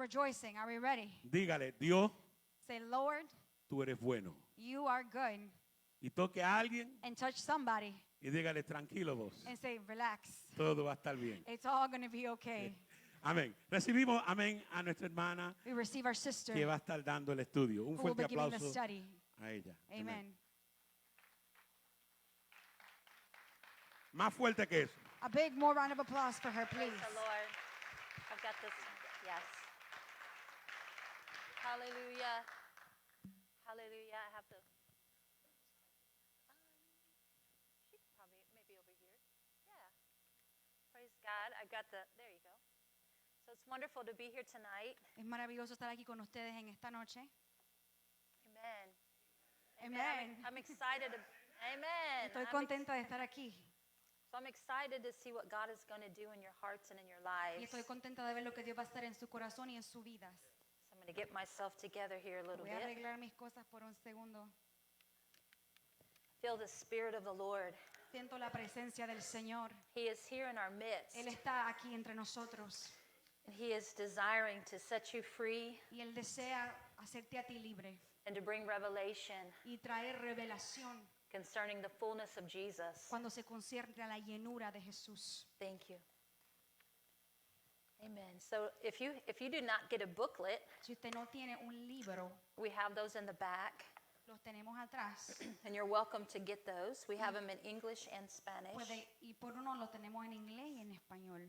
rejoicing. Are we ready? Dígale, Dios, Say, Lord, tú eres bueno. you are good. Y toque a alguien And touch somebody y dígale, tranquilo vos, and say, relax. todo va a estar bien. It's all going to be okay. Amén. Recibimos, amén, a nuestra hermana We receive our sister que va a estar dando el estudio. Un who will fuerte be giving the aplauso study. a ella. Amen. Más fuerte que eso. A big more round of applause for her, please. Praise the Lord. I've got this. Yes. Hallelujah. Hallelujah. I have to. She probably maybe over here. Yeah. Praise God. I got the. There you go. So it's wonderful to be here tonight. Es maravilloso estar aquí con ustedes en esta noche. Amen. Amen. I'm excited. Amen. Estoy contenta de estar aquí. So I'm excited to see what God is going to do in your hearts and in your Y lives. estoy contenta de ver lo que Dios va a hacer en su corazón y en sus vidas. So I'm going to get myself together here a little Voy a bit. arreglar mis cosas por un segundo. Feel the Spirit of the Lord. Siento la presencia del Señor. He is here in our midst. Él está aquí entre nosotros. And He is desiring to set you free Y Él desea hacerte a ti libre and to bring revelation y traer revelación concerning the fullness of Jesus. cuando se concierne a la llenura de Jesús. Thank you. Amen. So if you do not get a booklet, Si usted no tiene un libro, we have those in the back, los tenemos atrás. and you're welcome to get those. We have them in English and Spanish. Y por uno lo tenemos en inglés y en español.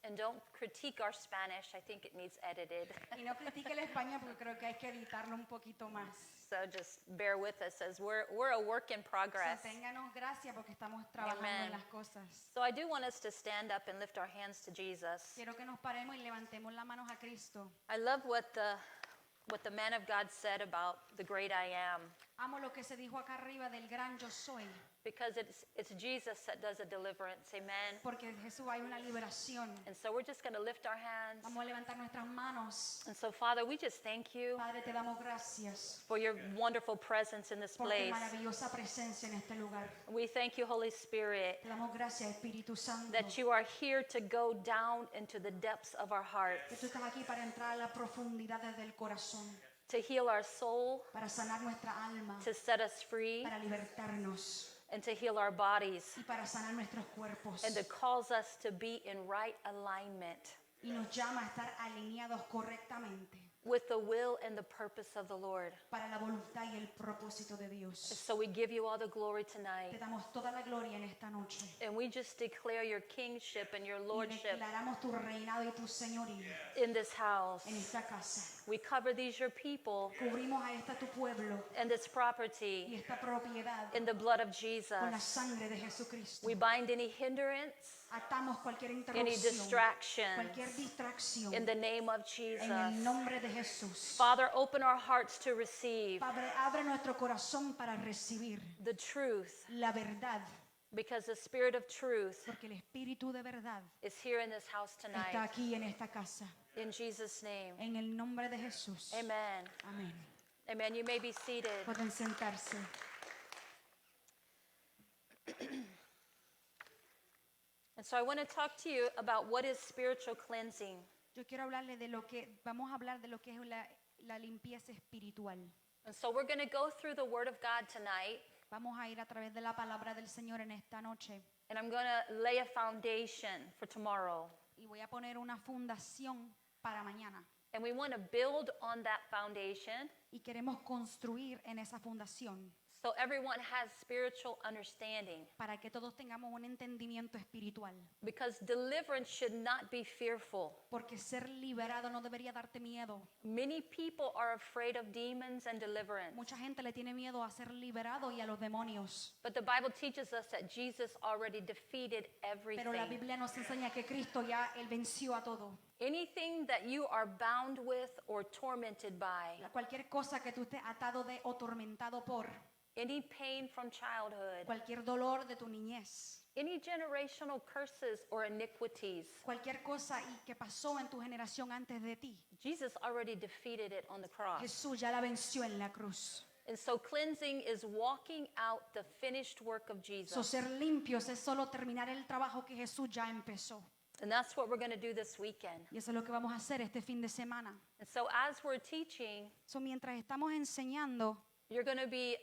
And don't critique our Spanish. I think it needs edited. Y no critique el español porque creo que hay que editarlo un poquito más. So just bear with us as we're a work in O sea, progress. ténganos gracia porque estamos trabajando Amen. en las cosas. So I do want us to stand up and lift our hands to Jesus. Quiero que nos paremos y levantemos las manos a Cristo. I love what the man of God said about the great I am, Amo lo que se dijo acá arriba del gran yo soy, because it's Jesus that does a deliverance. Amen. porque en Jesús hay una liberación. And so we're just going to lift our hands. Vamos a levantar nuestras manos. And so, Father, we just thank you Padre, te damos gracias for your wonderful presence in this por tu place. maravillosa presencia en este lugar. We thank you, Holy Spirit, Te damos gracias, Espíritu Santo, that you are here to go down into the depths of our que hearts, tú estás aquí para entrar a las profundidades del corazón, to heal our soul, para sanar nuestra alma, to set us free, para libertarnos and to heal our bodies, y para sanar nuestros cuerpos. and to cause us to be in right alignment Y nos llama a estar alineados correctamente with the will and the purpose of the Lord. para la voluntad y el propósito de Dios. So we give you all the glory Te tonight, damos toda la gloria en esta noche. and we just declare your kingship and your Y lordship declaramos tu reinado y tu señorío in this house. en esta casa. We cover these your people Cubrimos a esta tu pueblo and this y property esta propiedad in the blood of con la Jesus. sangre de Jesucristo. We bind any hindrance, Atamos cualquier any interrupción, distractions cualquier distracción in the name of en el Jesus. nombre de Jesús. Father, open our hearts to receive Padre, abre nuestro corazón para recibir the truth, la verdad, because the Spirit of truth porque el Espíritu de verdad is here in this house está tonight. aquí en esta casa. In Jesus' name. En el nombre de Jesús. Amen. Amén. Amen. You may be seated. Pueden sentarse. And so I want to talk to you about what is spiritual cleansing. Yo quiero hablarle de lo que, vamos a hablar de lo que es la limpieza espiritual. And so we're going to go through the Word of God tonight, Vamos a ir a través de la palabra del Señor en esta noche. and I'm going to lay a foundation for tomorrow. Y voy a poner una fundación para mañana. And we want to build on that foundation Y queremos construir en esa fundación so everyone has spiritual understanding. para que todos tengamos un entendimiento espiritual. Because deliverance should not be fearful. Porque ser liberado no debería darte miedo. Many people are afraid of demons and deliverance. Mucha gente le tiene miedo a ser liberado y a los demonios. But the Bible teaches us that Jesus already defeated Pero la everything. Biblia nos enseña que Cristo ya él venció a todo. Anything that you are bound with or tormented by, Cualquier cosa que tú estés atado de o tormentado por, any pain from childhood, cualquier dolor de tu niñez, any generational curses or iniquities, cualquier cosa y que pasó en tu generación antes de ti, Jesus already defeated it on the cross. Jesús ya la venció en la cruz. And so cleansing is walking out the finished work of So, Jesus. ser limpios es solo terminar el trabajo que Jesús ya empezó. And that's what we're going to do this weekend. Y eso es lo que vamos a hacer este fin de semana. And so as we're teaching, So, mientras estamos enseñando, you're going to be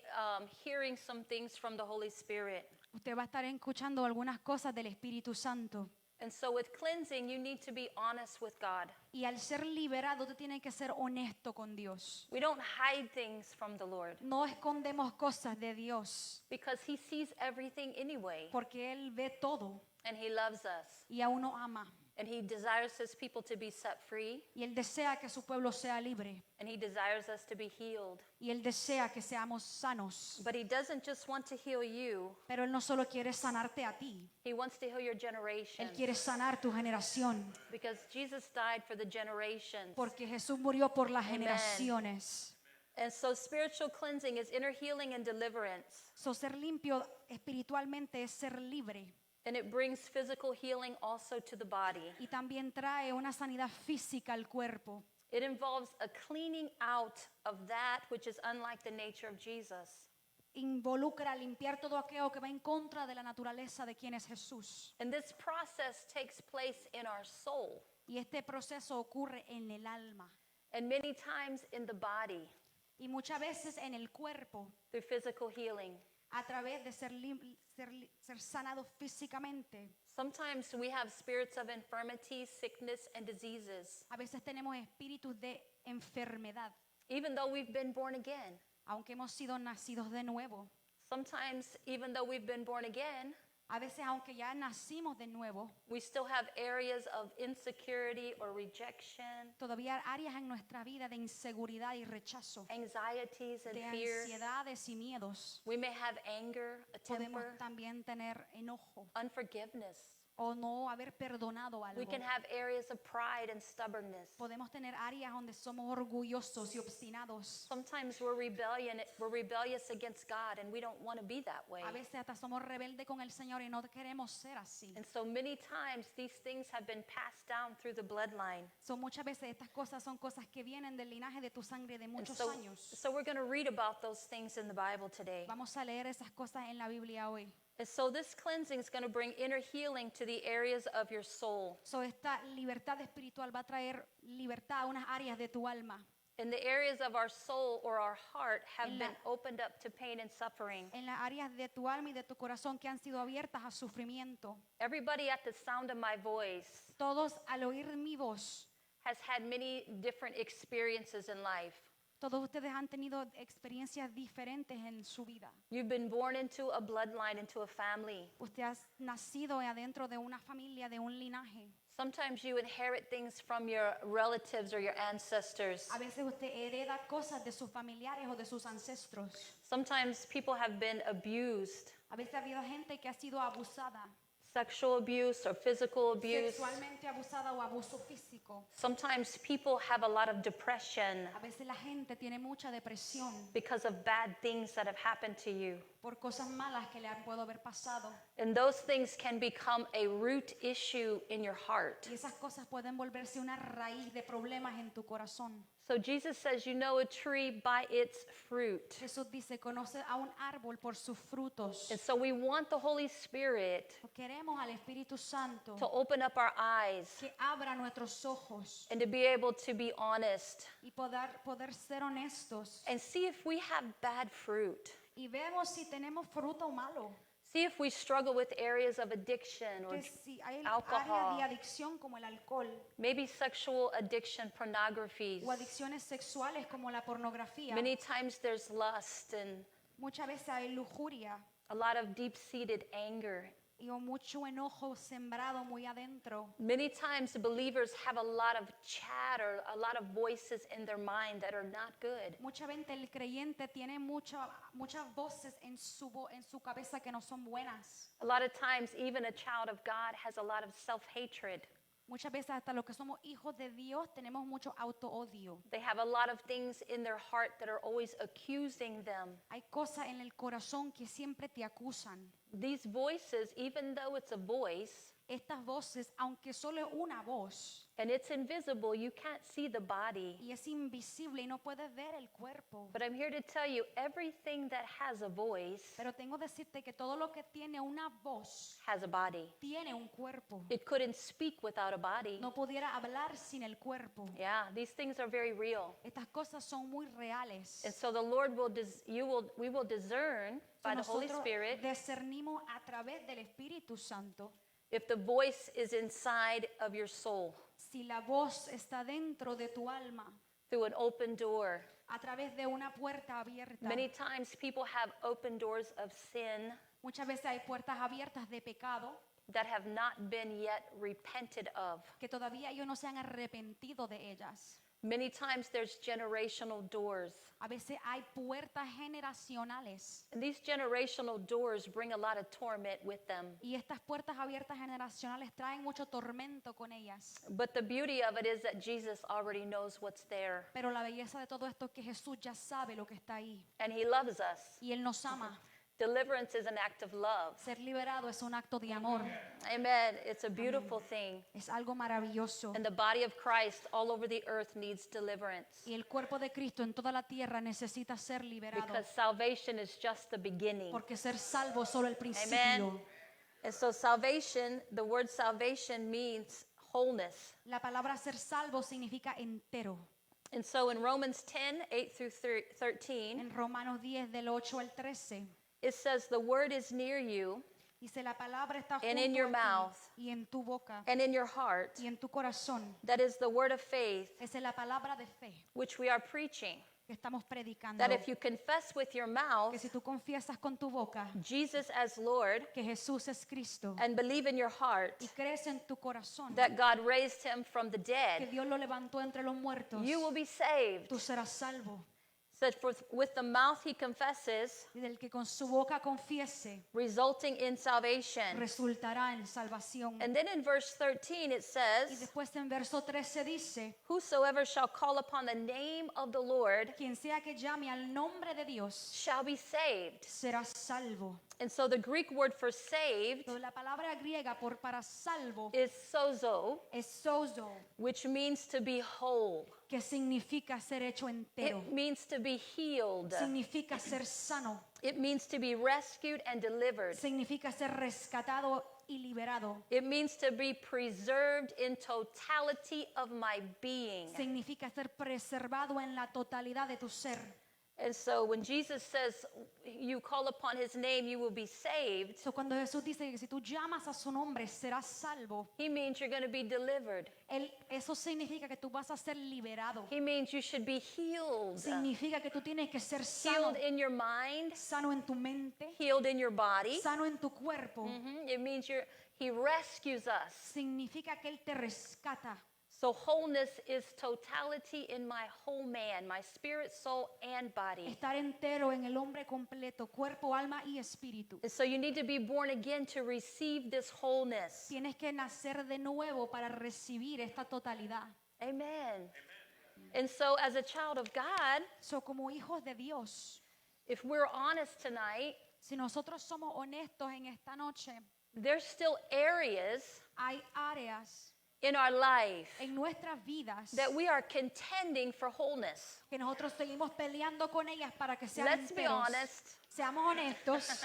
hearing some things from the Holy Spirit. usted va a estar escuchando algunas cosas del Espíritu Santo. And so with cleansing, you need to be honest with God. Y al ser liberado, usted tiene que ser honesto con Dios. We don't hide things from the Lord No escondemos cosas de Dios, because He sees everything anyway, porque Él ve todo and He loves us, y aún nos ama. and He desires His people to be set free, Y Él desea que su pueblo sea libre. and He desires us to be healed. Y Él desea que seamos sanos. But He doesn't just want to heal you, Pero Él no solo quiere sanarte a ti, He wants to heal your Él generation, quiere sanar tu generación. because Jesus died for the generations. Porque Jesús murió por las Amen. generaciones. And so spiritual cleansing is inner healing and deliverance, So, ser limpio espiritualmente es ser libre. and it brings physical healing also to the body. Y también trae una sanidad física al cuerpo. It involves a cleaning out of that which is unlike the nature of Jesus. Involucra limpiar todo aquello que va en contra de la naturaleza de quien es Jesús. And this process takes place in our soul, Y este proceso ocurre en el alma. and many times in the body Y muchas veces en el cuerpo, through physical healing. a través de ser sanado físicamente. Sometimes we have spirits of infirmity, sickness, and diseases, A veces tenemos espíritus de enfermedad, even though we've been born again. aunque hemos sido nacidos de nuevo. Sometimes, even though we've been born again, A veces, aunque ya nacimos de nuevo, we still have areas of insecurity or rejection, todavía hay áreas en nuestra vida de inseguridad y rechazo, anxieties and de fear. ansiedades y miedos. We may have anger, a Podemos temper, también tener enojo unforgiveness. o no haber perdonado We algo. can have areas of pride and stubbornness. Podemos tener áreas donde somos orgullosos y obstinados. Sometimes we're rebellious against God, and we don't want to be that way. A veces hasta somos rebeldes con el Señor y no queremos ser así. And so many times these things have been passed down through the bloodline. So, muchas veces estas cosas son cosas que vienen del linaje de tu sangre de And muchos so, años. so we're going to read about those things in the Bible today. Vamos a leer esas cosas en la Biblia hoy. And so this cleansing is going to bring inner healing to the areas of your soul. So, esta libertad espiritual va a traer libertad a unas áreas de tu alma. And the areas of our soul or our heart have En la- been opened up to pain and suffering. En las áreas de tu alma y de tu corazón que han sido abiertas a sufrimiento. Everybody at the sound of my voice Todos al oír mi voz, has had many different experiences in life. todos ustedes han tenido experiencias diferentes en su vida. You've been born into a bloodline, into a family. Usted ha nacido adentro de una familia, de un linaje. Sometimes you inherit things from your relatives or your ancestors. A veces usted hereda cosas de sus familiares o de sus ancestros. Sometimes people have been abused, A veces ha habido gente que ha sido abusada, sexual abuse or physical abuse. sexualmente abusada o abuso físico. Sometimes people have a lot of depression A veces la gente tiene mucha depresión because of bad things that have happened to you. por cosas malas que le han puedo haber pasado. And those things can become a root issue in your heart. Y esas cosas pueden volverse una raíz de problemas en tu corazón. So Jesus says, you know a tree by its fruit. Jesús dice, conoce a un árbol por sus frutos. And so we want the Holy Spirit Queremos al Espíritu Santo to open up our eyes que abra nuestros ojos and to be able to be honest y poder ser honestos. and see if we have bad fruit. Y vemos si tenemos fruto malo. See if we struggle with areas of addiction or Que si hay alcohol. áreas de adicción como el alcohol maybe sexual addiction, pornography. o adicciones sexuales como la pornografía. Many times there's lust and Muchas veces hay lujuria a lot of deep-seated anger. y o mucho enojo sembrado muy adentro. Many times the believers have a lot of chatter, a lot of voices in their mind that are not good. Mucha gente, el creyente tiene muchas voces en su cabeza que no son buenas. A lot of times even a child of God has a lot of self-hatred. Muchas veces hasta los que somos hijos de Dios tenemos mucho autoodio. They have a lot of things in their heart that are always accusing them. Hay cosas en el corazón que siempre te acusan. These voices, even though it's a voice, estas voces, aunque solo es una voz, and it's invisible, you can't see the body. y es invisible y no puedes ver el cuerpo. But I'm here to tell you, everything that has a voice Pero tengo que decirte que todo lo que tiene una voz has a body. tiene un cuerpo. It couldn't speak without a body. No pudiera hablar sin el cuerpo. Yeah, these things are very real. Estas cosas son muy reales. And so the Lord we will discern by the Holy Nosotros Spirit discernimos a través del Espíritu Santo if the voice is inside of your soul si la voz está dentro de tu alma through an open door. a través de una puerta abierta. Many times people have open doors of sin Muchas veces hay puertas abiertas de pecado that have not been yet repented of. que todavía ellos no se han arrepentido de ellas. Many times there's generational doors. A veces hay puertas generacionales And these generational doors bring a lot of torment with them. y estas puertas abiertas generacionales traen mucho tormento con ellas. But the beauty of it is that Jesus already knows what's there. Pero la belleza de todo esto es que Jesús ya sabe lo que está ahí And he loves us. y Él nos ama. Deliverance is an act of love. Ser liberado es un acto de amor, Amen. It's a beautiful thing. es algo maravilloso. And the body of Christ all over the earth needs deliverance. Y el cuerpo de Cristo en toda la tierra necesita ser liberado, Because salvation is just the beginning. porque ser salvo es solo el Amen. principio. And so salvation, the word salvation means wholeness. La palabra ser salvo significa entero. And so in Romans 10, 8 through 13, En Romanos 10 del 8 al 13 it says the word is near you dice la palabra está and junto in your a ti mouth y en tu boca and in your heart. y en tu corazón. That is the word of faith Esa es la palabra de fe which we are preaching. que estamos predicando. That if you confess with your mouth Que si tú confiesas con tu boca Jesus as Lord que Jesús es Cristo and believe in your heart y crees en tu corazón that God raised him from the que dead, Dios lo levantó entre los muertos, you will be saved. tú serás salvo. Said with the mouth he confesses, Y del que con su boca confiese resulting in salvation. resultará en salvación. And then in verse 13 it Y says, después en verso 13 dice, whosoever shall call upon the name of the Lord quien sea que llame al nombre de Dios shall be saved. será salvo. And so the Greek word for saved Pero la palabra griega por para salvo is sozo, es sozo, which means to be whole. que significa ser hecho entero. It means to be healed. Significa ser sano. It means to be rescued and delivered. Significa ser rescatado y liberado. It means to be preserved in totality of my being. Significa ser preservado en la totalidad de tu ser. And so when Jesus says you call upon his name, you will be saved, So, cuando Jesús dice que si tú llamas a su nombre serás salvo, he means you're going to be delivered. eso significa que tú vas a ser liberado. He means you should be healed. Significa que tú tienes que ser sano, Healed in your mind, sano en tu mente, healed in your body. sano en tu cuerpo. It means he rescues us. Significa que Él te rescata. So wholeness is totality in my whole man, my spirit, soul, and body. Estar entero en el hombre completo, cuerpo, alma y espíritu. And so you need to be born again to receive this wholeness. Tienes que nacer de nuevo para recibir esta totalidad. Amen. And so as a child of God, So, como hijos de Dios, if we're honest tonight, si nosotros somos honestos en esta noche, there's still areas hay áreas in our life en nuestras vidas that we are contending for wholeness. que nosotros seguimos peleando con ellas para que sean Let's be enteros. honest. Seamos honestos.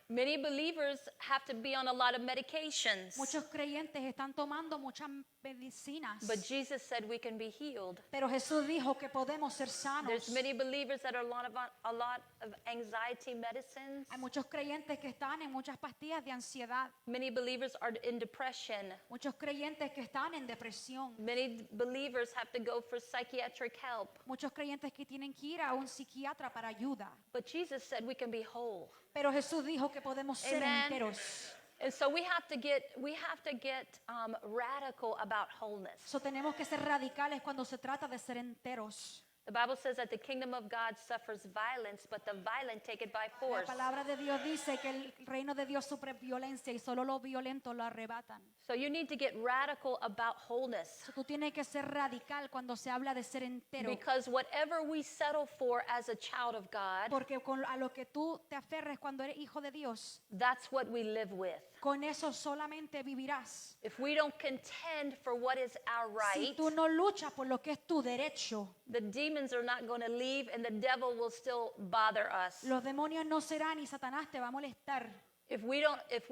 Many believers have to be on a lot of medications. Muchos creyentes están tomando muchas medicinas. But Jesus said we can be healed. Pero Jesús dijo que podemos ser sanos. There's many believers that are on a lot of anxiety medicines. Hay muchos creyentes que están en muchas pastillas de ansiedad. Many believers are in depression. Muchos creyentes que están en depresión. Many believers have to go for psychiatric help. Muchos creyentes que tienen que ir a un psiquiatra para ayuda. But Jesus said we can be whole. Pero Jesús dijo que podemos ser Amen. enteros. And so we have to get radical about wholeness. So, tenemos que ser radicales cuando se trata de ser enteros. The Bible says that the kingdom of God suffers violence, but the violent take it by La force. palabra de Dios dice que el reino de Dios sufre violencia y solo los violentos lo arrebatan. So you need to get radical about wholeness. So, tú tienes que ser radical cuando se habla de ser entero. Because whatever we settle for as a child of God, Porque a lo que tú te aferres cuando eres hijo de Dios, that's what we live with. Con eso solamente vivirás. If we don't contend for what is our Si right, tú no luchas por lo que es tu derecho, the demons are not going to leave and the devil will still bother us. los demonios no serán y Satanás te va a molestar. If we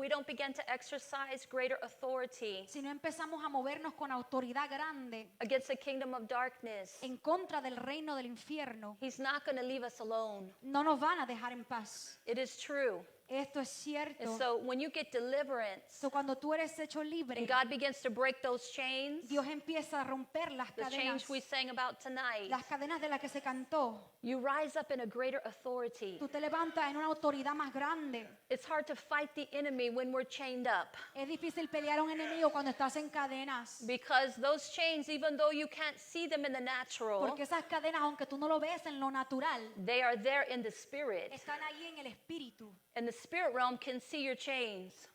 don't begin to exercise greater authority Si no empezamos a movernos con autoridad grande against the kingdom of darkness, en contra del reino del infierno, he's not going to leave us alone. no nos van a dejar en paz. It is true. Esto es cierto. And so when you get deliverance So, cuando tú eres hecho libre, and God begins to break those chains, Dios empieza a romper las the cadenas, chains we sang about tonight, las cadenas de las que se cantó. you rise up in a greater authority. Tú te levantas en una autoridad más grande. It's hard to fight the enemy when we're chained up Es difícil pelear a un enemigo cuando estás en cadenas. because those chains, even though you can't see them in the natural, Porque esas cadenas, aunque tú no lo ves en lo natural, they are there in the spirit. están ahí en el espíritu. And the spirit realm can see your chains.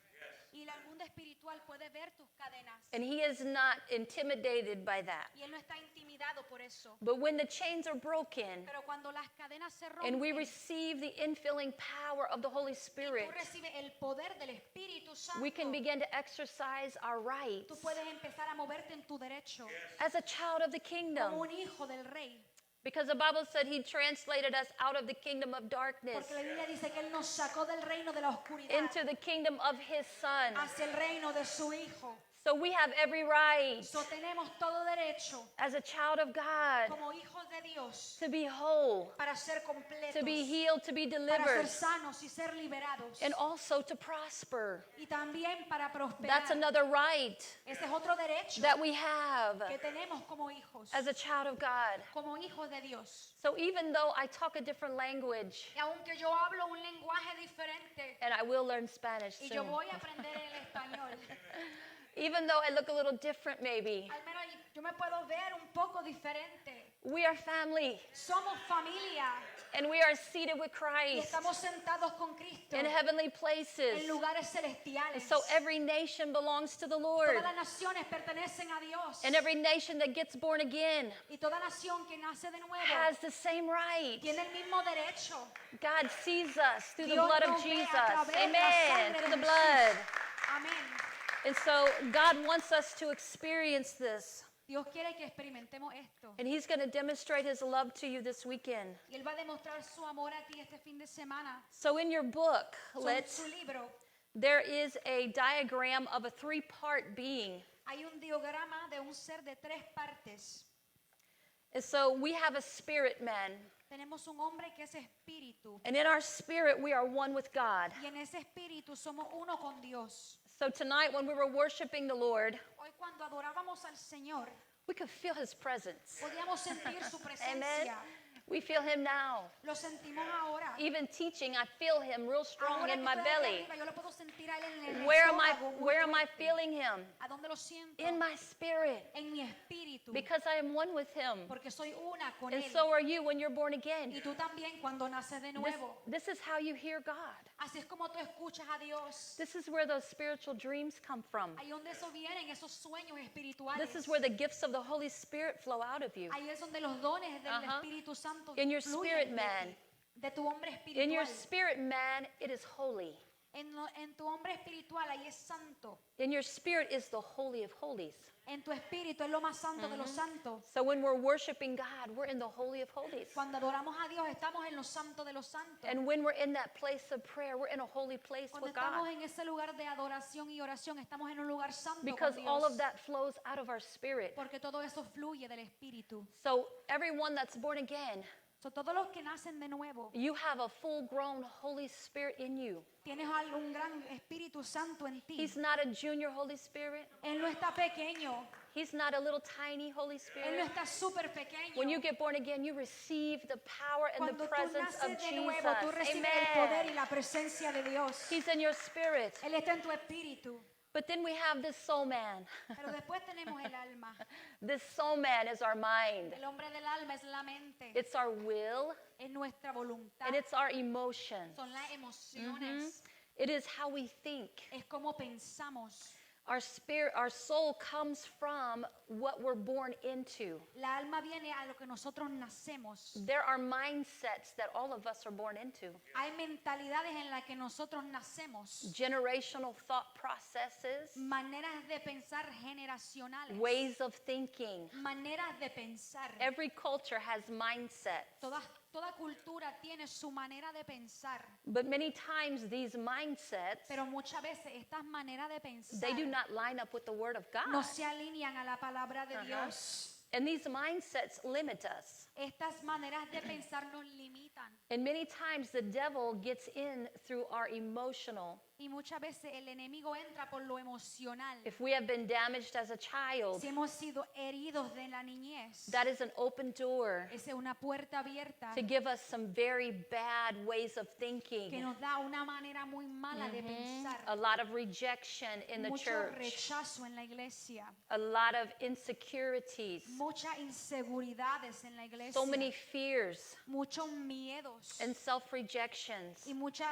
Y el mundo espiritual puede ver tus cadenas. And he is not intimidated by that. Y él no está intimidado por eso. But when the chains are broken Pero cuando las cadenas se and we rompen receive the infilling power of the Holy y Spirit, tú recibes el poder del Espíritu Santo, we can begin to exercise our rights tú puedes empezar a moverte en tu derecho as a child of the como kingdom. un hijo del rey. Because the Bible said he translated us out of the kingdom of darkness Porque la Biblia dice que él nos sacó del reino de la oscuridad into the kingdom of his son. hacia el reino de su hijo. So we have every right So tenemos todo derecho as a child of God como hijos de Dios to be whole, para ser completos, to be healed, to be para delivered, ser sanos y ser liberados and also to prosper. y también para prosperar. That's another right Ese es otro derecho that we have que tenemos como hijos, as a child of God. como hijos de Dios. So even though I talk a different language, Y aunque yo hablo un lenguaje diferente and I will learn Spanish y yo soon, voy a aprender el español, even though I look a little different maybe, al menos yo me puedo ver un poco diferente. we are family, Somos familia and we are seated with y Christ estamos sentados con Cristo in heavenly places. en lugares And celestiales. so every nation belongs to the Lord. Todas las naciones pertenecen a Dios. And every nation that gets born again Y toda nación que nace de nuevo has the same right. tiene el mismo derecho. God sees us through the Dios blood nos of ve a Jesus. través de la Amen. sangre Through de the Jesús. blood. Amén. And so God wants us to experience this. Dios quiere que experimentemos esto. And He's going to demonstrate His love to you this weekend. Y Él va a demostrar su amor a ti este fin de semana. So in your book, So, en let's, su libro there is a diagram of a three-part being. hay un diagrama de un ser de 3 partes. And so we have a spirit man. Tenemos un hombre que es espíritu. And in our spirit, we are one with God. Y en ese espíritu somos uno con Dios. So tonight, when we were worshiping the Lord, Hoy cuando adorábamos al Señor, we could feel His presence. podíamos sentir su Amen. presencia. We feel Him now. Lo sentimos ahora. Even teaching, I feel Him real strong Ahora in que my estoy aquí belly. arriba, yo lo puedo sentir a él en el Where estómago muy am I fuerte. feeling Him? ¿A dónde lo siento? In my spirit. En mi espíritu. Because I am one with Him. Porque soy una con And él. so are you when you're born again. Y tú también cuando naces de This, nuevo. this is how you hear God. Así es como tú escuchas a Dios. This is where those spiritual dreams come from. Ahí donde eso vienen, esos sueños espirituales. This is where the gifts of the Holy Spirit flow out of you. Ahí es donde los dones del Uh-huh. Espíritu Santo In your fluyen spirit de man. ti, de tu hombre In your espiritual. spirit, man, it is holy. En tu hombre espiritual ahí es santo. In your spirit is the Holy of Holies. En tu espíritu es lo más santo de los santos. So when we're worshiping God, we're in the Holy of Holies. Cuando adoramos a Dios estamos en lo santo de los santos. And when we're in that place of prayer, we're in a holy place Cuando with estamos God. en ese lugar de adoración y oración, estamos en un lugar santo Because con all Dios. of that flows out of our spirit. Porque todo eso fluye del espíritu. So everyone that's born again, So, todos los que nacen de nuevo, you have a full-grown Holy Spirit in you. tienes un gran Espíritu Santo en ti. He's not a junior Holy Spirit. Él no está pequeño. He's not a little tiny Holy Él Spirit. no está súper pequeño. When you get born again, you receive the power and the Cuando tú presence of naces de Jesus. nuevo, tú recibes el poder y Amen. la presencia de Dios. He's in your spirit. Él está en tu espíritu. But then we have this soul man. Pero después tenemos el alma. This soul man is our mind. El hombre del alma es la mente. It's our will Es nuestra voluntad. and it's our emotions. Son las emociones. It is how we think. Es como pensamos. Our spirit, our soul comes from what we're born into. La alma viene a lo que nosotros nacemos. There are mindsets that all of us are born into. Hay mentalidades en las que nosotros nacemos. Generational thought processes, Maneras de pensar generacionales. ways of thinking. Maneras de pensar. Every culture has mindsets. Toda cultura tiene su manera de pensar. But many times these mindsets, Pero muchas veces estas maneras de pensar they do not line up with the Word of no God. se alinean a la palabra de Ajá. Dios. And these mindsets limit us. Estas maneras de pensar nos limitan. And many times the devil gets in through our emotional. Y muchas veces el enemigo entra por lo emocional. If we have been damaged as a child, Si hemos sido heridos de la niñez, that is an open door esa es una puerta abierta to give us some very bad ways of que thinking. nos da una manera muy mala de pensar. A lot of rejection in the Mucho church, rechazo en la iglesia. a lot of insecurities, Muchas inseguridades en la iglesia. so many fears Muchos miedos. and self-rejections. Y mucho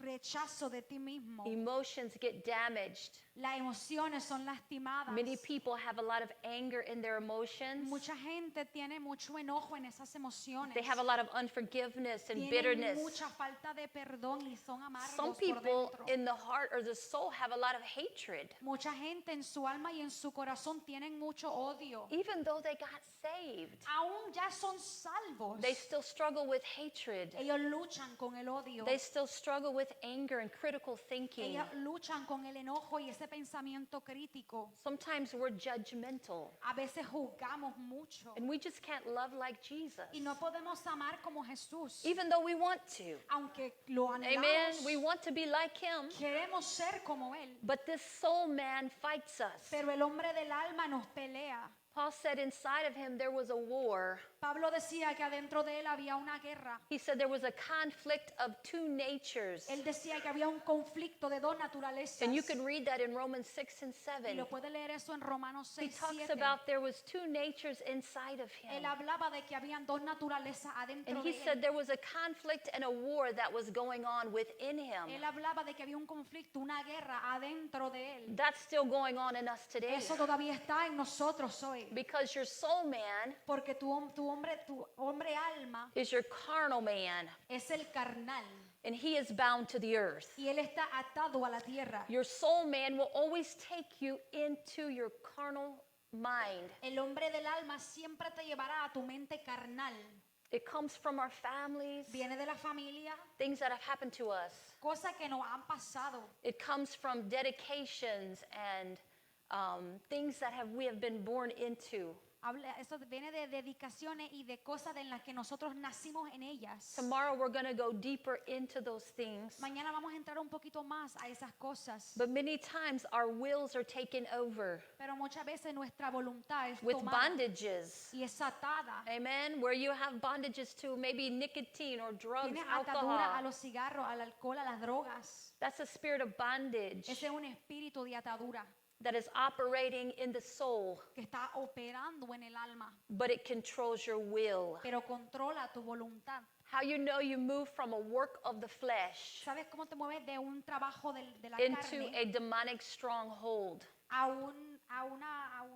rechazo de ti mismo. Emotions get damaged. Las emociones son lastimadas. Many people have a lot of anger in their emotions. Mucha gente tiene mucho enojo en esas emociones. They have a lot of unforgiveness and Tienen bitterness. mucha falta de perdón y son amargos Some por people dentro. in the heart or the soul have a lot of hatred. Mucha gente en su alma y en su corazón tienen mucho odio. Even though they got saved, Aún ya son salvos. they still struggle with hatred. Ellos luchan con el odio. They still struggle with anger and critical thinking. Ellos luchan con el enojo y ese pensamiento crítico. Sometimes we're judgmental A veces juzgamos mucho and we just can't love like Jesus. y no podemos amar como Jesús. Even though we want to. Aunque lo Amen. anhelamos, We want to be like him. queremos ser como Él. But this soul man fights us. Pero el hombre del alma nos pelea. Paul said inside of him there was a war. Pablo decía que adentro de él había una guerra. He said there was a conflict of two natures. Él decía que había un conflicto de dos naturalezas. And you can read that in Romans 6 and Y 7. lo puede leer eso en Romanos He 6, talks 7. about there was two natures inside of Él him. hablaba de que habían dos naturalezas adentro And de he él. said there was a conflict and a war that was going on within him. Él hablaba de que había un conflicto, una guerra adentro de él. That's still going on in us today. Eso todavía está en nosotros hoy. Because your soul man Porque tu hombre alma is your carnal man, es el carnal. and he is bound to the earth. Y él está atado a la tierra. Your soul man will always take you into your carnal mind. El hombre del alma siempre te llevará a tu mente carnal. It comes from our families, Viene de la familia, things that have happened to us. cosas que nos han pasado. It comes from dedications and things that we have been born into. Eso viene de dedicaciones y de cosas en las que nosotros nacimos en ellas. Tomorrow we're going to go deeper into those things. Mañana vamos a entrar un poquito más a esas cosas. But many times our wills are taken over Pero muchas veces nuestra voluntad es with tomada bondages. y es atada. Amen. Where you have bondages to maybe nicotine or drugs, Tienes atadura a alcohol. los cigarros, al alcohol, a las drogas. That's a spirit of bondage Ese es un espíritu de atadura that is operating in the soul, que está operando en el alma, but it controls your will. pero controla tu voluntad. How you know you move from a work of the flesh ¿Sabes cómo te mueves de un trabajo de la into carne a demonic stronghold a una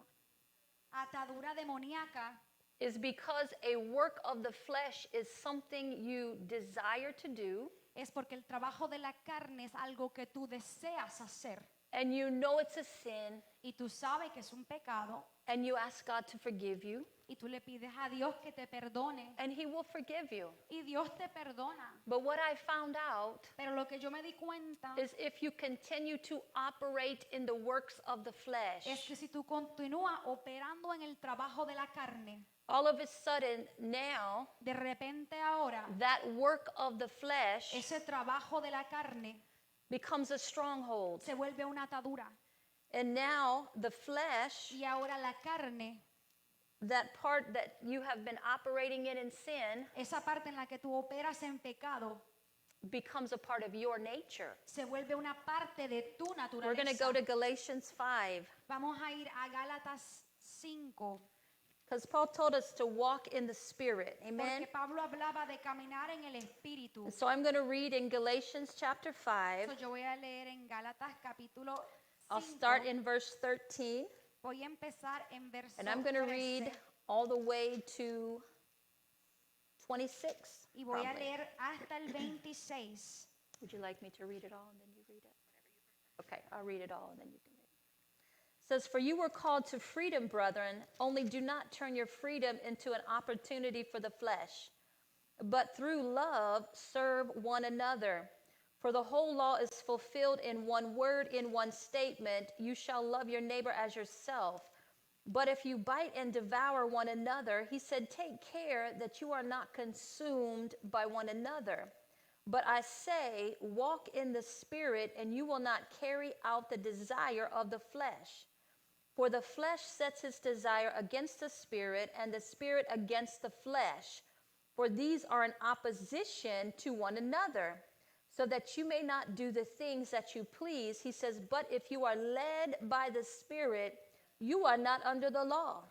atadura demoníaca? is because a work of the flesh is something you desire to do Es porque el trabajo de la carne es algo que tú deseas hacer and you know it's a sin y tú sabes que es un pecado and you ask God to forgive you y tú le pides a Dios que te perdone and he will forgive you. y Dios te perdona. But what I found out Pero lo que yo me di cuenta is if you continue to operate in the works of the flesh, es que si tú continúas operando en el trabajo de la carne, all of a sudden now de repente ahora that work of the flesh ese trabajo de la carne becomes a stronghold. se vuelve una atadura And now the flesh, y ahora la carne, that part that you have been operating in sin, esa parte en la que tú operas en pecado, becomes a part of your nature. se vuelve una parte de tu We're going to naturaleza. go to Galatians 5 Vamos a ir a Gálatas 5, because Paul told us to walk in the Spirit. Amen. porque Pablo hablaba de caminar en el espíritu. And so I'm going to read in Galatians chapter 5. So, yo voy a leer en Gálatas capítulo I'll 5. start in verse 13. Voy a empezar en verso And I'm going to read 13 all the way to 26. y voy a probably. leer hasta el 26. Would you like me to read it all and then you read it? Okay, I'll read it all and then you can read it. It says, "For you were called to freedom, brethren, only do not turn your freedom into an opportunity for the flesh, but through love serve one another. For the whole law is fulfilled in one word, in one statement, you shall love your neighbor as yourself. But if you bite and devour one another," he said, "take care that you are not consumed by one another. But I say, walk in the Spirit, and you will not carry out the desire of the flesh. For the flesh sets its desire against the Spirit, and the Spirit against the flesh. For these are in opposition to one another, so that you may not do the things that you please." He says, "But if you are led by the Spirit, you are not under the law."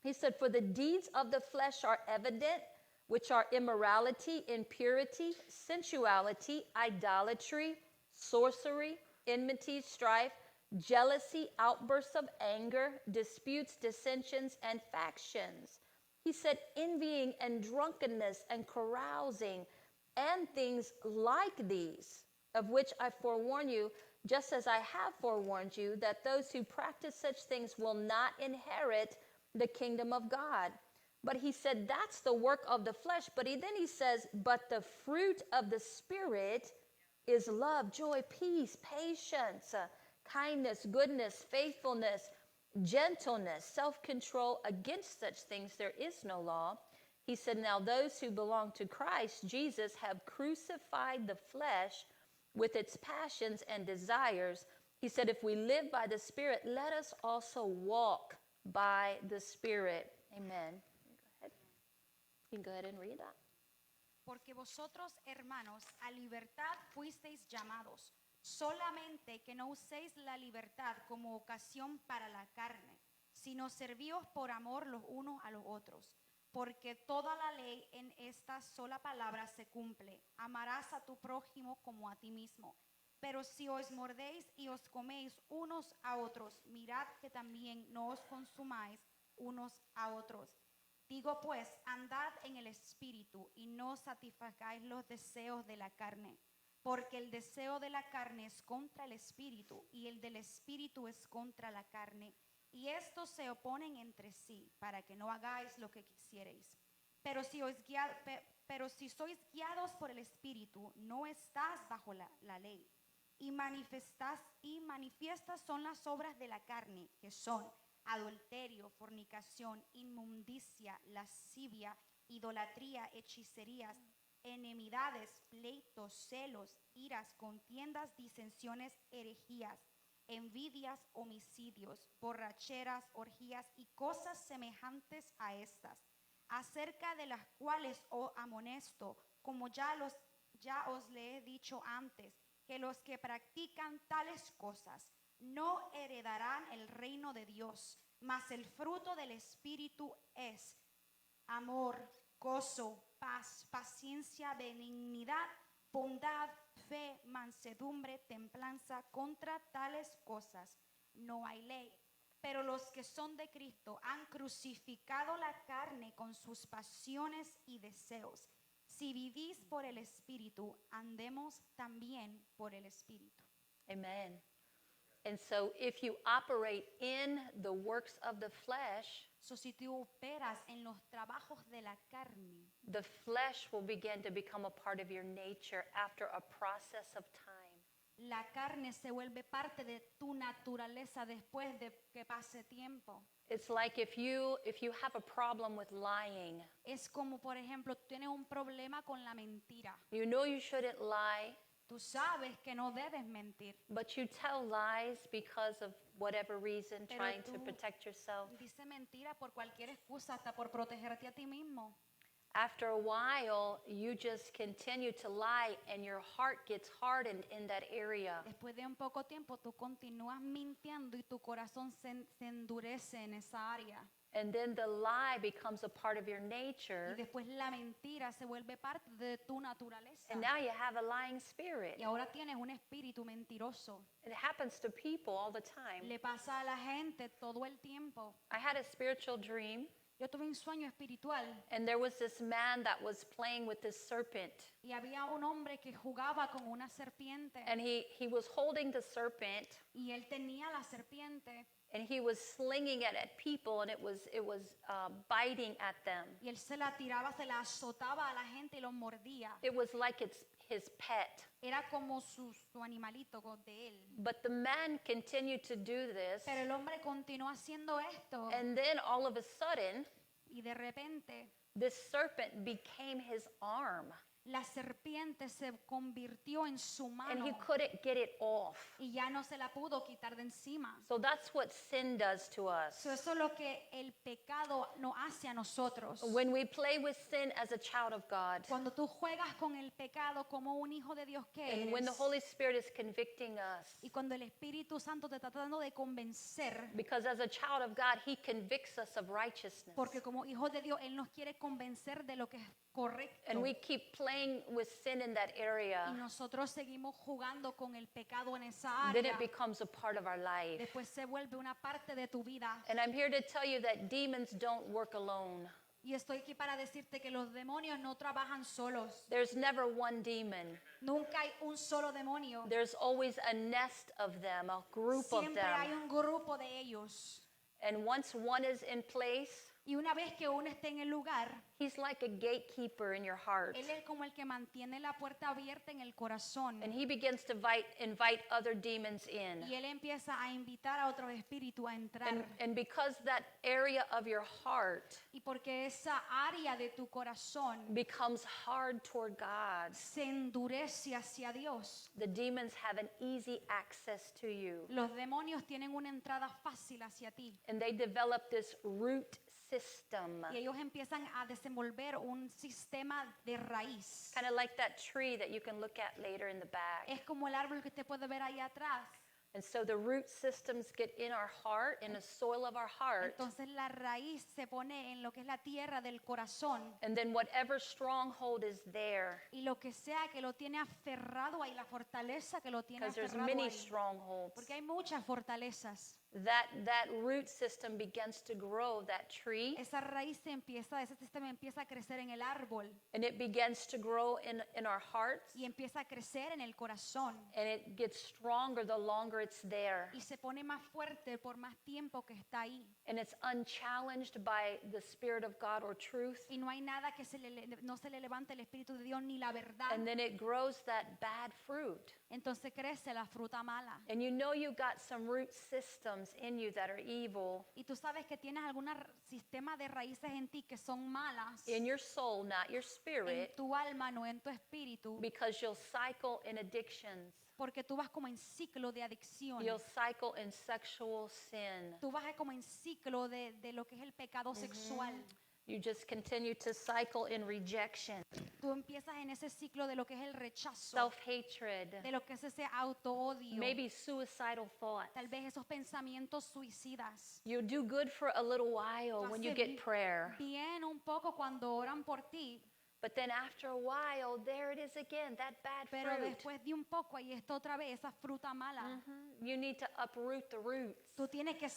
He said, "For the deeds of the flesh are evident, which are immorality, impurity, sensuality, idolatry, sorcery, enmity, strife, jealousy, outbursts of anger, disputes, dissensions, and factions." He said, "envying and drunkenness and carousing and things like these, of which I forewarn you, just as I have forewarned you, that those who practice such things will not inherit the kingdom of God." But he said that's the work of the flesh. But then he says, "But the fruit of the Spirit is love, joy, peace, patience, kindness, goodness, faithfulness, gentleness, self-control. Against such things there is no law." He said, "Now those who belong to Christ Jesus have crucified the flesh with its passions and desires." He said, "If we live by the Spirit, let us also walk by the Spirit." Amen. You can go ahead and read that. Porque vosotros, hermanos, a libertad fuisteis llamados, solamente que no uséis la libertad como ocasión para la carne, sino servíos por amor los unos a los otros. Porque toda la ley en esta sola palabra se cumple: amarás a tu prójimo como a ti mismo. Pero si os mordéis y os coméis unos a otros, mirad que también no os consumáis unos a otros. Digo pues, andad en el Espíritu y no satisfagáis los deseos de la carne, porque el deseo de la carne es contra el Espíritu y el del Espíritu es contra la carne, y estos se oponen entre sí para que no hagáis lo que quisierais. Pero si sois guiados por el Espíritu, no estás bajo la ley. Y manifiestas son las obras de la carne, que son adulterio, fornicación, inmundicia, lascivia, idolatría, hechicerías, enemistades, pleitos, celos, iras, contiendas, disensiones, herejías, envidias, homicidios, borracheras, orgías y cosas semejantes a estas, acerca de las cuales os amonesto, como ya os le he dicho antes, que los que practican tales cosas no heredarán el reino de Dios. Mas el fruto del Espíritu es amor, gozo, paz, paciencia, benignidad, bondad, fe, mansedumbre, templanza. Contra tales cosas no hay ley. Pero los que son de Cristo han crucificado la carne con sus pasiones y deseos. Si vivís por el Espíritu, andemos también por el Espíritu. Amen. And so if you operate in the works of the flesh, So, si tú operas en los trabajos de la carne, the flesh will begin to become a part of your nature after a process of time. la carne se vuelve parte de tu naturaleza después de que pase tiempo. It's like if you have a problem with lying, Es como, por ejemplo, tú tienes un problema con la mentira. you know you shouldn't lie, Tú sabes que no debes mentir, but you tell lies because of whatever reason, Pero trying to tú- protect yourself. dice mentira por cualquier excusa, hasta por protegerte a ti mismo. After a while, you just continue to lie and your heart gets hardened in that area. Después de un poco tiempo, tú continúas mintiendo y tu corazón se endurece en esa área. And then the lie becomes a part of your Y nature. después la mentira se vuelve parte de tu naturaleza. And now you have a lying spirit. Y ahora tienes un espíritu mentiroso. It happens to people all the time. Le pasa a la gente todo el tiempo. I had a spiritual dream, Yo tuve un sueño espiritual and there was this man that was playing with this serpent. y había un hombre que jugaba con una serpiente And he was holding the serpent, y él tenía la serpiente and he was slinging it at people, and it was biting at them. y él se la tiraba, se la azotaba a la gente y los mordía. It was like it's his pet. Era como su animalito de él. But the man continued to do this, Pero el hombre continuó haciendo esto and then all of a sudden, y de repente this serpent became his arm, la serpiente se convirtió en su and mano he couldn't get it off. y ya no se la pudo quitar de encima. So that's what sin does to us. So, eso es lo que el pecado nos hace a nosotros. When we play with sin as a child of God, Cuando tú juegas con el pecado como un hijo de Dios que and when the eres, Holy Spirit is convicting us, y cuando el Espíritu Santo te está tratando de convencer, because as a child of God, He convicts us of righteousness. porque como hijos de Dios Él nos quiere convencer de lo que es correcto, And we keep playing with sin in that y area, nosotros seguimos jugando con el pecado en esa then área, it becomes a part of our life. después se vuelve una parte de tu vida. And I'm here to tell you that demons don't work alone. Y estoy aquí para decirte que los demonios no trabajan solos. There's never one demon. Nunca hay un solo demonio. There's always a nest of them, a group of Siempre hay them. un grupo de ellos. And once one is in place, Y una vez que uno esté en el lugar, he's like a gatekeeper in your heart. Él es como el que mantiene la puerta abierta en el corazón. And he begins to invite other demons in. Y Él empieza a invitar a otros espíritus a entrar. And because that area of your heart Y porque esa área de tu corazón becomes hard toward God, se endurece hacia Dios, the demons have an easy access to you. los demonios tienen una entrada fácil hacia ti. And they develop this root system, Y ellos empiezan a desenvolver un sistema de raíz. kind of like that tree that you can look at later in the back. Es como el árbol que usted puede ver ahí atrás. And so the root systems get in our heart, in the soil of our heart. Entonces la raíz se pone en lo que es la tierra del corazón. And then whatever stronghold is there, Y lo que sea que lo tiene aferrado ahí, la fortaleza que lo tiene because there's aferrado many ahí. strongholds, Porque hay muchas fortalezas. that root system begins to grow, that tree, Esa raíz ese sistema empieza a crecer en el árbol and it begins to grow in our hearts, y empieza a crecer en el corazón. and it gets stronger the longer it's there. Y se pone más fuerte por más tiempo que está ahí. And it's unchallenged by the Spirit of God or truth. Y no hay nada que no se le levante el Espíritu de Dios ni la verdad. And then it grows that bad fruit. Entonces crece la fruta mala. And you know you got some root systems in you that are evil Y tú sabes que tienes algún sistema de raíces en ti que son malas. in your soul, not your En spirit, tu alma, no en tu espíritu. because you'll cycle in addictions. Porque tú vas como en ciclo de adicción. You'll cycle in sexual sin. Tú vas como en ciclo de lo que es el pecado sexual. You just continue to cycle in rejection, Tú empiezas en ese ciclo de lo que es el rechazo. self-hatred, De lo que es ese auto-odio. maybe suicidal thoughts. Tal vez esos pensamientos suicidas. You do good for a little while when you get prayer, Bien un poco cuando oran por ti. but then after a while, there it is again, that bad Pero fruit. después de un poco, ahí está otra vez esa fruta mala. You need to uproot the roots. Tú tienes que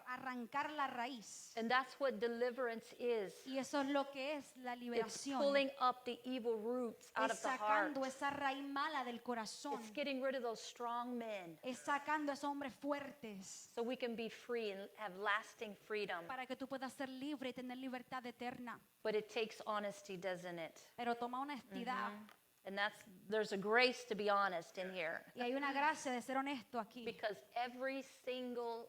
arrancar la raíz. And that's what deliverance is. Y eso es lo que es la It's liberación. pulling up the evil roots out Es of the heart. sacando esa raíz mala del corazón. It's getting rid of those strong men Es sacando a esos hombres fuertes so we can be free and have lasting freedom. para que tú puedas ser libre y tener libertad eterna. But it takes honesty, doesn't it? Pero toma honestidad. And there's a grace to be honest in here, Y hay una gracia de ser honesto aquí. because every single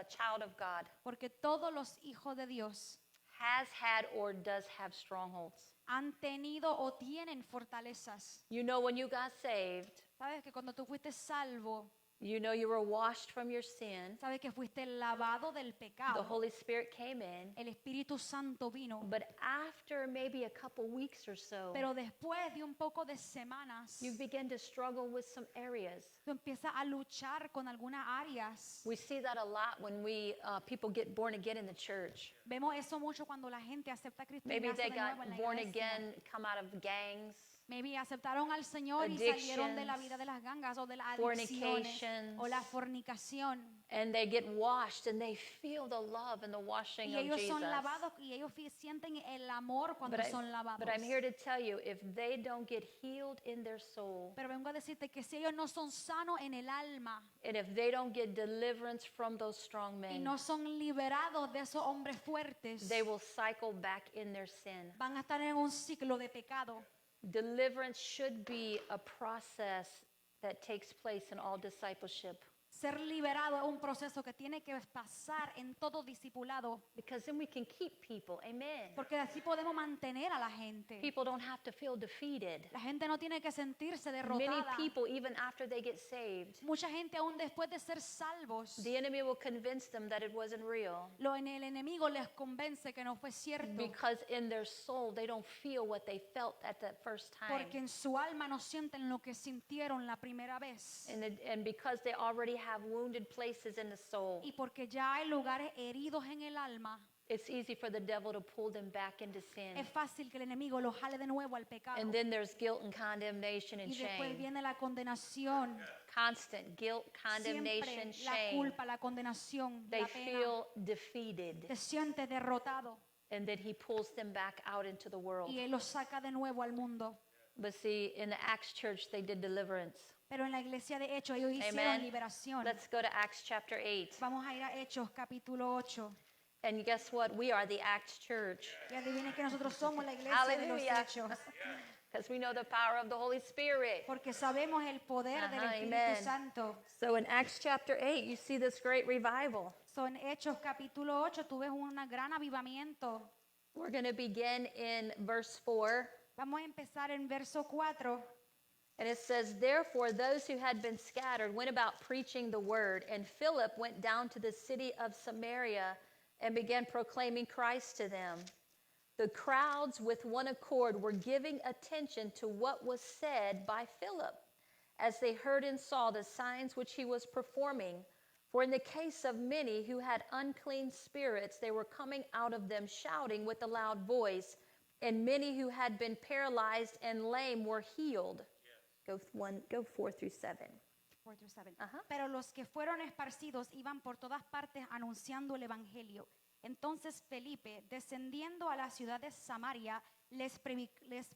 child of God Porque todos los hijos de Dios has had or does have strongholds. han tenido o tienen fortalezas. You know, when you got saved, Sabes que cuando tú fuiste salvo, You know you were washed from your sin. Sabe que fuiste lavado del The pecado. Holy Spirit came in. El Espíritu Santo vino. But after maybe a couple weeks or so, Pero después de un poco de semanas, you begin to struggle with some areas. tú empiezas a luchar con algunas áreas. We see that a lot when people get born again in the church. Vemos eso mucho cuando la gente acepta a Cristo y Maybe nace they de got nuevo en la born iglesia. again, come out of gangs, Maybe aceptaron al Señor y salieron de la addictions, vida de las gangas o de las adicciones fornications. o la fornicación. and they get washed and they feel the love and the washing Y of ellos Jesus. son lavados y ellos sienten el amor cuando son lavados. But I'm here to tell you, if they don't get healed in their soul, Pero vengo a decirte que si ellos no son sanos en el alma and if they don't get deliverance from those strong y men, no son liberados de esos hombres fuertes, they will cycle back in their sin. van a estar en un ciclo de pecado. Deliverance should be a process that takes place in all discipleship. Ser liberado es un proceso que tiene que pasar en todo discipulado, Because then we can keep people. Amen. porque así podemos mantener a la gente. People don't have to feel defeated. La gente no tiene que sentirse Many derrotada. people, even after they get saved, Mucha gente aún después de ser salvos, the enemy will convince them that it wasn't real. el enemigo les convence que no fue cierto, Because in their soul, they don't feel what they felt at that first time. porque en su alma no sienten lo que sintieron la primera vez. And because they already have wounded places in the soul, Y porque ya hay lugares heridos en el alma, it's easy for the devil to pull them back into sin. es fácil que el enemigo los jale de nuevo al pecado. And then there's guilt and condemnation and Y después shame. viene la condenación, Constant guilt, condemnation, siempre la shame. culpa, la condenación, They la pena. feel defeated. Te sientes derrotado And then he pulls them back out into the world. y él los saca de nuevo al mundo. But see, in the Acts church, they did deliverance. Pero en la iglesia de Hechos ellos hicieron Amen. liberación. Let's go to Acts chapter 8. Vamos a ir a Hechos capítulo 8. And guess what? We are the Acts church. Y adivinen que nosotros somos la iglesia de los Hallelujah. Hechos. Because we know the power of the Holy Spirit. Porque sabemos el poder del Ajá, Espíritu amen. Santo. So in Acts chapter 8, you see this great revival. So, en Hechos capítulo 8 tú ves un gran avivamiento. We're going to begin in verse 4. Vamos a empezar en verso 4. And it says, therefore, those who had been scattered went about preaching the word. And Philip went down to the city of Samaria and began proclaiming Christ to them. The crowds with one accord were giving attention to what was said by Philip, as they heard and saw the signs which he was performing. For in the case of many who had unclean spirits, they were coming out of them shouting with a loud voice, and many who had been paralyzed and lame were healed. Go 4 through 7. 4 through 7. Ajá. Pero los que fueron esparcidos iban por todas partes anunciando el evangelio. Entonces Felipe, descendiendo a la ciudad de Samaria, les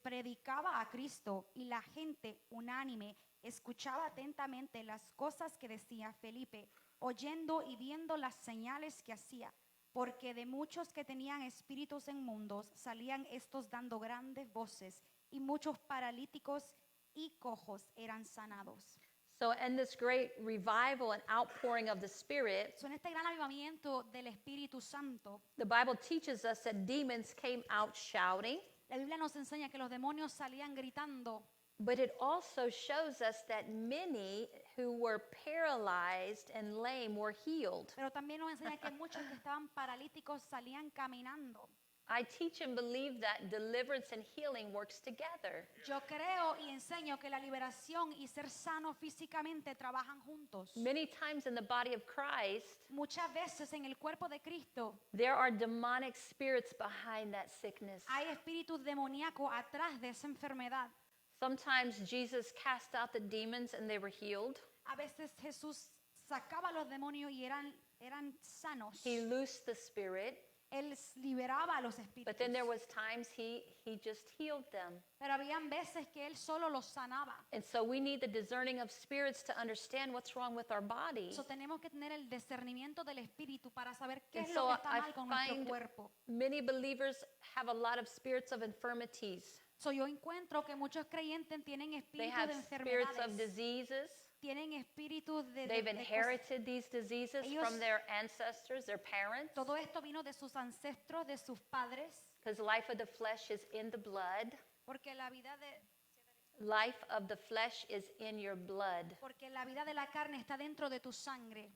predicaba a Cristo, y la gente unánime escuchaba atentamente las cosas que decía Felipe, oyendo y viendo las señales que hacía, porque de muchos que tenían espíritus inmundos salían estos dando grandes voces, y muchos paralíticos y cojos eran sanados. So, in this great revival and outpouring of the Spirit, So, en este gran avivamiento del Espíritu Santo, the Bible teaches us that demons came out shouting, la Biblia nos enseña que los demonios salían gritando, but it also shows us that many who were paralyzed and lame were healed. pero también nos enseña que muchos que estaban paralíticos salían caminando. I teach and believe that deliverance and healing works together. Yo creo y enseño que la liberación y ser sano físicamente trabajan juntos. Many times in the body of Christ, Muchas veces en el cuerpo de Cristo there are demonic spirits behind that sickness. hay espíritus demoníacos atrás de esa enfermedad. Sometimes Jesus cast out the demons and they were healed. A veces Jesús sacaba a los demonios y eran sanos. He loosed the spirit, Él liberaba a los but then there espíritus. was times he just healed them. Pero habían veces que Él solo los sanaba. And so we need the discerning of spirits to understand what's wrong with our body. So, tenemos que tener el discernimiento del espíritu para saber qué And es so lo que está I mal con nuestro find cuerpo. many believers have a lot of spirits of infirmities. So, yo encuentro que muchos creyentes tienen They espíritus have de spirits of enfermedades, diseases. tienen espíritus de They've cosas. inherited these diseases Ellos- from their ancestors, their parents, Todo esto vino de sus ancestros, de sus padres, because life of the flesh is in the blood. porque la vida de life of the flesh is in your blood. porque la vida de la carne está dentro de tu sangre.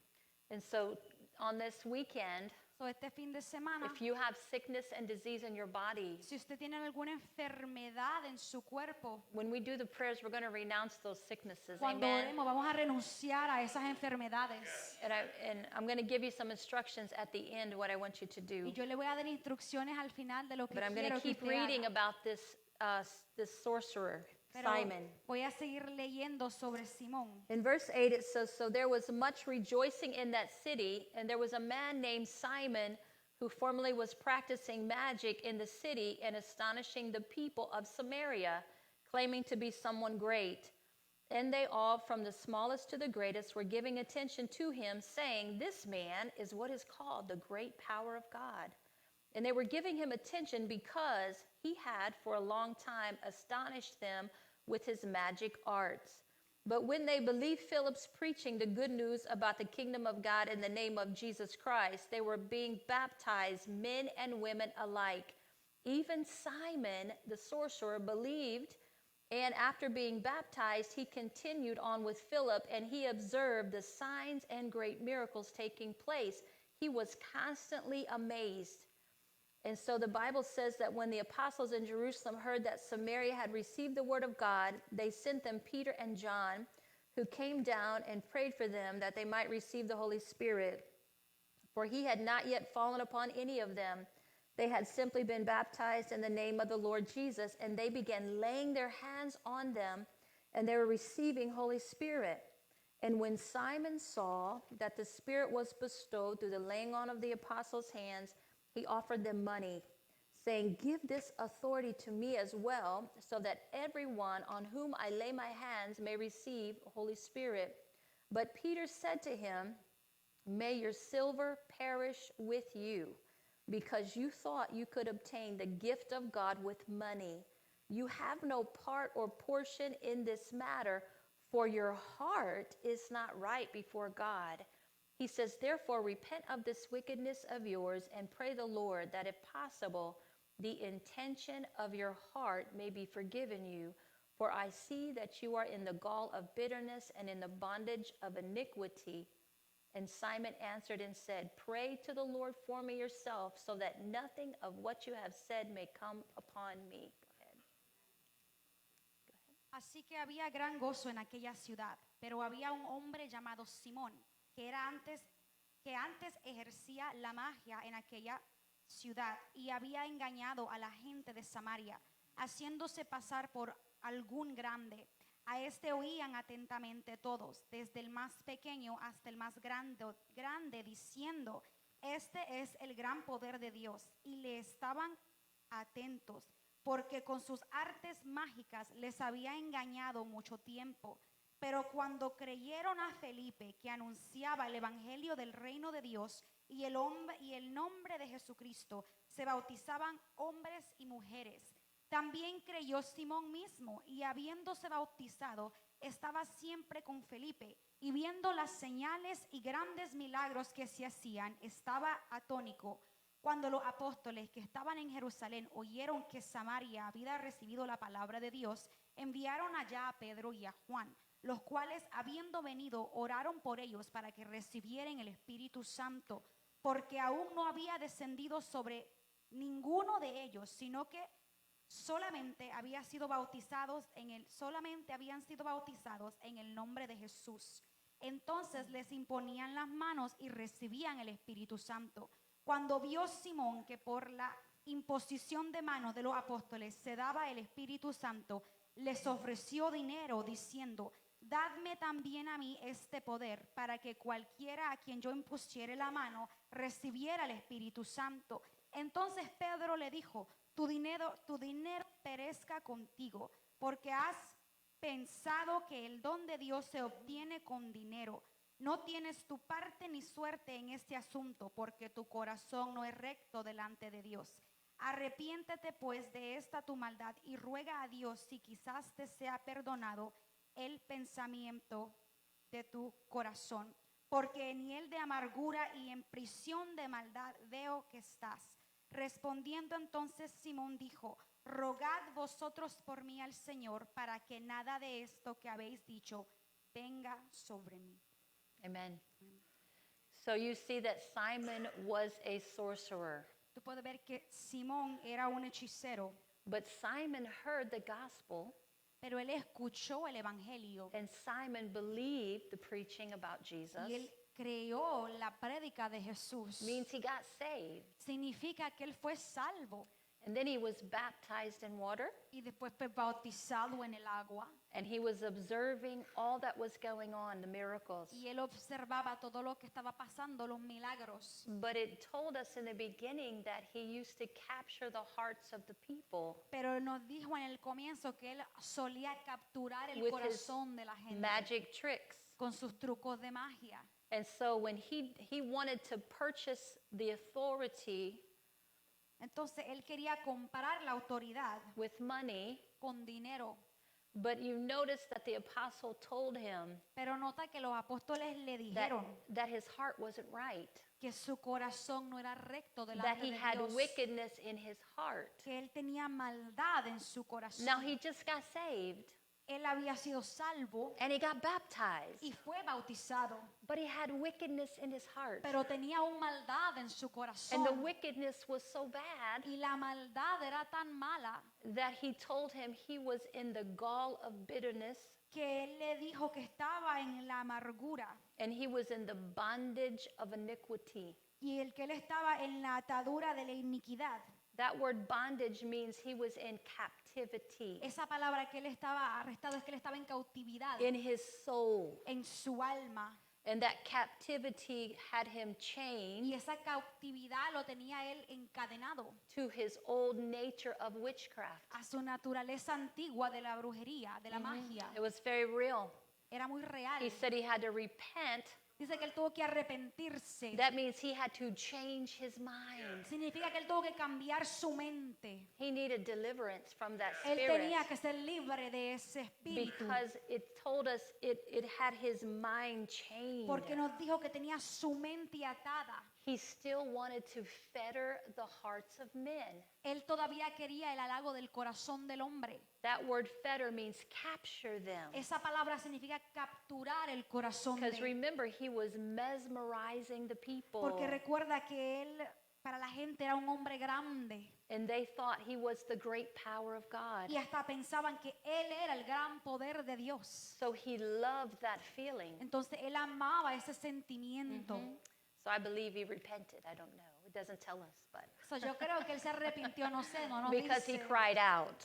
And so on this weekend, So, este fin de semana, if you have sickness and disease in your body, si usted tiene alguna enfermedad en su cuerpo, when we do the prayers, we're going to renounce those sicknesses. cuando Amen. oremos vamos a renunciar a esas enfermedades. And I'm going to give you some instructions at the end what I want you to do. Y yo le voy a dar instrucciones al final de lo que But I'm going quiero to que keep usted reading haga. about this sorcerer, Pero Simon. voy a seguir leyendo sobre Simón. In verse 8 it says, "So there was much rejoicing in that city, and there was a man named Simon who formerly was practicing magic in the city and astonishing the people of Samaria, claiming to be someone great. And they all, from the smallest to the greatest, were giving attention to him, saying, 'This man is what is called the great power of God.' And they were giving him attention because he had for a long time astonished them with his magic arts. But when they believed Philip's preaching the good news about the kingdom of God in the name of Jesus Christ, they were being baptized, men and women alike. Even Simon, the sorcerer, believed, and after being baptized, he continued on with Philip, and he observed the signs and great miracles taking place. He was constantly amazed." And so the Bible says that when the apostles in Jerusalem heard that Samaria had received the word of God, they sent them Peter and John, who came down and prayed for them that they might receive the Holy Spirit. For he had not yet fallen upon any of them. They had simply been baptized in the name of the Lord Jesus, and they began laying their hands on them, and they were receiving Holy Spirit. And when Simon saw that the Spirit was bestowed through the laying on of the apostles' hands, he offered them money, saying, "Give this authority to me as well, so that everyone on whom I lay my hands may receive Holy Spirit." But Peter said to him, "May your silver perish with you, because you thought you could obtain the gift of God with money. You have no part or portion in this matter, for your heart is not right before God." He says, "Therefore, repent of this wickedness of yours and pray the Lord that, if possible, the intention of your heart may be forgiven you. For I see that you are in the gall of bitterness and in the bondage of iniquity." And Simon answered and said, "Pray to the Lord for me yourself, so that nothing of what you have said may come upon me." Go ahead. Así que había gran gozo en aquella ciudad, pero había un hombre llamado Simón, que antes ejercía la magia en aquella ciudad y había engañado a la gente de Samaria, haciéndose pasar por algún grande. A este oían atentamente todos, desde el más pequeño hasta el más grande, diciendo, "Este es el gran poder de Dios", y le estaban atentos, porque con sus artes mágicas les había engañado mucho tiempo. Pero cuando creyeron a Felipe, que anunciaba el evangelio del reino de Dios y el nombre de Jesucristo, se bautizaban hombres y mujeres. También creyó Simón mismo, y habiéndose bautizado, estaba siempre con Felipe, y viendo las señales y grandes milagros que se hacían, estaba atónito. Cuando los apóstoles que estaban en Jerusalén oyeron que Samaria había recibido la palabra de Dios, enviaron allá a Pedro y a Juan, los cuales, habiendo venido, oraron por ellos para que recibieran el Espíritu Santo, porque aún no había descendido sobre ninguno de ellos, sino que solamente habían sido bautizados en el nombre de Jesús. Entonces les imponían las manos y recibían el Espíritu Santo. Cuando vio Simón que por la imposición de manos de los apóstoles se daba el Espíritu Santo, les ofreció dinero diciendo, "Dadme también a mí este poder, para que cualquiera a quien yo impusiere la mano recibiera el Espíritu Santo." Entonces Pedro le dijo, tu dinero perezca contigo, porque has pensado que el don de Dios se obtiene con dinero. No tienes tu parte ni suerte en este asunto, porque tu corazón no es recto delante de Dios. Arrepiéntete pues de esta tu maldad y ruega a Dios si quizás te sea perdonado el pensamiento de tu corazón, porque en hiel de amargura y en prisión de maldad veo que estás. Respondiendo entonces Simón dijo, rogad vosotros por mí al Señor para que nada de esto que habéis dicho venga sobre mí. Amen. So you see that Simon was a sorcerer, Tú puedes ver que Simón era un hechicero, but Simon heard the gospel, pero él escuchó el evangelio and Simon believed the preaching about Jesus. y él creyó la prédica de Jesús. Means he got saved. Significa que él fue salvo And then he was baptized in water, y después fue bautizado en el agua. and he was observing all that was going on, the miracles. Y él observaba todo lo que estaba pasando, los milagros. But it told us in the beginning that he used to capture the hearts of the people Pero nos dijo en el comienzo que él solía capturar el with his corazón de la gente magic tricks. con sus trucos de magia. And so when he wanted to purchase the authority Entonces él quería comprar la autoridad with money, con dinero. but you notice that the apostle told him Pero nota que los apóstoles le that, dijeron that his heart wasn't right, que su corazón no era recto that delante he de had Dios, wickedness in his heart. que él tenía maldad en su corazón. Now he just got saved Él había sido salvo and he got baptized, y fue bautizado, but he had wickedness in his heart. pero tenía una maldad en su And the corazón. wickedness was so bad Y la maldad era tan mala that he told him he was in the gall of bitterness que él le dijo que estaba en la amargura and he was in the bondage of iniquity. y el que él estaba en la atadura de la iniquidad. That word bondage means he was in captivity Esa palabra que él estaba arrestado es que él estaba en cautividad, in his soul. en su alma. And that captivity had him chained Y esa cautividad lo tenía él encadenado to his old nature of witchcraft. a su naturaleza antigua de la brujería, de la magia. It was very real. Era muy real. He said he had to repent. Dice que él tuvo que arrepentirse. That means he had to change his mind. Significa que él tuvo que cambiar su mente. He needed deliverance from that Él spirit tenía que ser libre de ese espíritu. because it told us it had his mind chained. Porque nos dijo que tenía su mente atada. He still wanted to fetter the hearts of men. Él todavía quería el halago del corazón del hombre. That word fetter means capture them. Esa palabra significa capturar el corazón de Because remember, he was mesmerizing the people. Porque recuerda que él para la gente era un hombre grande And they thought he was the great power of God. y hasta pensaban que él era el gran poder de Dios. So he loved that feeling. Entonces él amaba ese sentimiento. So I believe he repented. I don't know. It doesn't tell us, but So, yo creo que él se arrepintió, no sé, no nos because he dice, cried out.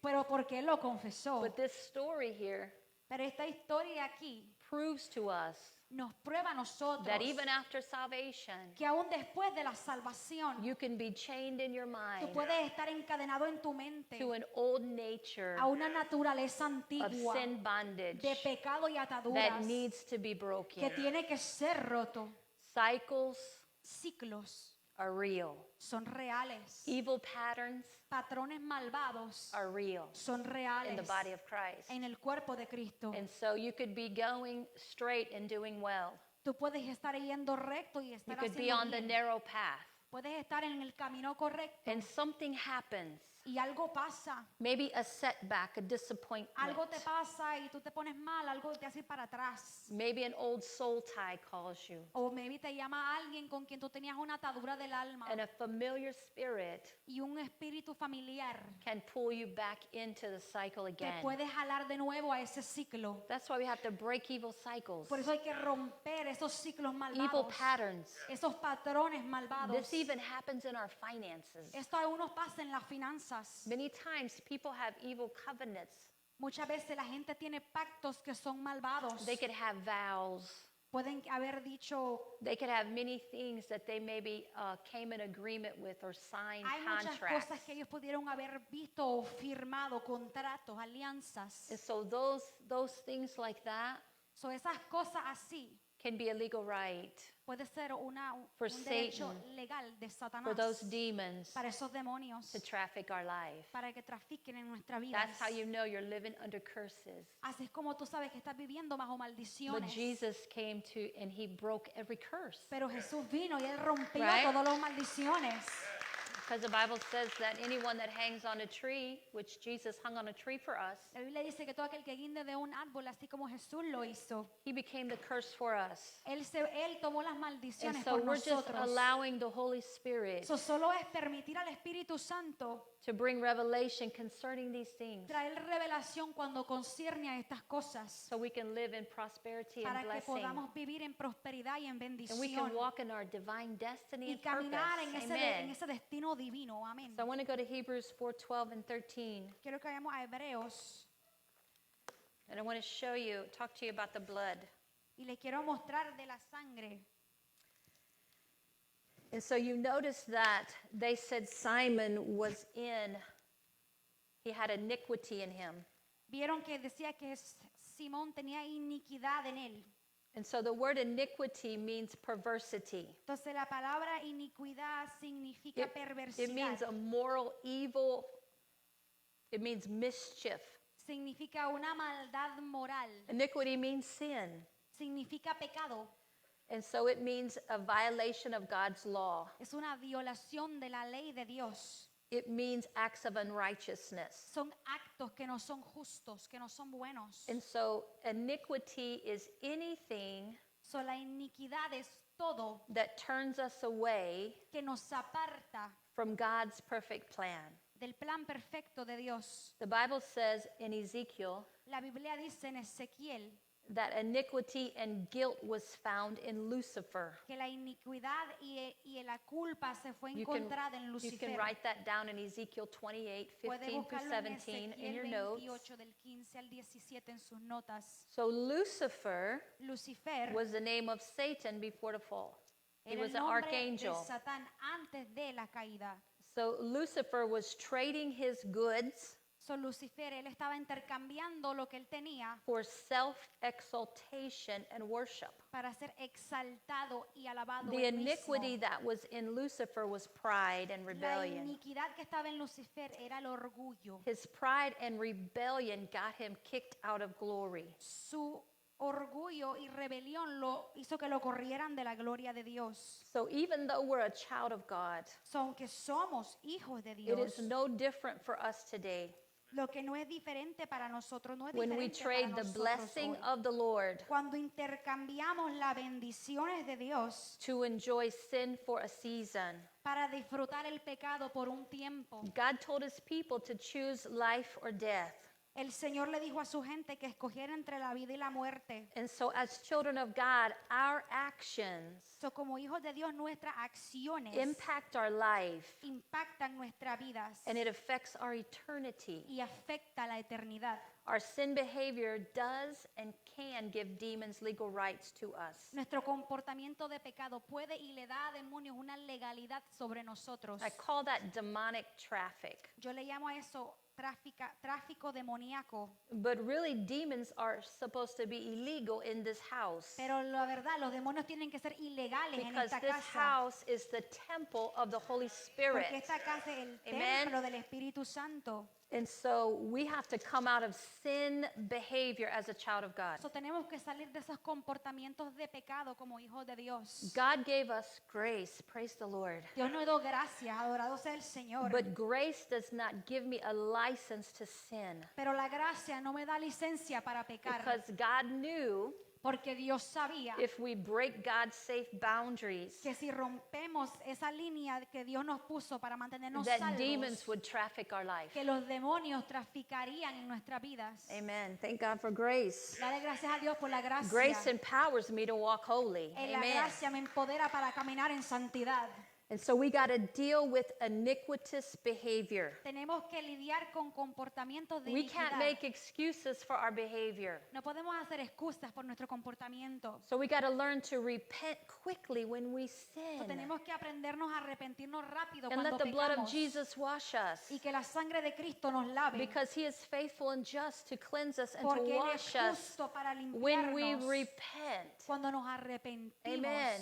pero porque él lo confesó. But this story here Pero esta historia aquí proves to us nos prueba a nosotros that even after salvation, que aún después de la salvación you can be chained in your tú mind puedes estar encadenado en tu mente to an old nature a una naturaleza of antigua sin bondage de pecado y that ataduras needs to be que broken. tiene que ser roto. Cycles Ciclos are real. son reales. Evil patterns Patrones malvados are real son in the reales body of Christ. en el cuerpo de Cristo. And so you could be going straight and doing well. Tú puedes estar yendo recto y You estar could be haciendo on the bien. narrow path. Puedes estar en el camino correcto And something happens. y algo pasa. Maybe a setback, a disappointment. Algo te pasa y tú te pones mal, algo te hace ir para atrás. Maybe an old soul tie calls you. O maybe te llama alguien con quien tú tenías una atadura del alma And a familiar spirit y un espíritu familiar can pull you back into the cycle te again. puede jalar de nuevo a ese ciclo. That's why we have to break evil cycles, Por eso hay que romper esos ciclos evil malvados, patterns. esos patrones malvados. This even happens in our finances. Esto aún nos pasa en las finanzas. Many times people have evil covenants. Muchas veces la gente tiene pactos que son malvados. They could have vows. Pueden haber dicho, They could have many things that they maybe came in agreement with or signed hay muchas contracts. cosas que ellos pudieron haber visto o firmado, contratos, alianzas. And so those things like that So, esas cosas así can be a legal right puede ser un For derecho Satan, legal de for those Satanás demons para esos demonios, to traffic our life. para que trafiquen en nuestra vida. That's how you know you're living under curses. Así es como tú sabes que estás viviendo bajo But maldiciones. Jesus came to and he broke every curse. Pero Jesús vino y él rompió Right? todas las maldiciones. Because the Bible says that anyone that hangs on a tree, which Jesus hung on a tree for us, La Biblia dice que todo aquel que guinde de un árbol, así como Jesús lo hizo, he became the curse for us. él tomó las And maldiciones so por we're just nosotros. allowing the Holy Spirit Eso solo es permitir al Espíritu Santo to bring revelation concerning these things traer revelación cuando concierne a estas cosas, so we can live in prosperity and para que blessing. podamos vivir en prosperidad y en And we bendición can walk in our divine destiny y and purpose. caminar en Amen. ese destino divino. Amén. So I want to go to Hebrews 4:12 and 13. Quiero que vayamos a Hebreos And I want to show you, talk to you about the blood. y les quiero mostrar de la sangre. And so you notice that they said Simon he had iniquity in him. Vieron que decía que Simón tenía iniquidad en él. And so the word iniquity means perversity. Entonces la palabra iniquidad significa It means perversidad. a moral evil. It means mischief. Significa una maldad moral. Iniquity means sin. Significa pecado. And so it means a violation of God's law. Es una violación de la ley de Dios. It means acts of unrighteousness. Son actos que no son justos, que no son buenos. And so iniquity is anything So, la iniquidad es todo that turns us away que nos aparta from God's perfect plan. del plan perfecto de Dios. The Bible says in Ezekiel La Biblia dice en Ezequiel that iniquity and guilt was found in Lucifer. que la iniquidad y la culpa se fue You can, encontrada en you Lucifer. can write that down in Ezekiel 28, Puede 15 through buscarlo en 17 in Ezequiel your notes. 28 del 15 al 17 en sus notas. So Lucifer Lucifer was the name of Satan before the fall. He era was el an nombre archangel. de Satán antes de la caída. So Lucifer was trading his goods So, Lucifer, él estaba intercambiando lo que él tenía for self-exaltation and worship. para ser exaltado y alabado The él mismo. iniquity that was in Lucifer was pride and La rebellion. iniquidad que estaba en Lucifer era el orgullo. His pride and rebellion got him kicked out of glory. Su orgullo y rebelión lo hizo que lo corrieran de la gloria de Dios. So even though we're a child of God, So, aunque somos hijos de it Dios, is no different for us today. lo que no es diferente para nosotros, no es When we diferente trade para the nosotros blessing hoy. of the Lord Cuando intercambiamos las bendiciones de Dios to enjoy sin for a season. para disfrutar el pecado por un tiempo. God told his people to choose life or death. El Señor le dijo a su gente que escogiera entre la vida y la muerte. And so as children of God, our actions So, como hijos de Dios, nuestras acciones impact our life impactan nuestras vidas and it affects our eternity. y afecta la eternidad. Our sin behavior does and can give demons legal rights to us. Nuestro comportamiento de pecado puede y le da a demonios una legalidad sobre nosotros. I call that demonic traffic. Yo le llamo a eso tráfico demoníaco. But really, demons are supposed to be illegal in this house Pero la verdad, los demonios tienen que ser ilegales en because esta this casa. house is the temple of the Holy Spirit. Porque esta casa es el Amen. templo del Espíritu Santo. And so we have to come out of sin behavior as a child of God. So, tenemos que salir de esos comportamientos de pecado como hijos de Dios. God gave us grace, praise the Lord. Dios nos dio gracias, adorado sea el Señor. But grace does not give me a license to sin Pero la gracia no me da licencia para pecar. because God knew Porque Dios sabía if we break God's safe boundaries, que si rompemos esa línea que Dios nos puso para mantenernos that demons salvos, would traffic our life. que los demonios traficarían en nuestras vidas. Amen. Thank God for grace. Dale gracias a Dios por la gracia. Grace empowers me to walk holy. La Amen. gracia me empodera para caminar en santidad. And so we got to deal with iniquitous behavior. Tenemos que lidiar con comportamientos de We can't iniquidad. make excuses for our behavior. No podemos hacer excusas por nuestro comportamiento. So we got to learn to repent quickly when we So, sin. tenemos que aprendernos a arrepentirnos rápido And cuando let the blood of pecamos. Jesus wash us. Y que la sangre de Cristo nos lave. Because he is faithful and just to cleanse us and to Porque Él es wash us justo para when we limpiarnos repent. cuando nos arrepentimos. Amen.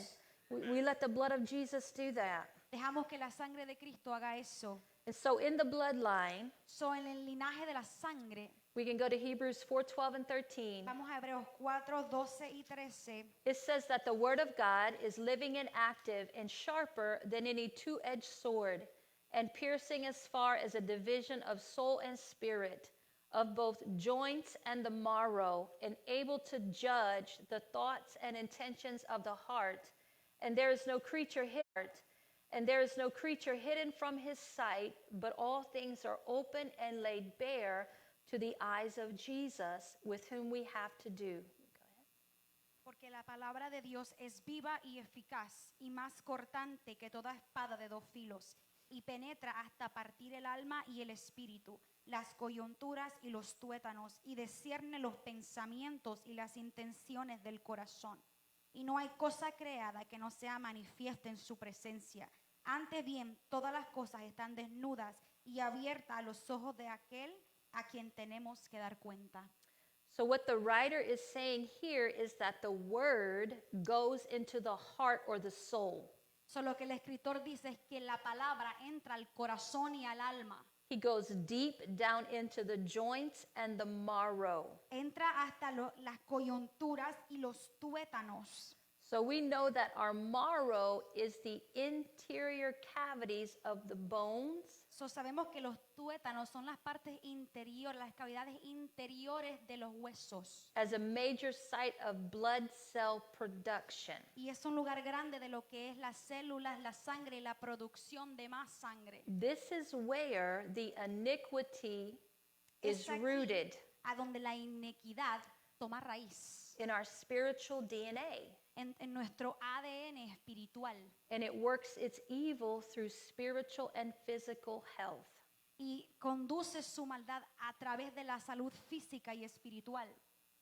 We let the blood of Jesus do that. Dejamos que la sangre de Cristo haga eso. And so in the bloodline, So, en el linaje de la sangre, we can go to Hebrews 4:12 and 13. vamos a Hebreos 4, 12 y 13. It says that the word of God is living and active and sharper than any two-edged sword, and piercing as far as a division of soul and spirit, of both joints and the marrow, and able to judge the thoughts and intentions of the heart. And there is no creature hidden from his sight, but all things are open and laid bare to the eyes of Jesus, with whom we have to do. Porque la palabra de Dios es viva y eficaz y más cortante que toda espada de dos filos y penetra hasta partir el alma y el espíritu, las coyunturas y los tuétanos, y discierne los pensamientos y las intenciones del corazón. Y no hay cosa creada que no sea manifiesta en su presencia. Antes bien, todas las cosas están desnudas y abiertas a los ojos de aquel a quien tenemos que dar cuenta. So what the writer is saying here is that the word goes into the heart or the soul. So, lo que el escritor dice es que la palabra entra al corazón y al alma. He goes deep down into the joints and the marrow. Entra hasta las coyunturas y los tuétanos. So we know that our marrow is the interior cavities of the bones, So, sabemos que los tuétanos son las partes interiores, las cavidades interiores de los huesos. as a major site of blood cell production. Y es un lugar grande de lo que es las células, la sangre y la producción de más sangre. This is where the iniquity is Es aquí rooted a donde la inequidad toma raíz. in our spiritual DNA. En nuestro ADN espiritual. And it works its evil through spiritual and physical health. Y conduce su maldad a través de la salud física y espiritual.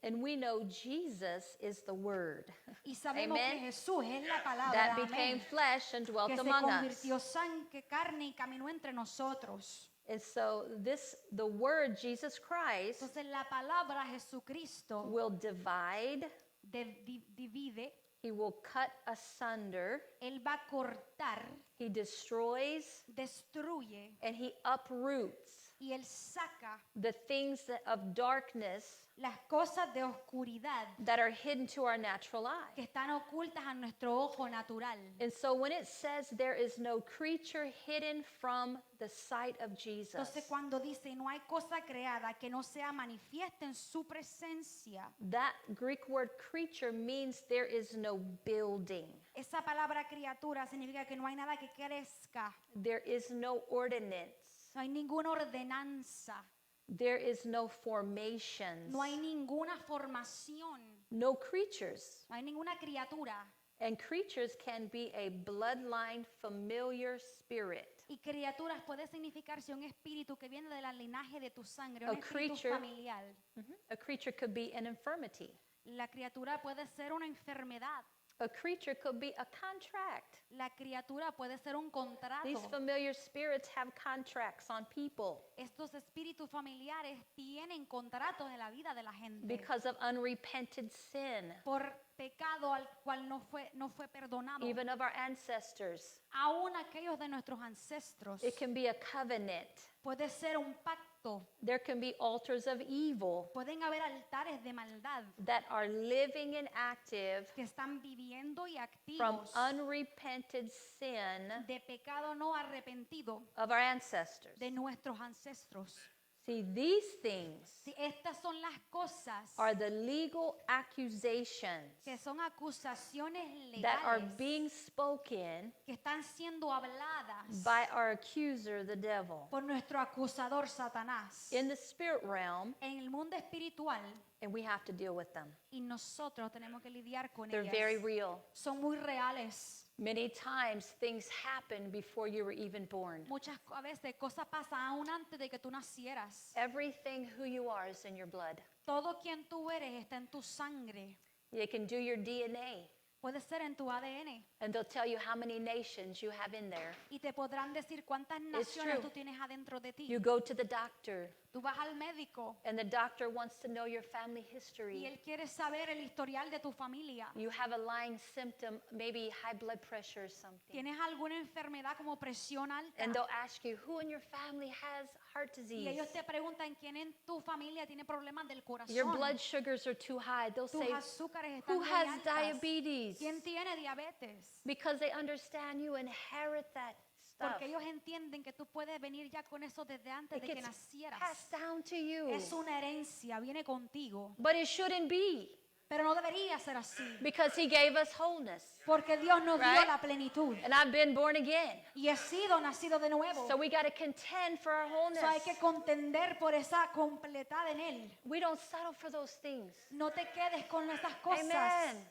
And we know Jesus is the Word Y sabemos Amen. que Jesús es la palabra, that amén, became flesh and dwelt que se among us. convirtió carne y caminó entre nosotros. And so the Word, Jesus Christ, Entonces la palabra Jesucristo will divide, divide, He will cut asunder, Él va a cortar, He destroys, destruye and He uproots y Él saca the things of darkness las cosas de oscuridad that are hidden to our natural eye. que están ocultas a nuestro ojo natural. And so when it says there is no creature hidden from the sight of Jesus, Entonces cuando dice no hay cosa creada que no sea manifiesta en su presencia, that Greek word creature means there is no building. esa palabra criatura significa que no hay nada que crezca, There is no ordinance. no hay ninguna ordenanza, There is no formations. no hay ninguna formación, No creatures. no hay ninguna criatura. And creatures can be a bloodline familiar spirit. Y criaturas puede significarse un espíritu que viene del linaje de tu sangre, A un espíritu creature. familiar. A creature could be an infirmity. La criatura puede ser una enfermedad. A creature could be a contract. La criatura puede ser un contrato. These familiar spirits have contracts on people Estos espíritus familiares tienen contratos en la vida de la gente because of unrepented sin, por pecado al cual no fue perdonado. even of our ancestors. Aún aquellos de nuestros ancestros. It can be a covenant. Puede ser un pacto. There can be altars of evil Pueden haber altares de maldad that are living and active que están viviendo y from activos unrepented sin de pecado no arrepentido of our ancestors. de nuestros ancestros. See, these things Si estas son las cosas are the legal accusations que son acusaciones that are legales being spoken que están siendo habladas by our accuser, the devil, por nuestro acusador Satanás in the spirit realm, en el mundo espiritual, and we have to deal with them. y nosotros tenemos que lidiar con They're very ellas. real. Son muy reales. Many times things happen before you were even born. Muchas veces cosas pasan aún antes de que tú nacieras. Everything who you are is in your blood. Todo quien tú eres está en tu sangre. They can do your DNA, Puede ser en tu ADN. and they'll tell you how many nations you have in there. Y te podrán decir cuántas naciones true. tú tienes adentro de ti. You go to the doctor, Tú vas al médico and the doctor wants to know your family y history. él quiere saber el historial de tu familia. You have a lying symptom, maybe high blood pressure or something. ¿Tienes alguna enfermedad como presión alta? And they'll ask you, who in your family has heart Y disease? ellos te preguntan quién en tu familia tiene problemas del corazón. Your blood sugars are too high. They'll Tus say, azúcares están who muy has altas. diabetes? ¿Quién tiene diabetes? Because they understand you inherit that stuff. Porque ellos entienden que tú puedes venir ya con eso desde antes It de que gets nacieras. passed down to you. Es una herencia, viene contigo. But it shouldn't be, Pero no debería ser así. because he gave us wholeness. Porque Dios nos dio Right? la plenitud. And I've been born again. Y he sido nacido de nuevo. So we got to contend for our wholeness. So hay que contender por esa completada en Él. We don't settle for those things. No te quedes con esas cosas. Amen.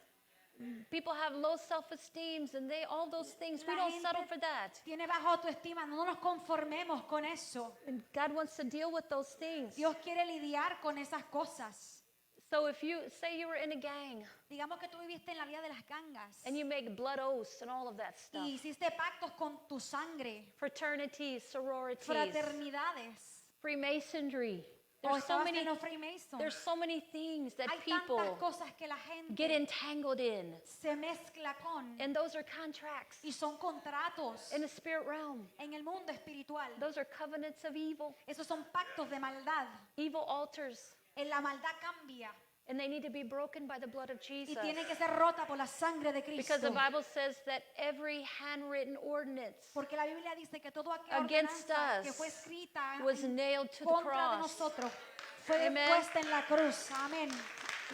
People have low self-esteem and all those things. We La don't settle gente for that. tiene baja autoestima. No nos conformemos con eso. And God wants to deal with those things. Dios quiere lidiar con esas cosas. So if you say you were in a gang Digamos que tú viviste en la vida de las gangas and you make blood oaths and all of that stuff, y hiciste pactos con tu sangre, fraternities, sororities, fraternidades, Freemasonry. o There's so estabas many en los Freemasons. there's so many things that Hay people tantas cosas que la gente get entangled in. se mezcla con And those are contracts y son contratos in the spirit realm. en el mundo espiritual. Those are covenants of evil, Esos son pactos de maldad. evil altars. En la maldad cambia And they need to be broken by the blood of y Jesus. tiene que ser rota por la sangre de Because the Cristo. Bible says that every handwritten ordinance Porque la Biblia dice que todo aquella against ordenanza que us fue escrita was en nailed to the contra de cross. nosotros fue Amen. puesta en la cruz. Amén.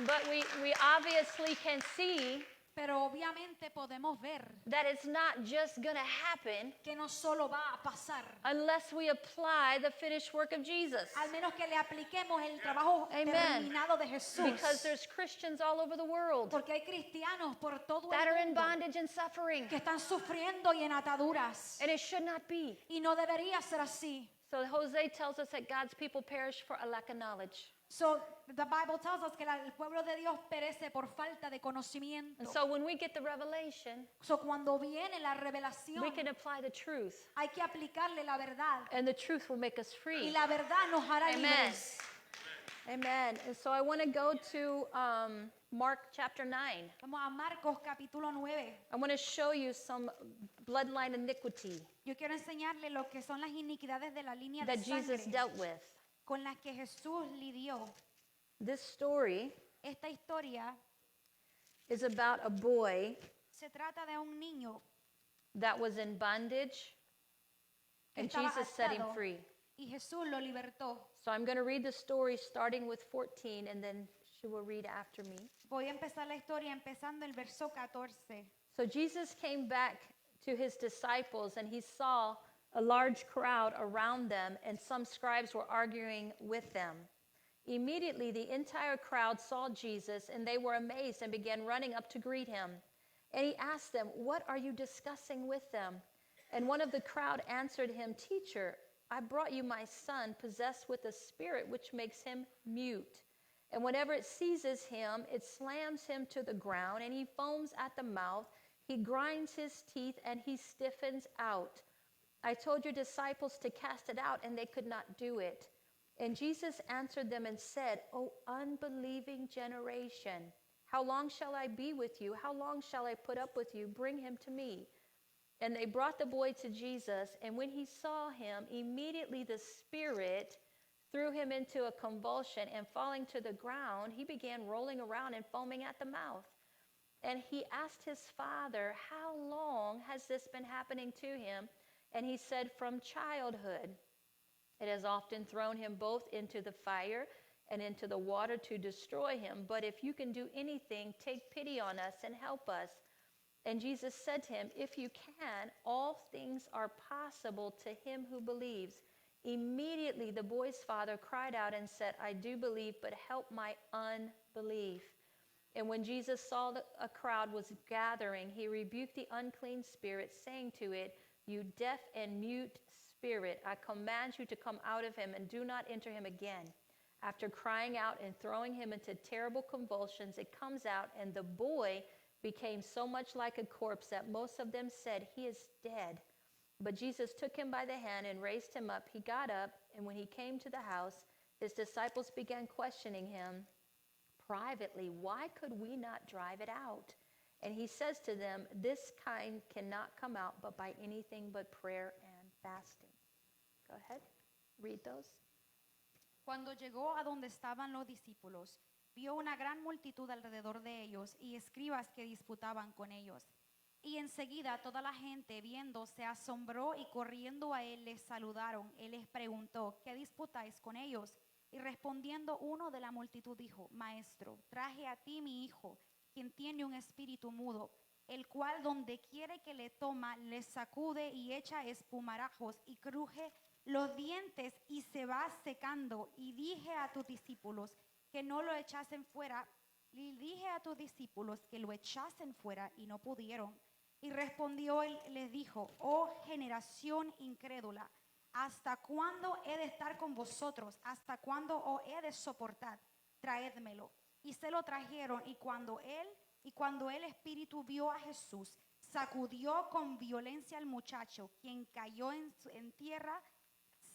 But we obviously can see Pero obviamente podemos ver that it's not just going to happen que no solo va a pasar, unless we apply the finished work of Jesus. al menos que le apliquemos el trabajo Amen. terminado de Jesús. Because there's Christians all over the world Porque hay cristianos por todo that el are in mundo bondage and suffering. que están sufriendo y en ataduras. And it should not be. Y no debería ser así. So Jose tells us that God's people perish for a lack of knowledge. So the Bible tells us que el pueblo de Dios perece por falta de conocimiento. And so when we get the revelation, So cuando viene la revelación, we can apply the truth. hay que aplicarle la verdad. And the truth will make us Y free. la verdad nos hará Amen. libres. Amen. And so I want to go to Mark chapter 9. Vamos a Marcos capítulo 9. I want to show you some bloodline iniquity Yo quiero enseñarle lo que son las iniquidades de la línea de that Jesus sangre dealt with. con las que Jesús lidió. This story Esta historia is about a boy se trata de un niño that was in bondage, que and estaba Jesus set him atado free. y Jesús lo libertó. So I'm going to read the story starting with 14, and then she will read after me. Voy a empezar la historia empezando el verso 14. So Jesus came back to his disciples, and he saw a large crowd around them, and some scribes were arguing with them. Immediately, the entire crowd saw Jesus, and they were amazed and began running up to greet him. And he asked them, "What are you discussing with them?" And one of the crowd answered him, "Teacher, I brought you my son, possessed with a spirit which makes him mute. And whenever it seizes him, it slams him to the ground, and he foams at the mouth. He grinds his teeth, and he stiffens out. I told your disciples to cast it out, and they could not do it." And Jesus answered them and said, "O unbelieving generation, how long shall I be with you? How long shall I put up with you? Bring him to me." And they brought the boy to Jesus, and when he saw him, immediately the spirit threw him into a convulsion, and falling to the ground, he began rolling around and foaming at the mouth. And he asked his father, "How long has this been happening to him?" And he said, "From childhood. It has often thrown him both into the fire and into the water to destroy him. But if you can do anything, take pity on us and help us." And Jesus said to him, "If you can, all things are possible to him who believes." Immediately the boy's father cried out and said, "I do believe, but help my unbelief." And when Jesus saw that a crowd was gathering, he rebuked the unclean spirit, saying to it, "You deaf and mute spirit, I command you to come out of him and do not enter him again." After crying out and throwing him into terrible convulsions, it comes out, and the boy became so much like a corpse that most of them said, "He is dead." But Jesus took him by the hand and raised him up. He got up, and when he came to the house, his disciples began questioning him privately, "Why could we not drive it out?" And he says to them, "This kind cannot come out but by anything but prayer and fasting." Go ahead, read those. Cuando llegó a donde estaban los discípulos, vio una gran multitud alrededor de ellos y escribas que disputaban con ellos. Y enseguida toda la gente viendo se asombró y corriendo a él les saludaron. Él les preguntó, ¿qué disputáis con ellos? Y respondiendo uno de la multitud dijo, Maestro, traje a ti mi hijo, quien tiene un espíritu mudo, el cual donde quiere que le toma, le sacude y echa espumarajos y cruje los dientes y se va secando. Y dije a tus discípulos que no lo echasen fuera, y dije a tus discípulos que lo echasen fuera y no pudieron. Y respondió él, les dijo, oh generación incrédula, ¿hasta cuándo he de estar con vosotros? ¿Hasta cuándo os he de soportar? Traédmelo. Y se lo trajeron, y cuando el espíritu vio a Jesús, sacudió con violencia al muchacho, quien cayó en tierra,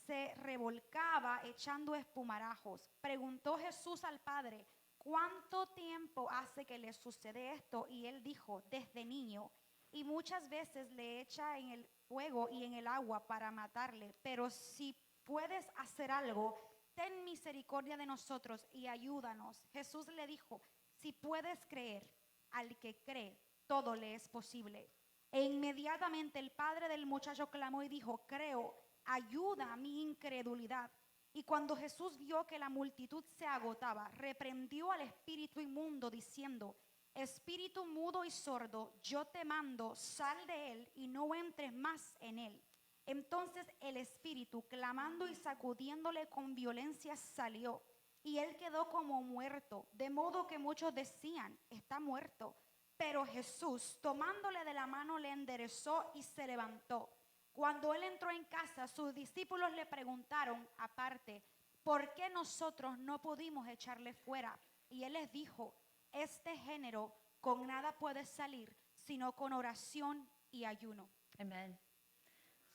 se revolcaba echando espumarajos. Preguntó Jesús al Padre, ¿cuánto tiempo hace que le sucede esto? Y él dijo, desde niño. Y muchas veces le echa en el fuego y en el agua para matarle. Pero si puedes hacer algo, ten misericordia de nosotros y ayúdanos. Jesús le dijo, si puedes creer, al que cree, todo le es posible. E inmediatamente el padre del muchacho clamó y dijo, creo, ayuda a mi incredulidad. Y cuando Jesús vio que la multitud se agotaba, reprendió al espíritu inmundo diciendo, espíritu mudo y sordo, yo te mando, sal de él y no entres más en él. Entonces el espíritu, clamando y sacudiéndole con violencia, salió. Y él quedó como muerto, de modo que muchos decían, está muerto. Pero Jesús, tomándole de la mano, le enderezó y se levantó. Cuando él entró en casa, sus discípulos le preguntaron aparte, ¿por qué nosotros no pudimos echarle fuera? Y él les dijo, este género con nada puede salir, sino con oración y ayuno. Amen.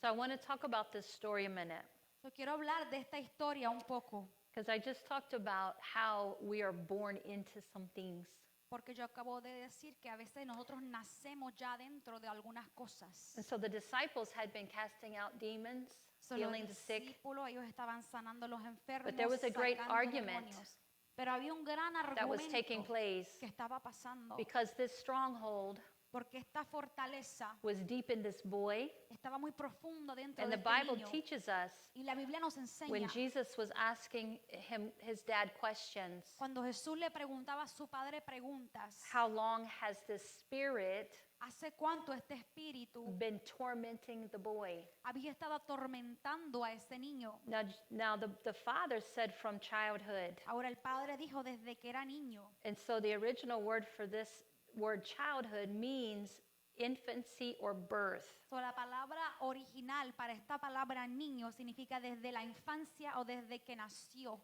So I want to talk about this story a minute Yo quiero hablar de esta historia un poco, because I just talked about how we are born into some things. porque yo acabo de decir que a veces nosotros nacemos ya dentro de algunas cosas. And so the disciples had been casting out demons, So, los healing the sick, discípulos, ellos estaban sanando a los enfermos, But there was a great sacando argument demonios. Pero había un gran that was taking argumento place que estaba pasando, because this stronghold porque esta fortaleza was deep in this boy. estaba muy profundo dentro And de the este Bible niño. teaches us Y la Biblia nos when enseña, Jesus was asking his dad questions, cuando Jesús le preguntaba a su padre preguntas, how long has this spirit ¿hace cuánto este espíritu been tormenting the boy? había estado atormentando a ese niño? Now the father said from childhood. Ahora el padre dijo desde que era niño. And so the original word for this word childhood means infancy or birth. So, la palabra original para esta palabra niño significa desde la infancia o desde que nació.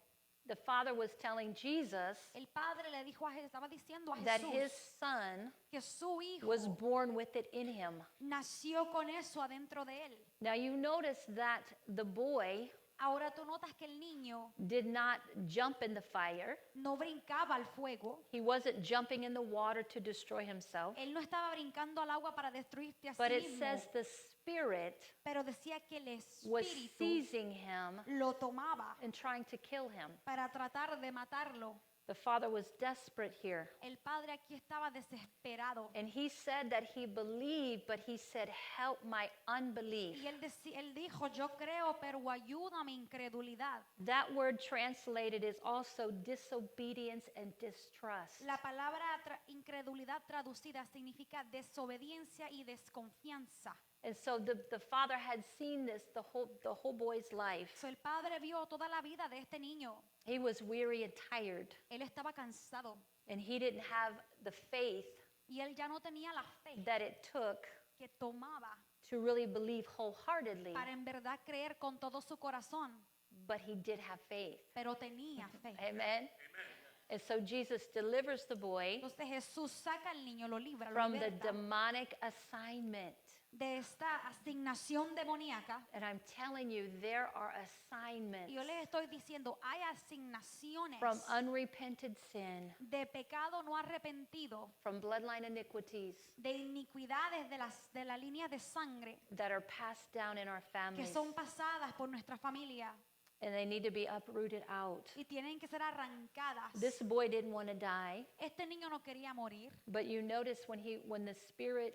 The father was telling Jesus El padre le dijo estaba diciendo a that Jesús his son que su hijo was born with it in him. nació con eso adentro de él. Now you notice that the boy Ahora tú notas que el niño did not jump in the fire. no brincaba al fuego. He wasn't jumping in the water to destroy himself. Él no estaba brincando al agua para destruirte a sí But it mismo, says the spirit pero decía que el was espíritu seizing him lo tomaba and trying to kill him. para tratar de matarlo. The father was desperate here. El padre aquí estaba desesperado. And he said that he believed, but he said, help my unbelief. Y él dijo, yo creo, pero ayuda a mi incredulidad. That word translated is also disobedience and distrust. La palabra incredulidad traducida significa desobediencia y desconfianza. And so the father had seen this the whole boy's life. So, el padre vio toda la vida de este niño. He was weary and tired, Él estaba cansado and he didn't have the faith y él ya no tenía la fe that it took que tomaba to really believe wholeheartedly, para en verdad creer con todo su corazón, but he did have faith. pero tenía fe. Amen. And so Jesus delivers the boy Entonces Jesús saca al niño, lo libra, lo from the liberta demonic assignment. de esta asignación demoníaca. And I'm telling you, there are assignments Y yo les estoy diciendo, hay asignaciones from unrepented sin, de pecado no arrepentido, from bloodline iniquities de iniquidades de la línea de sangre that are passed down in our que families. son pasadas por nuestra familia. and they need to be uprooted out. y tienen que ser arrancadas. This boy didn't want to die, Este niño no quería morir, but you notice when the spirit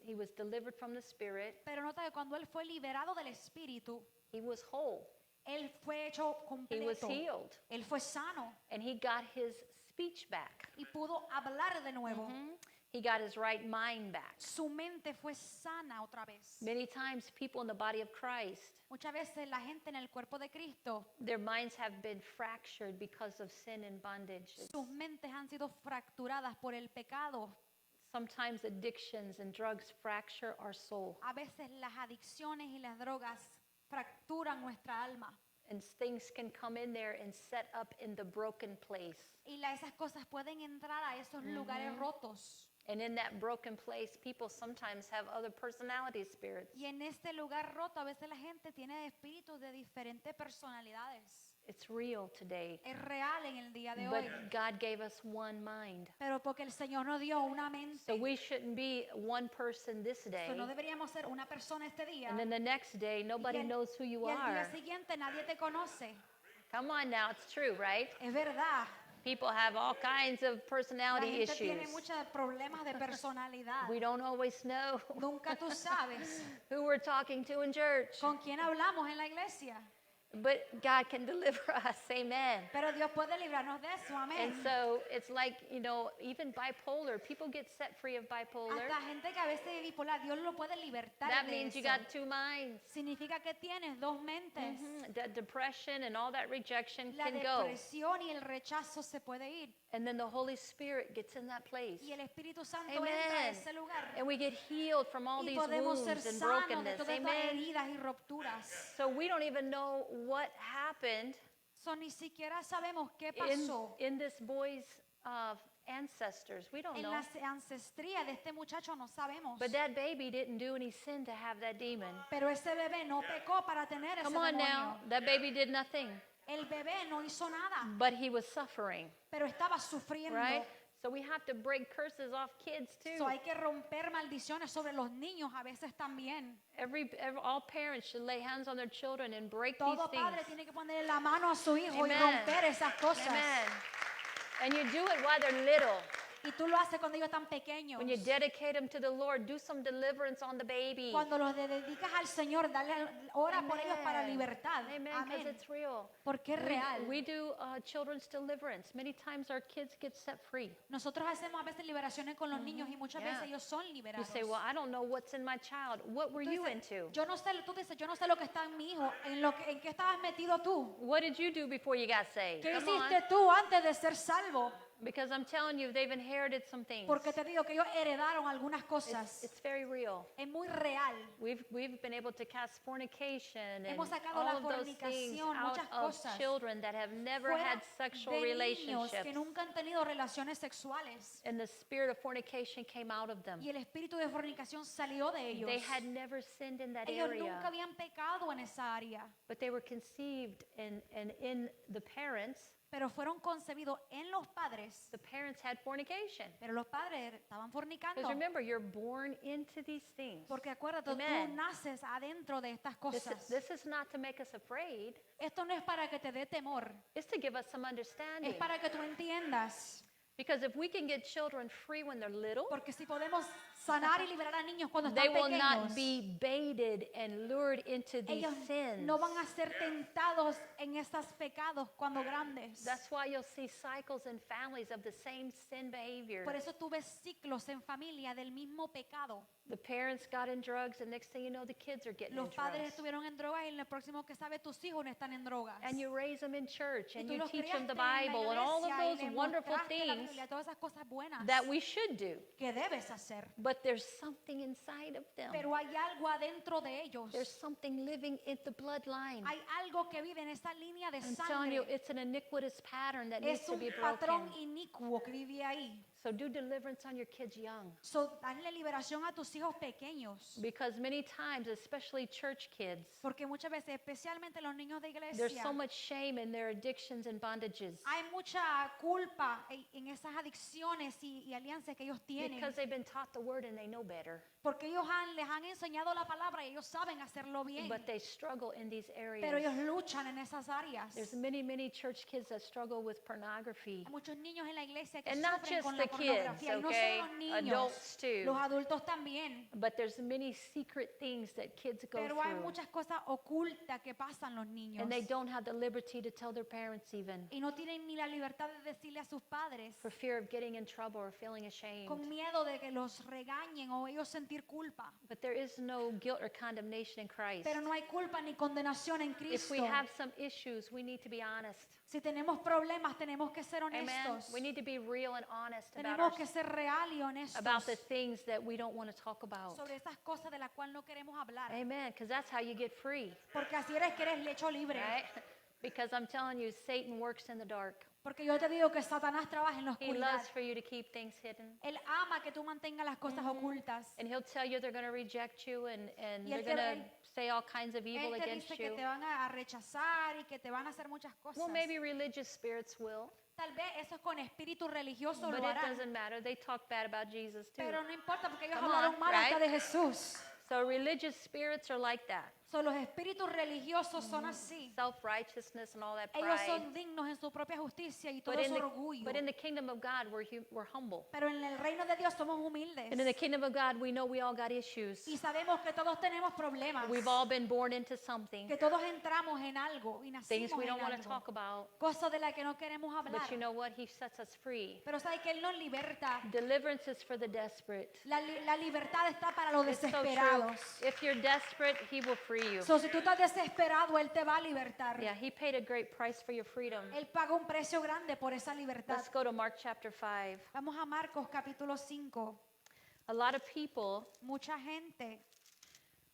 he was delivered from the spirit, pero nota que cuando él fue liberado del espíritu, he was whole. él fue hecho He was completo. healed, Él fue sano and he got his speech back. y pudo hablar de nuevo. He got his right mind back. Su mente fue sana otra vez. Many times people in the body of Christ, Muchas veces la gente en el cuerpo de Cristo, their minds have been fractured because of sin and bondage. sus mentes han sido fracturadas por el pecado. Sometimes addictions and drugs fracture our soul, A veces las adicciones y las drogas fracturan nuestra alma. and things can come in there and set up in the broken place. Y esas cosas pueden entrar a esos lugares rotos. And in that broken place, people sometimes have other personality spirits. Y en este lugar roto a veces la gente tiene espíritus de diferentes personalidades. It's real today. Es real en el día de But hoy. God gave us one mind. Pero porque el Señor nos dio una mente. So we shouldn't be one person this day, So no deberíamos ser una persona este día. and then the next day, nobody y el, knows who you y el día are. siguiente nadie te conoce. Come on now, it's true, right? Es verdad. People have all kinds of La personality gente tiene issues. muchos problemas de personalidad. We don't always know Nunca tú sabes who we're talking to in church. con quién hablamos en la iglesia. But God can deliver us, amen. Pero Dios puede librarnos de eso, And amén. so it's like, even bipolar, people get set free of bipolar. Hasta gente que a veces es bipolar, Dios lo puede libertar That de means you eso. got two minds. Significa que tienes dos mentes. That depression and all that rejection La can go. depresión y el rechazo se puede ir. And then the Holy Spirit gets in that place. Y el Espíritu Santo entra a Amen. ese lugar. And we get healed from all Y these podemos ser wounds and sanos de brokenness. todas estas Amen. heridas y rupturas. So we don't even know what happened So, ni siquiera sabemos qué in, pasó in this boy's ancestors. We don't en know. la ancestría de este muchacho, no sabemos. But that baby didn't do any sin to have that demon. Pero ese bebé no pecó para tener ese Come on demonio. now. That baby did nothing. El bebé no hizo nada, But he was suffering, pero estaba sufriendo. right? So we have to break curses off kids too. So, hay que romper maldiciones sobre los niños a veces también. All parents should lay hands on their children and break Todo these things. padre tiene que ponerle la mano a su hijo y Amen. romper esas cosas. Amen. And you do it while they're little. Y tú lo haces cuando ellos están pequeños. When you dedicate them to the Lord, do some deliverance on the baby. Cuando los dedicas al Señor, ora por ellos para Amen. libertad. Amen, because Amén. it's real. Porque es real. We do children's deliverance. Many times our kids get set free. Nosotros hacemos a veces liberaciones con los niños y muchas Yeah. veces ellos son You liberados. say, well, I don't know what's in my child. What were Tú you dices, into? yo no sé, tú dices, yo no sé lo que está en mi hijo, en qué estabas metido tú. What did you do before you got saved? ¿Qué Come on. hiciste tú antes de ser salvo? Because I'm telling you, they've inherited some things. Porque te digo que ellos heredaron algunas cosas. It's very real. Es muy real. We've been able to cast fornication and Hemos sacado all la of those things fornicación, out muchas of cosas children that have never Fuera had sexual de niños relationships. que nunca han tenido relaciones sexuales. And the spirit of fornication came out of them. Y el espíritu de fornicación salió de ellos. They had never sinned in that Ellos area, nunca habían pecado en esa área, but they were conceived and in the parents. pero fueron concebidos en los padres. The parents had fornication. Pero los padres estaban fornicando. Because remember, you're born into these things. Porque acuérdate, Amen. tú naces adentro de estas This cosas. this is not to make us afraid. Esto no es para que te dé temor, It's to give us some understanding. es para que tú entiendas. Because if we can get children free when they're little, Porque si podemos sanar y liberar a niños cuando they están will not pequeños, be baited and lured into these ellos sins. no van a ser tentados en estos pecados cuando grandes. That's why you'll see cycles in families of the same sin behavior. Por eso tú ves ciclos en familia del mismo pecado. The parents got in drugs, and next thing you know, the kids are getting Los in padres drugs. estuvieron en drogas y lo próximo que sabes, tus hijos no están en drogas. And you raise them in church, Y and tú you los teach them criaste the en la Bible and all of iglesia y those les wonderful mostraste la things Biblia, todas esas cosas buenas that we should do. que debes hacer. But there's something inside of them. Pero hay algo adentro de ellos. There's something living in the bloodline. Hay algo que vive en esa línea de I'm telling you, sangre. it's an iniquitous pattern that needs Es to un be patrón broken. inicuo que vive ahí. So do deliverance on your kids young. So, darle liberación a tus hijos pequeños. Because many times, especially church kids, Porque muchas veces, especialmente los niños de there's iglesia, so much shame in their addictions and bondages. hay mucha culpa en esas adicciones y alianzas que ellos tienen. Because they've been taught the word and they know better. Porque ellos les han enseñado la palabra y ellos saben hacerlo bien. But they struggle in these Pero areas. ellos luchan en esas áreas. There's many church kids that struggle with pornography. Hay muchos niños en la iglesia que And not sufren just con the la kids, pornografía. Y no okay? solo los niños, Adults too. los adultos también. But there's many secret things that kids go Pero hay through. muchas cosas ocultas que pasan los niños. And they don't have the liberty to tell their parents even. Y no tienen ni la libertad de decirle a sus padres For fear of getting in trouble or feeling ashamed. con miedo de que los regañen o ellos sentir culpa. But there is no guilt or condemnation in Christ. Pero no hay culpa ni condenación en If Cristo. we have some issues, we need to be honest. Si tenemos problemas, tenemos que ser Amen. honestos. We need to be real and honest about, Tenemos que ser real y honestos about the things that we don't want to talk about. sobre esas cosas de las cuales no queremos hablar. Amen. Because that's how you get free, Porque así eres que eres lecho libre. right? Because I'm telling you, Satan works in the dark. Porque yo te digo que Satanás trabaja en la He oscuridad. loves for you to keep things hidden. Él ama que tú mantengas las cosas ocultas. And he'll tell you they're going to reject you and Y they're él te- going to say all kinds of evil Él te against dice que you. te van a rechazar y que te van a hacer muchas cosas. Well, maybe religious spirits will, Tal vez eso es con espíritu religioso but lo it harán. doesn't matter. They talk bad about Jesus too. Pero no importa porque ellos Come hablaron on, mal hasta right? de Jesús. So religious spirits are like that. So, los espíritus religiosos son así. Self-righteousness and all that Ellos pride. son dignos en su propia justicia y todo But in, su the, orgullo. but in the kingdom of God, we're humble. Pero en el reino de Dios somos humildes. And in the kingdom of God, we know we all got issues. Y sabemos que todos tenemos problemas. We've all been born into something, Que todos entramos en algo y things nacimos we en don't want to algo. talk about. Cosas de las que no queremos hablar. But you know what? He sets us free. Pero sabe que Él nos liberta. Deliverance is for the desperate. La libertad está para los It's so true. desesperados. If you're desperate, he will free you. So, si tú estás desesperado, Él te va a libertar. Yeah, he paid a great price for your freedom. Él pagó un precio grande por esa libertad. Let's go to Mark chapter 5. Vamos a Marcos capítulo 5. A lot of people Mucha gente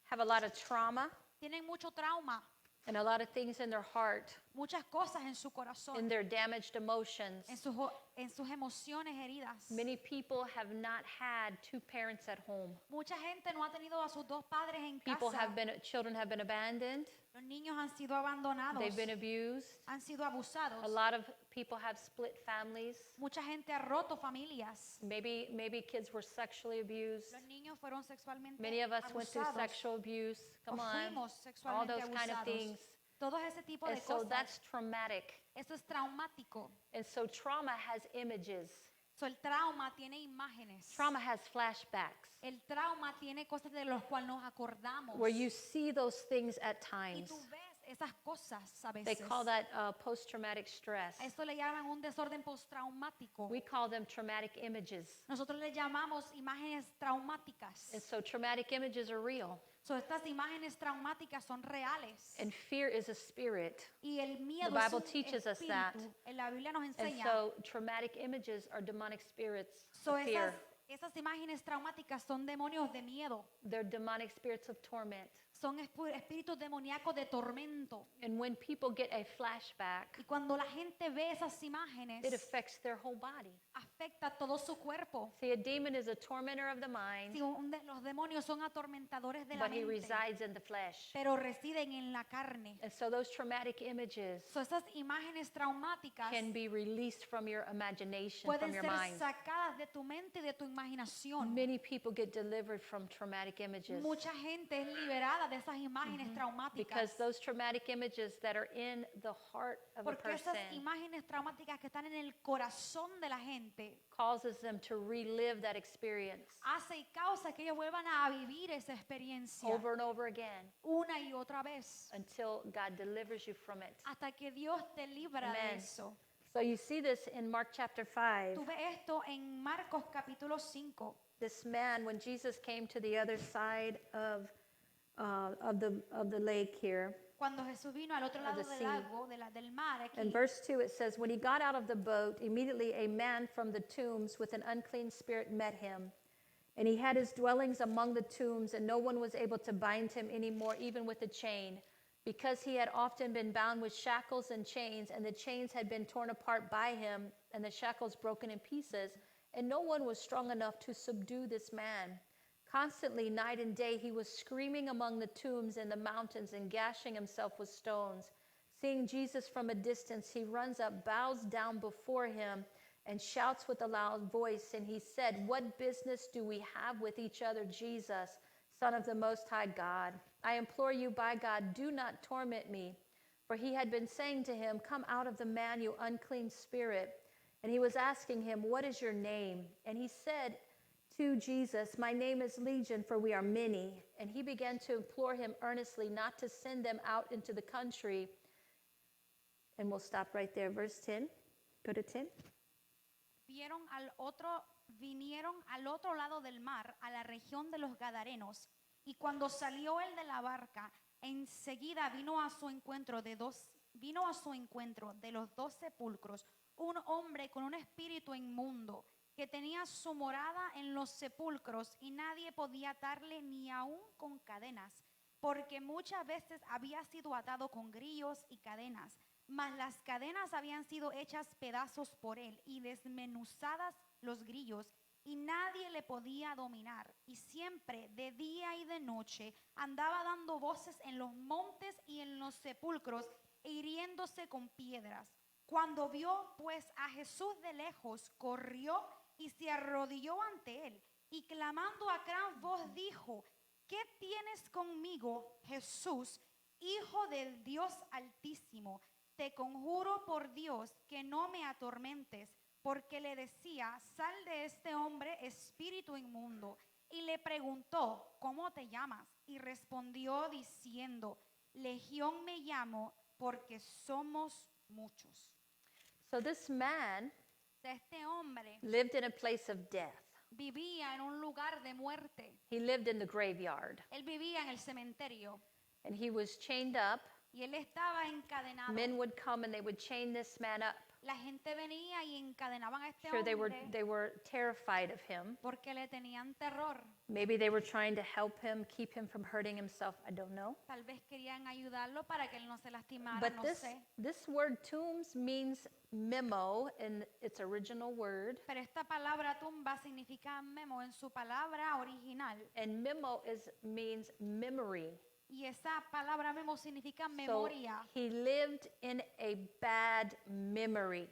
have a lot of trauma tienen mucho trauma, and a lot of things in their heart, muchas cosas en su corazón, in their damaged emotions. en sus emociones heridas. Many people have not had two parents at home. Mucha gente no ha tenido a sus dos padres en People casa. children have been abandoned. Los niños han sido abandonados, They've been abused. han sido abusados. A lot of people have split families. Mucha gente ha roto familias. Maybe kids were sexually abused. Los niños fueron sexualmente Many of us went through abusados. sexual abuse. Come O on. fuimos All sexualmente those kind of abusados. things. Todo ese tipo And de so cosas. that's traumatic. Eso es traumático. And so trauma has images. So, el trauma tiene imágenes. Trauma has flashbacks El trauma tiene cosas de las cuales nos acordamos. where you see those things at Y times. tú ves esas cosas a They veces. call that post-traumatic stress. A esto le llaman un desorden postraumático. We call them traumatic images. Nosotros le llamamos imágenes traumáticas. And so traumatic images are real. So, estas imágenes traumáticas son reales. And fear is a spirit. Y el miedo The es Bible un teaches us espíritu. that. En la Biblia nos And enseña. so traumatic images are demonic spirits So, of fear. esas imágenes traumáticas son demonios de miedo. They're demonic spirits of torment. Son espíritus demoníacos de tormento. And when people get a flashback, Y cuando la gente ve esas imágenes, it affects their whole body. afecta todo su cuerpo. See, a demon is a tormentor of the mind, Si los demonios son atormentadores de la but he mente, resides in the flesh. pero residen en la carne. And so those traumatic images So, esas imágenes traumáticas can be released from your imagination, from pueden your ser mind. sacadas de tu mente y de tu imaginación. Many people get delivered from traumatic images Mucha gente es liberada de esas imágenes traumáticas. because those traumatic images that are in the heart of a Porque esas person imágenes traumáticas que están en el corazón de la gente causes them to relive that experience hace y causa que ellos vuelvan a vivir esa experiencia over and over again una y otra vez until God delivers you from it. hasta que Dios te libra de Amen. eso. So you see this in Mark chapter 5. Tú ves esto en Marcos capítulo 5. This man, when Jesus came to the other side of the lake here, Cuando Jesús vino al otro lado the del sea. lago, del mar, aquí, in verse 2 it says, when he got out of the boat, immediately a man from the tombs with an unclean spirit met him. And he had his dwellings among the tombs, and no one was able to bind him anymore, even with a chain, because he had often been bound with shackles and chains, and the chains had been torn apart by him, and the shackles broken in pieces. and no one was strong enough to subdue this man. Constantly, night and day, he was screaming among the tombs and the mountains and gashing himself with stones. Seeing Jesus from a distance, he runs up, bows down before him, and shouts with a loud voice. And he said, "What business do we have with each other, Jesus, Son of the Most High God? I implore you by God, do not torment me." For he had been saying to him, "Come out of the man, you unclean spirit." And he was asking him, "What is your name?" And he said to Jesus, "My name is Legion, for we are many." And he began to implore him earnestly not to send them out into the country. And we'll stop right there. Verse 10. Go to 10. Vinieron al otro lado del mar, a la región de los Gadarenos, y cuando salió él de la barca, enseguida vino a su encuentro de los dos sepulcros un hombre con un espíritu inmundo, que tenía su morada en los sepulcros, y nadie podía atarle ni aun con cadenas, porque muchas veces había sido atado con grillos y cadenas, mas las cadenas habían sido hechas pedazos por él y desmenuzadas los grillos, y nadie le podía dominar. Y siempre, de día y de noche, andaba dando voces en los montes y en los sepulcros, e hiriéndose con piedras. Cuando vio pues a Jesús de lejos, corrió y se arrodilló ante él, y clamando a gran voz dijo: ¿Qué tienes conmigo, Jesús, Hijo del Dios Altísimo? Te conjuro por Dios que no me atormentes. Porque le decía: sal de este hombre, espíritu inmundo. Y le preguntó: ¿cómo te llamas? Y respondió diciendo: Legión me llamo, porque somos muchos. So this man Este hombre lived in a place of death. vivía en un lugar de muerte. He lived in the graveyard. Él vivía en el cementerio And he was chained up. y él estaba encadenado. Men would come and they would chain this man up. La gente venía y encadenaban a este Sure, they hombre were terrified of him. porque le tenían terror. Maybe they were trying to help him, keep him from hurting himself. I don't know. Tal vez querían ayudarlo para que él no se lastimara, But no this sé. word tombs means memo in its original word. Pero esta palabra tumba significa memo en su palabra original. And memo means memory. Y esa palabra memo significa So memoria. he lived in a bad memory.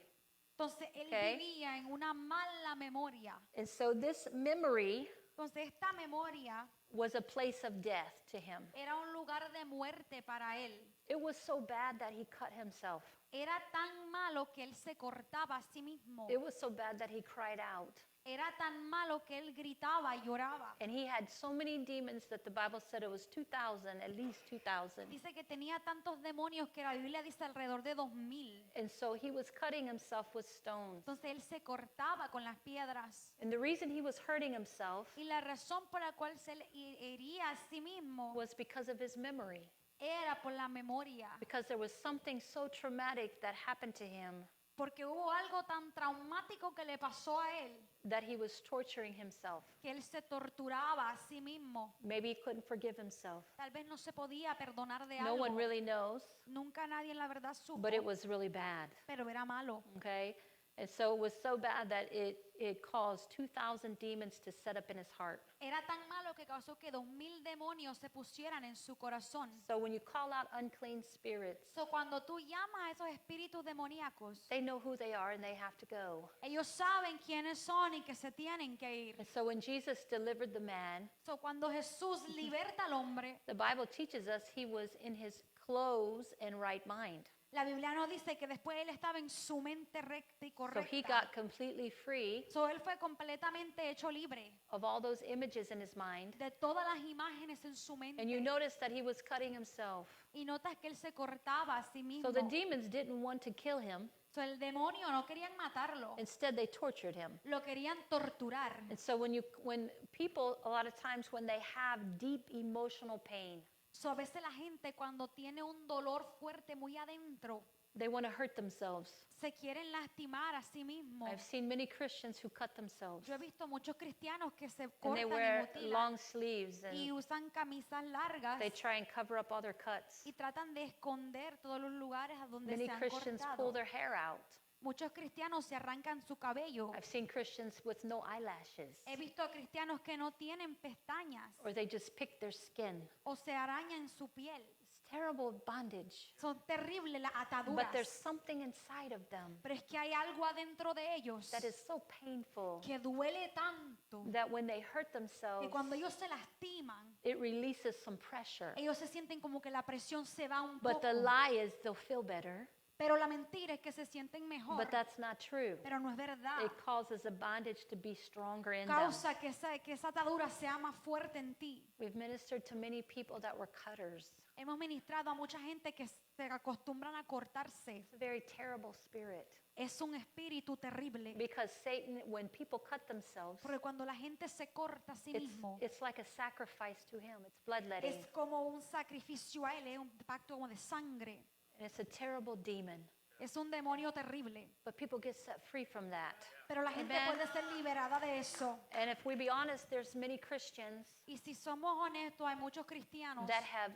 Entonces él Okay. vivía en una mala memoria. And so this memory Entonces esta memoria was a place of death to him. era un lugar de muerte para él. It was so bad that he cut himself. Era tan malo que él se cortaba a sí mismo. It was so bad that he cried out. Era tan malo que él gritaba y lloraba. And he had so many demons that the Bible said it was 2,000, at least 2,000. Dice que tenía tantos demonios que la Biblia dice alrededor de 2000. And so he was cutting himself with stones. Entonces él se cortaba con las piedras. And the reason he was hurting himself Y la razón por la cual se le hería a sí mismo was because of his memory. era por la memoria. Because there was something so traumatic that happened to him Porque hubo algo tan traumático que le pasó a él, that he was torturing himself. que él se torturaba a sí mismo. Maybe he couldn't forgive himself. Tal vez no se podía perdonar de No algo. one really knows, Nunca nadie en la verdad supo, but it was really bad. pero era malo. Okay? And so it was so bad that it caused 2,000 demons to set up in his heart. Era tan malo que causó que 2000 demonios se pusieran en su corazón. So when you call out unclean spirits, So, cuando tú llamas a esos espíritus demoníacos, they know who they are and they have to go. ellos saben quiénes son y que se tienen que ir. And so when Jesus delivered the man, So, cuando Jesús liberta al hombre, the Bible teaches us he was in his clothes and right mind. la Biblia nos dice que después él estaba en su mente recta y So he correcta. got completely free So, él fue completamente hecho libre of all those images in his mind. de todas las imágenes en su mente. And you notice that he was cutting himself. Y notas que él se cortaba a sí mismo. So the demons didn't want to kill him. So, el demonio no querían matarlo, Instead, they tortured him. lo querían torturar. And so when people, a lot of times when they have deep emotional pain, So, a veces la gente cuando tiene un dolor fuerte muy adentro, they want to hurt themselves. se quieren lastimar a sí mismos. I've seen many Christians who cut themselves. Yo he visto muchos cristianos que se And they cortan y wear mutilan long sleeves y and usan camisas largas they try and cover up all their cuts. y tratan de esconder todos los lugares a donde Many se han Christians pull cortado. their hair out. Muchos cristianos se arrancan su cabello. I've seen Christians with no eyelashes, He visto cristianos que no tienen pestañas or they just pick their skin. o se arañan su piel. It's terrible bondage. Son terribles las But there's ataduras. something inside of them Pero es que hay algo adentro de ellos that is so painful que duele tanto that when they hurt que themselves, cuando ellos se lastiman, it releases some pressure. ellos se sienten como que la presión se va un But poco. the lie is they'll feel better, Pero la mentira es que se sienten mejor. but that's not true. Pero no es verdad. It causes the bondage to be stronger in them. Causa que esa atadura sea más fuerte en ti. We've ministered to many people that were cutters. Hemos ministrado a mucha gente que se acostumbran a cortarse. It's a very terrible spirit Es un espíritu terrible. because Satan, when people cut themselves, Porque cuando la gente se corta a sí mismo, it's like a sacrifice to him. It's bloodletting. es como un sacrificio a él, es un pacto como de sangre. And it's a terrible demon. Es un demonio terrible. But people get set free from that. Pero la gente Amen. puede ser liberada de eso. And if we be honest, there's many Christians Y si somos honestos, hay muchos cristianos that have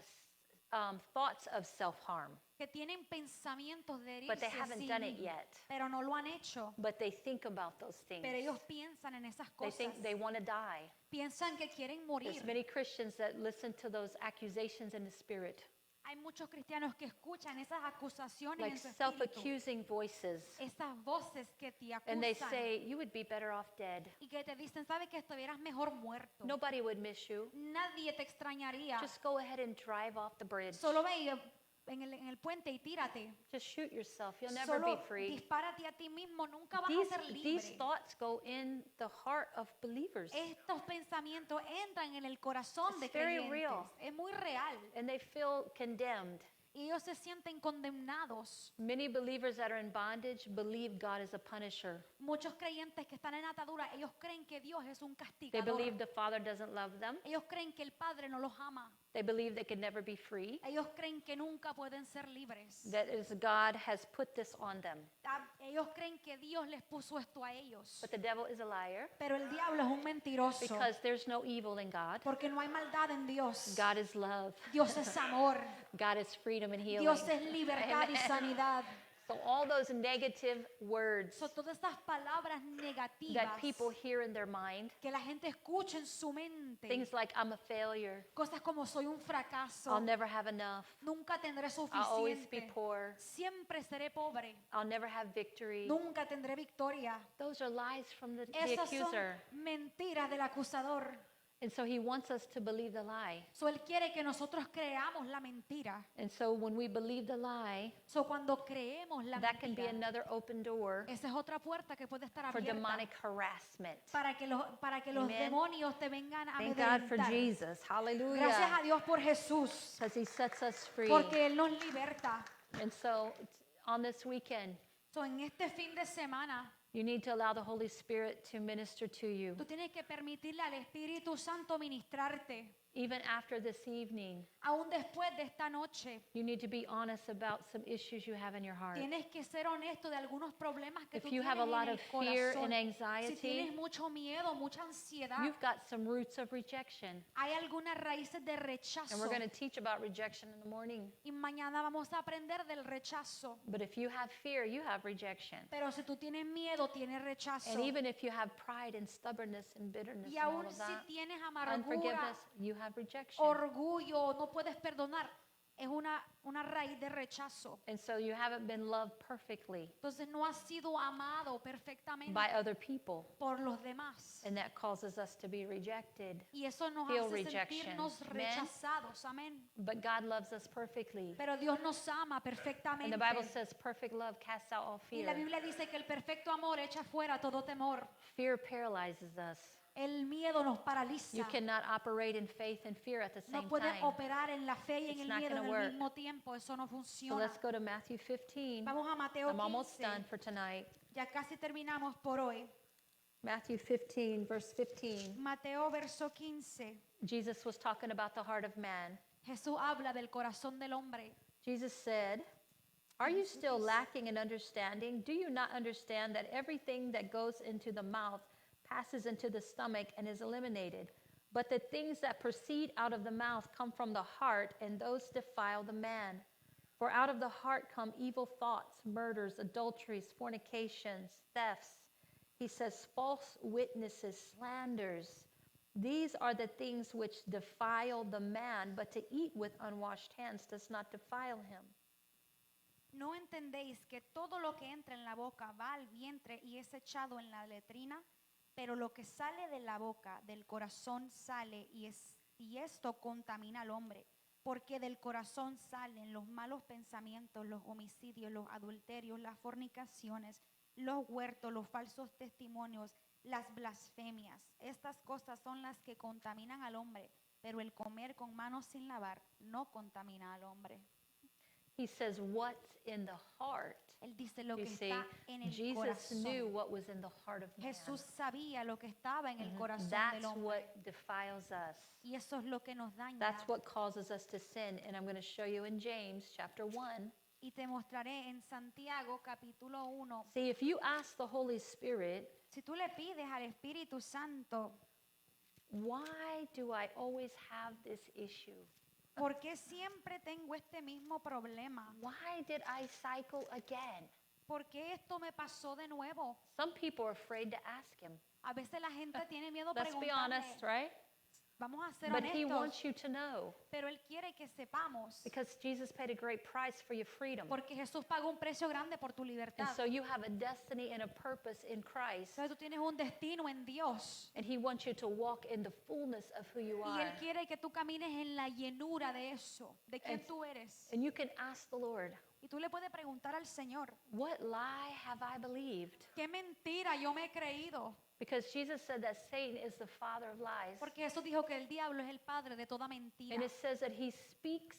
thoughts of self-harm, que tienen pensamientos de but they herirse a haven't sí done it mismos, yet. pero no lo han hecho. But they think about those things. Pero ellos piensan en esas They cosas. think they want to die. Piensan que quieren morir. There's many Christians that listen to those accusations in the spirit, Hay muchos cristianos que escuchan esas acusaciones like en su espíritu. self-accusing voices. Esas voces que te And they acusan say, you would be better off dead. y que te dicen, ¿sabes que estuvieras mejor muerto? Nobody would miss you. Nadie te extrañaría. Just go ahead and drive off the bridge. Solo ve y en el puente y tírate. Just shoot yourself. You'll never be Solo free. dispárate a ti mismo, nunca vas These, a ser these libre. thoughts go in the heart of believers. Estos pensamientos entran en el corazón de It's very creyentes. real. Es muy real. And they feel condemned. Y ellos se sienten condenados. Many believers that are in bondage believe God is a punisher. Muchos creyentes que están en atadura, ellos creen que Dios es un They castigador. believe the Father doesn't love them. Ellos creen que el Padre no los ama. They believe they can never be free. Ellos creen que nunca pueden ser libres. That is, God has put this on them. Ellos creen que Dios les puso esto a ellos. But the devil is a liar Pero el diablo es un mentiroso. because there's no evil in God. Porque no hay maldad en Dios. God is love. Dios es amor. God is freedom and healing. Dios es libertad y Amen. sanidad. So all those negative words So, todas estas palabras negativas that people hear in their mind, que la gente escucha en su mente, things like I'm a failure, cosas como soy un fracaso, I'll never have enough, nunca tendré I'll always be suficiente, poor, siempre seré pobre, I'll never have victory. nunca tendré victoria. Those are lies from the Esas son accuser. mentiras del acusador. And so he wants us to believe the lie. So, él quiere que nosotros creamos la mentira. And so when we believe the lie, So, cuando creemos la that can be mentira, another open door esa es otra puerta que puede estar for abierta demonic harassment. para que los Amen. demonios te vengan a Thank God for amedrentar. Jesus. Gracias a Hallelujah. Dios por Jesús, Because he sets us free. porque Él nos liberta. And so on this weekend, So, en este fin de semana, you need to allow the Holy Spirit to minister to you. tú tienes que permitirle al Espíritu Santo ministrarte. Even after this evening, Aún después de esta noche, you need to be honest about some issues you have in your heart. tienes que ser honesto de algunos problemas que If tú you tienes have a en lot el of fear corazón. and Si anxiety, tienes mucho miedo, mucha ansiedad, you've got some roots of rejection. hay algunas raíces de And rechazo. we're going to teach about rejection in the morning. Y mañana vamos a aprender del rechazo. But if you have fear, you have rejection. Pero si tú tienes miedo, tienes rechazo. And even if you have pride and stubbornness and bitterness Y and all aún of si that, tienes amargura, unforgiveness, you have rejection. orgullo, no puedes perdonar, es una raíz de rechazo. And so you haven't been loved perfectly Entonces no has sido amado perfectamente by other people. por los demás. And that causes us to be rejected. Y eso nos Feel hace rejection. sentirnos Amen. rechazados. Amén. But God loves us perfectly. Pero Dios nos ama And perfectamente. the Bible says perfect love casts out all Y la fear. Biblia dice que el perfecto amor echa fuera todo temor. Fear paralyzes us. El miedo nos paraliza. You cannot operate in faith and fear at the No same pueden time. operar en la fe y en It's el not miedo en gonna el work. mismo tiempo. Eso no So funciona. let's go to Matthew 15. Vamos a Mateo I'm almost 15. done for tonight. Ya casi terminamos por hoy. Matthew 15, verse 15. Mateo verso 15. Jesus was talking about the heart of man. Jesús habla del corazón del hombre. Jesus said, "Are you still lacking in understanding? Do you not understand that everything that goes into the mouth passes into the stomach and is eliminated? But the things that proceed out of the mouth come from the heart, and those defile the man. For out of the heart come evil thoughts, murders, adulteries, fornications, thefts. He says false witnesses, slanders. These are the things which defile the man, but to eat with unwashed hands does not defile him. ¿No entendéis que todo lo que entra en la boca va al vientre y es echado en la letrina? Pero lo que sale de la boca, del corazón sale y esto contamina al hombre. Porque del corazón salen los malos pensamientos, los homicidios, los adulterios, las fornicaciones, los huertos, los falsos testimonios, las blasfemias. Estas cosas son las que contaminan al hombre, pero el comer con manos sin lavar no contamina al hombre. He says what's in the heart. Él dice lo You que see, está en el Jesus corazón. knew what was in the heart of man. Jesús sabía lo que estaba en el corazón That's del hombre. what defiles us. Y eso es lo que nos daña. That's what causes us to sin. And I'm going to show you in James chapter 1. Y te mostraré en Santiago capítulo 1. See, if you ask the Holy Spirit, Si tú le pides al Espíritu Santo, why do I always have this issue? ¿por qué siempre tengo este mismo problema? Why did I cycle again? ¿Por qué esto me pasó de nuevo? Some people are afraid to ask him. A veces la gente tiene miedo a Let's be preguntarle. honest, right? Vamos a ser But he honestos. wants you to know Pero Él quiere que sepamos. because Jesus paid a great price for your freedom. Porque Jesús pagó un precio grande por tu And libertad. so you have a destiny and a purpose in Christ. Entonces tú tienes un destino en Dios. And he wants you to walk in the fullness of who you Y Él are. quiere que tú camines en la llenura de eso, de quién And- tú eres. And you can ask the Lord, Y tú le puedes preguntar al Señor, what lie have I believed? ¿qué mentira yo me he creído? Because Jesus said that Satan is the father of lies. Porque Jesús dijo que el diablo es el padre de toda mentira. And it says that he speaks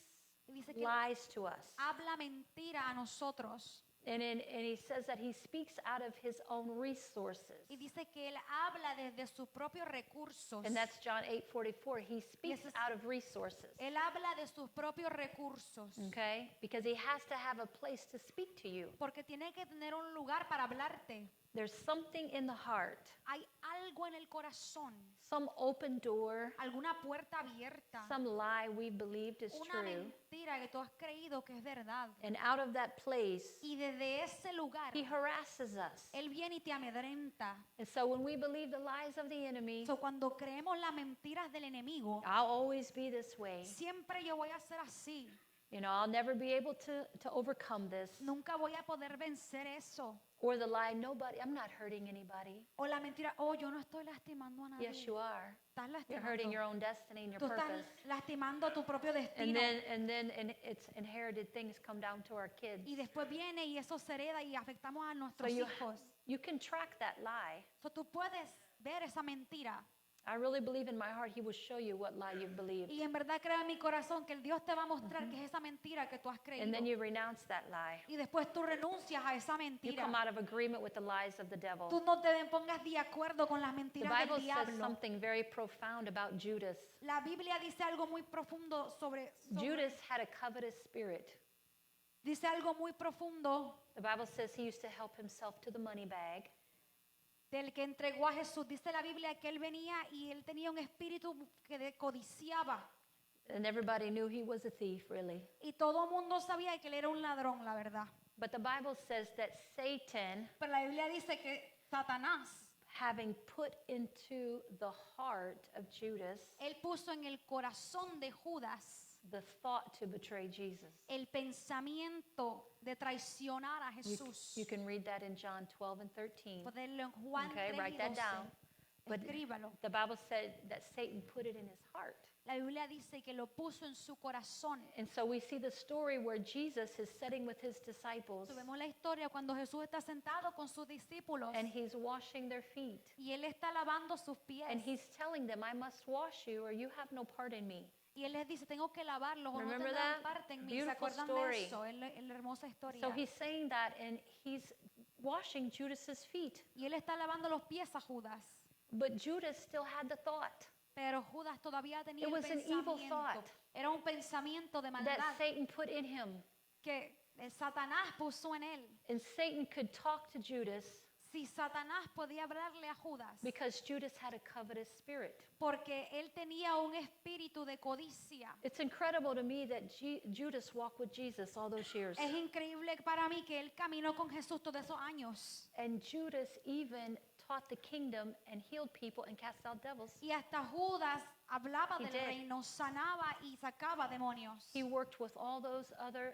Y dice que lies to us. habla mentira a nosotros. And he says that he speaks out of his own resources. Y dice que Él habla desde sus propios recursos. And that's John 8:44. He speaks eso es- out of resources. Él habla de sus propios recursos. Okay? Because he has to have a place to speak to you. Porque tiene que tener un lugar para hablarte. There's something in the heart, Hay algo en el corazón, some open door, alguna puerta abierta, some lie we believed is una true. mentira que tú has creído que es verdad. And out of that place, Y desde ese lugar, he harasses us. Él viene y te amedrenta. And so when we believe the lies of the enemy, So, cuando creemos las mentiras del enemigo, I'll always be this way. siempre yo voy a ser así. You know, I'll never be able to overcome this. Nunca voy a poder vencer eso. Or the lie, I'm not hurting anybody. O la mentira, oh, yo no estoy lastimando a nadie. Yes, you are. Estás You're hurting lastimando. your own destiny and your Tú estás purpose. lastimando tu propio And destino. then it's inherited things come down to our kids. Y después viene y eso se hereda y afectamos a So nuestros hijos. you can track that lie. So, tú puedes ver esa mentira. I really believe in my heart he will show you what lie you've believed. Y en verdad creo en mi corazón que el Dios te va a mostrar que es esa mentira que tú has creído. And then you renounce that lie. Y después tú renuncias a esa You mentira. come out of agreement with the lies of the devil. Tú no te pongas de acuerdo con las The mentiras Bible del says diablo. something very profound about Judas. La Biblia dice algo muy profundo sobre Judas had a covetous spirit. dice algo muy profundo The Bible says he used to help himself to the money bag. del que entregó a Jesús. Dice la Biblia que él venía y él tenía un espíritu que codiciaba. And everybody knew he was a thief, really. Y todo el mundo sabía que él era un ladrón, la verdad. But the Bible says that Satan, Pero la Biblia dice que Satanás, having put into the heart of Judas él puso en el corazón de Judas the thought to betray Jesus. el pensamiento de traicionar a You, Jesús. you can read that in John 12 and 13. Puedes leerlo en Juan Okay, 3 y write that 12. down. But Escríbalo. the Bible said that Satan put it in his heart. La Biblia dice que lo puso en su corazón. And so we see the story where Jesus is sitting with his disciples So, vemos la historia cuando Jesús está sentado con sus discípulos and he's washing their feet. y él está lavando sus pies. And he's telling them, I must wash you or you have no part in me. Y él les dice, tengo que lavarlos o no Remember tendrán that? parte en mí. ¿Se Beautiful acuerdan story. de eso? Es la hermosa historia. So he's saying that and he's washing Judas's feet. Y él está lavando los pies a Judas. But Judas still had the thought Pero Judas todavía tenía It el was an evil pensamiento. thought. Era un pensamiento de maldad that Satan put in him. que el Satanás puso en él. And Satan could talk to Judas Si Satanás podía hablarle a Judas, because Judas had a covetous spirit. porque él tenía un espíritu de codicia. It's incredible to me that Judas walked with Jesus all those years. Es increíble para mí que él caminó con Jesús todos esos años. And Judas even taught the kingdom and healed people and cast out devils. Y hasta Judas hablaba He del did. reino, sanaba y sacaba demonios. He worked with all those other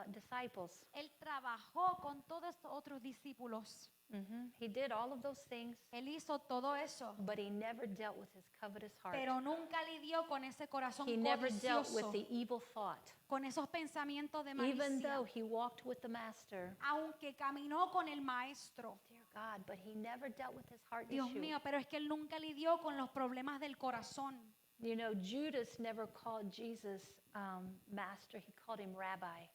disciples. Él trabajó con todos estos otros discípulos. He did all of those things, Él hizo todo eso, but he never dealt with his covetous heart. pero nunca lidió con ese corazón He never dealt with codicioso, the evil thought. con esos pensamientos de Even malicia. though he walked with the master, Aunque caminó con el maestro. dear God, but he never dealt with his heart Dios issue. mío, pero es que él nunca lidió con los problemas del corazón. You know, Judas never called Jesus master, he called him rabbi.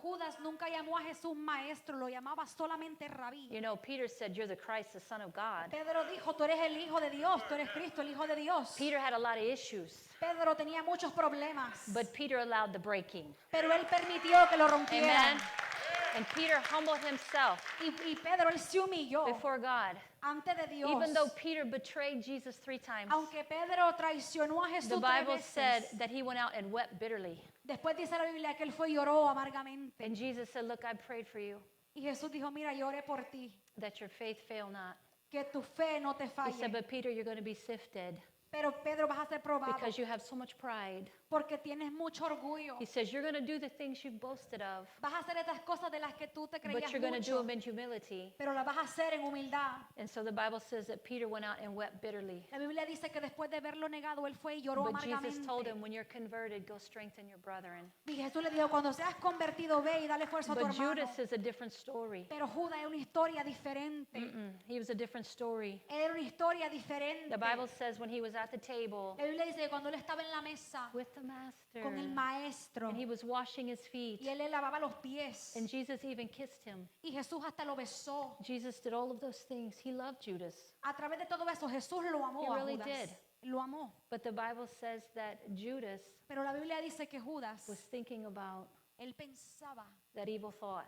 Judas nunca llamó a Jesús maestro, lo llamaba solamente rabí. You know, Peter said, "You're the Christ, the Son of God." Pedro dijo, tú eres el Hijo de Dios, tú eres Cristo, el Hijo de Dios. Peter had a lot of issues, Pedro tenía muchos problemas, but Peter allowed the breaking. pero él permitió que lo rompieran. Amen. And Peter humbled himself Y Pedro, él se humilló before God. ante de Dios. Even though Peter betrayed Jesus 3 times, Aunque Pedro traicionó a the Jesús Bible 3 said veces, that he went out and wept bitterly. después dice la Biblia que él fue y lloró amargamente. And Jesus said, "Look, I prayed for you, Y Jesús dijo, mira, lloré por ti, that your faith fail not." que tu fe no te He said, falle. "But Peter, you're going to be sifted Pero Pedro, vas a ser probado because you have so much pride." porque tienes mucho orgullo. He says, "You're going to do the things you've boasted of, Vas a hacer estas cosas de las que tú te but creías you're going to do mucho, them in humility." pero las vas a hacer en humildad. And so the Bible says that Peter went out and wept bitterly. La Biblia dice que después de verlo negado, él fue y lloró But Jesus told amargamente. him, "When you're converted, go strengthen your brethren." Y Jesús le dijo, cuando seas convertido, ve y dale fuerza a tu But hermano. Judas is a different story. Pero Judas es una historia diferente. He was a different story. Él era una historia diferente. The Bible says when he was at the table La Biblia dice que cuando él estaba en la mesa with the master, con el maestro and he was washing his feet, y él le lavaba los pies and Jesus even kissed him. y Jesús hasta lo besó. Jesus did all of those things. He loved Judas. A través de todo eso, Jesús lo amó He a really Judas. did. Lo amó. But the Bible says that Judas Pero la Biblia dice que Judas, was thinking about él pensaba that evil thought.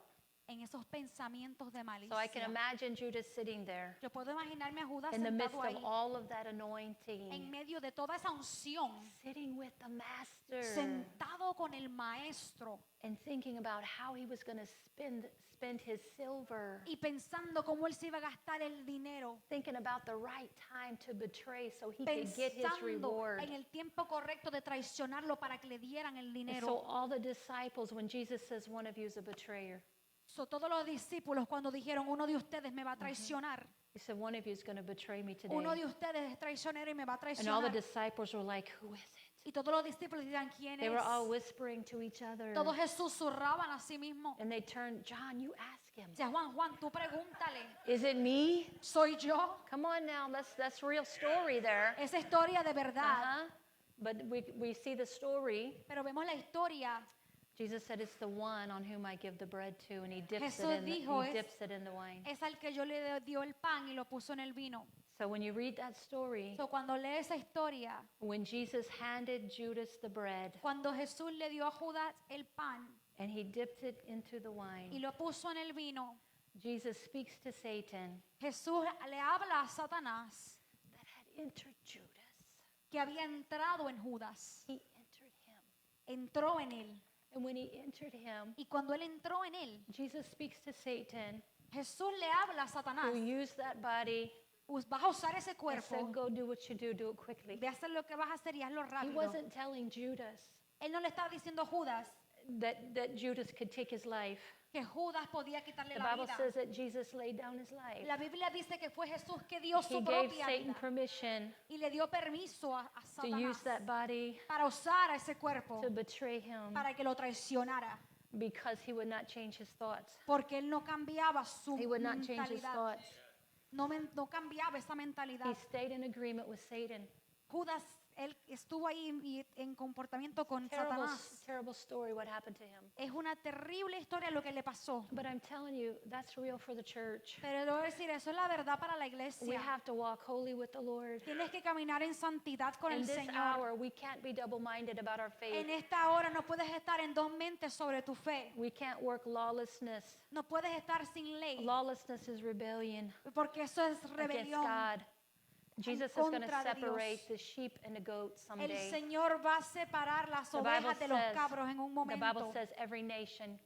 en esos pensamientos de malicia. So I can imagine Judas sitting there Yo puedo imaginarme a Judas in the midst sentado of ahí, all of that en anointing, medio de toda esa unción, sitting with the master sentado con el maestro and thinking about how he was going to spend his silver, y pensando cómo él se iba a gastar el dinero, thinking about the right time to betray so he could get his pensando reward. en el tiempo correcto de traicionarlo para que le dieran el And dinero. so all the disciples, when Jesus says one of you is a betrayer, So, todos los discípulos cuando dijeron, uno de ustedes me va a traicionar, he said one of you is going to betray me today. uno de ustedes es traicionero y me va a And all the traicionar. disciples were like, who is it? Y todos los discípulos dirán, ¿quién They were all es? whispering to each other. Todos se susurraban a sí mismos. And they turned, John, you ask him. O sea, Juan, tú pregúntale, Is it me? ¿soy yo? Come on now, that's real story there. Esa historia de verdad. Uh-huh. But we see the story. Pero vemos la historia. Jesus said, it's the one on whom I give the bread to, and he dips, Jesús it, in the, dijo, he es- dips it in the wine. Es al que yo le dio el pan y lo puso en el vino. So when you read that story, So, cuando lee esa historia, when Jesus handed Judas the bread, cuando Jesús le dio a Judas el pan and he dipped it into the y wine, lo puso en el vino, Jesus speaks to Satan Jesús le habla a Satanás that had entered Judas. que había entrado en Judas. He entered him. Entró en él. And when he entered him, Y cuando él entró en él, Jesus speaks to Satan, Jesús le habla a Satanás. who used that body Vas a usar ese and cuerpo. said, go do what you do it quickly. Ve a hacer lo que vas a hacer y hazlo He rápido. wasn't telling Judas Él no le estaba diciendo a Judas that Judas could take his life. que Judas podía quitarle The la Bible vida. says that Jesus laid down his life. La Biblia dice que fue Jesús que dio He su gave propia Satan vida permission y le dio permiso a to use Satanás that body para usar a ese cuerpo to betray him para que lo traicionara. because he would not change his thoughts. Porque él no cambiaba su He would not change his mentalidad. thoughts. No cambiaba esa He mentalidad. stayed in agreement with Satan. Judas él estuvo ahí en comportamiento con Terrible, Satanás. terrible story what happened to him. Es una terrible historia lo que le pasó. But I'm telling you, that's real for the church. Pero le voy a decir, eso es la verdad para la We iglesia. have to walk holy with the Lord. Tienes que caminar en santidad con In el this Señor. hour, we can't be double-minded about our faith. En esta hora no puedes estar en dos mentes sobre tu fe. We can't work lawlessness. No puedes estar sin ley, Lawlessness is rebellion porque eso es against rebelión. God. Jesus is going to contra de separate Dios. the sheep and the goats El someday. Señor va a separar las The Bible ovejas de los says- cabros en un The Bible momento. says every nation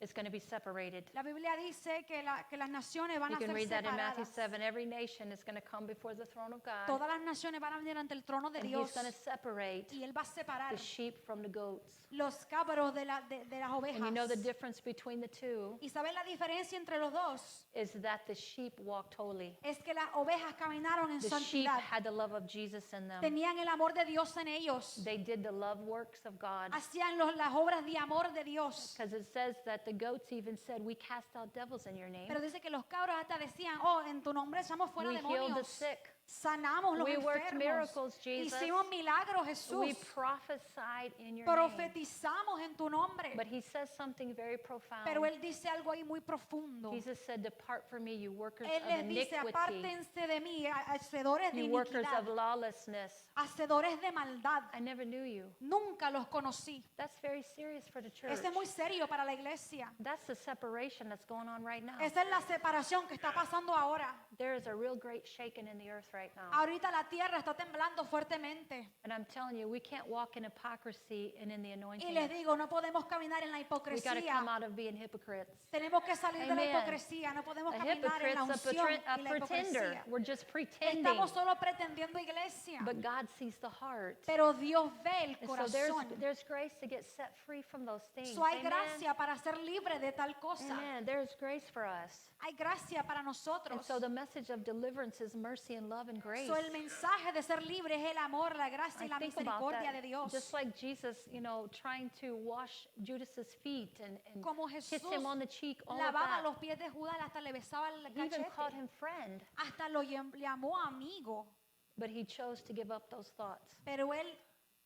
is going to be separated. La Biblia dice que las naciones van You a can ser read that in Matthew separadas. 7. Every nation is going to come before the throne of God. Todas las naciones van a venir ante el trono de And Dios he's going to separate y Él va a separar the sheep from the goats. los cabros de las And you know the ovejas. difference between the two ¿Y saben la diferencia entre los dos? is that the sheep walked holy. Es que las ovejas caminaron en The sheep santidad. had the love of Jesus in them. Tenían el amor de Dios en ellos. They did the love works of God. Hacían las obras de amor de Dios. Because it says that the goats even said, we cast out devils in your name. Pero dice que los cabros hasta decían, oh, en tu nombre echamos fuera We healed the demonios. sick. Sanamos los We worked enfermos. miracles, Jesus. Hicimos milagros, We Jesús. prophesied in your name. Profetizamos en tu nombre. But he says something very profound. Pero Él dice algo ahí muy profundo. Jesus said, depart from me, you workers Él of les dice, iniquity, apártense de mí, hacedores de you workers iniquidad, of lawlessness. hacedores de maldad. I never knew you. Nunca los conocí. That's very serious for the church. Eso es muy serio para la iglesia. That's the separation that's going on right now. Esa es la separación que está pasando ahora. There is a real great shaking in the earth right now. Ahorita la tierra está temblando fuertemente. And I'm telling you, we can't walk in hypocrisy and in the Y anointing. les digo, no podemos caminar en la We got to come hipocresía. out of being hypocrites. Tenemos que salir de la Amen. hipocresía. No podemos A caminar en la hypocrite's unción a y la pretender. hipocresía. We're just pretending. Estamos solo pretendiendo iglesia. But God sees the heart. Pero Dios ve el And so there's corazón. grace to get set free from those things. So hay Amen. gracia para ser libre de tal cosa. Amen. There's grace for us. Hay gracia para And nosotros. so the message of deliverance is mercy and love and grace. So el mensaje de ser libre es el amor, la gracia y la think about misericordia that. de Dios. Just like Jesus, trying to wash Judas's feet and Como kiss Jesús him on the cheek, all of lavaba that. los pies de Judas, hasta le besaba el He even called cachete. him friend, Hasta lo llamó amigo. but he chose to give up those thoughts. Pero él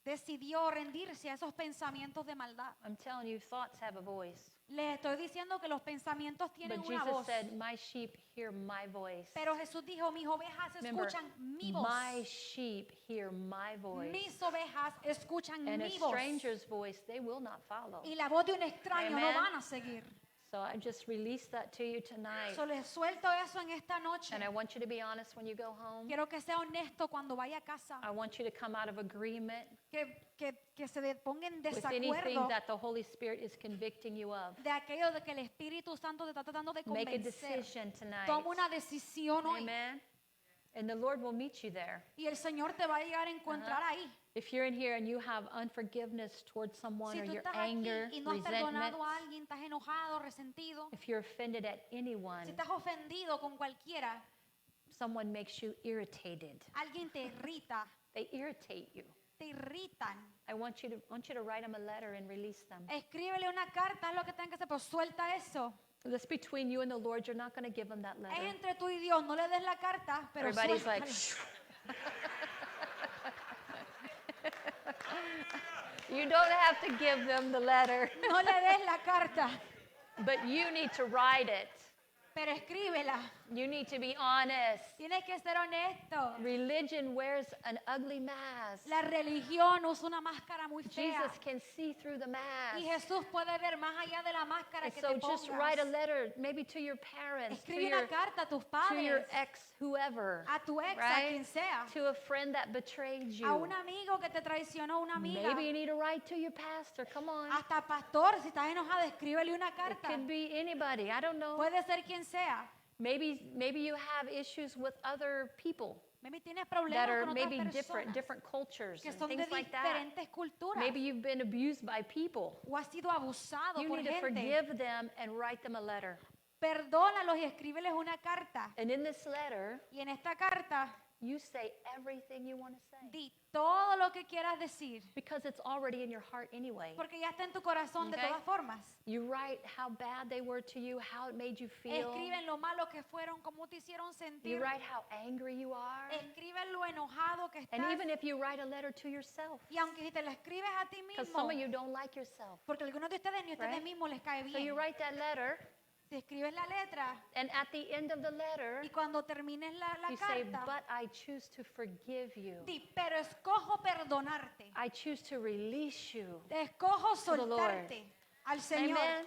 decidió rendirse a esos pensamientos de maldad. I'm telling you, thoughts have a voice. Les estoy diciendo que los pensamientos tienen But una Jesus voz. said, my sheep hear my voice. Pero Jesús dijo, mis ovejas Remember, escuchan mi voz. my sheep hear my voice. Mis ovejas escuchan And a mi voz. stranger's voice they will not follow. Y la voz de un extraño no Amen. van a seguir. So I just released that to you tonight. So les suelto eso en esta noche. And I want you to be honest when you go home. Quiero que sea honesto cuando vaya a casa. I want you to come out of agreement Que se ponga en with anything desacuerdo that the Holy Spirit is convicting you of. de aquello de que el Espíritu Santo te está tratando de Make a convencer. decision tonight. Toma una decisión hoy. Amen. And the Lord will meet you there. Y el Señor te va a llegar a encontrar ahí. If you're in here and you have unforgiveness towards someone Si or tú your estás anger, aquí y no has resentment, perdonado a alguien, estás enojado, resentido, if you're offended at si anyone, estás ofendido con cualquiera, someone makes you irritated. alguien te irrita, They irritate you. te irritan. I want you to write them a letter and release them. Escríbele una carta, haz lo que tengas que hacer, pero suelta eso. That's between you and the Lord. You're not going to give them that Es letter. entre tú y Dios, no le des la carta, pero Everybody's suéltala. like, you don't have to give them the letter, No le des la carta, but you need to write it. pero escríbela. You need to be honest. Tienes que ser honesto. Religion wears an ugly mask. La religión usa una máscara muy fea. Jesus can see through the mask. Y Jesús puede ver más allá de la máscara And que so te just write a pongas. letter, maybe to your parents, to Escribe your, una carta a tus to your padres, ex, whoever, a tu ex, a right? quien sea, To a friend that betrayed you. a un amigo que te traicionó, una amiga, Maybe you need to write to your pastor. Come on. hasta pastor, si estás enojado, escríbele una It carta. could be anybody. I don't know. Puede ser quien sea. Maybe you have issues with other people Maybe tienes that problemas are con maybe otras different, personas different cultures que and son de things like that. diferentes culturas. Maybe you've been abused by people. O has sido abusado You por need to gente. forgive them and write them a letter. Perdónalos y escríbeles una carta. And in this letter, Y en esta carta, you say everything you want to say. di todo lo que quieras decir. Because it's already in your heart anyway. Porque ya está en tu corazón de Okay. todas formas. You write how bad they were to you, how it made you feel. Escriben lo malo que fueron, cómo te hicieron You sentir. write how angry you are. Escriben lo enojado que And estás. even if you write a letter to yourself, Y aunque si te lo escribes a ti because mismo, some of you don't like yourself. porque algunos de ustedes ni a ustedes Right? mismos les cae So you bien. write that letter, Si escribes la letra and at the end of the letter, y cuando termines la you say, carta, but I choose to forgive you. di, pero escojo perdonarte. I choose to release you. Escojo the Lord. soltarte al Señor. Amen.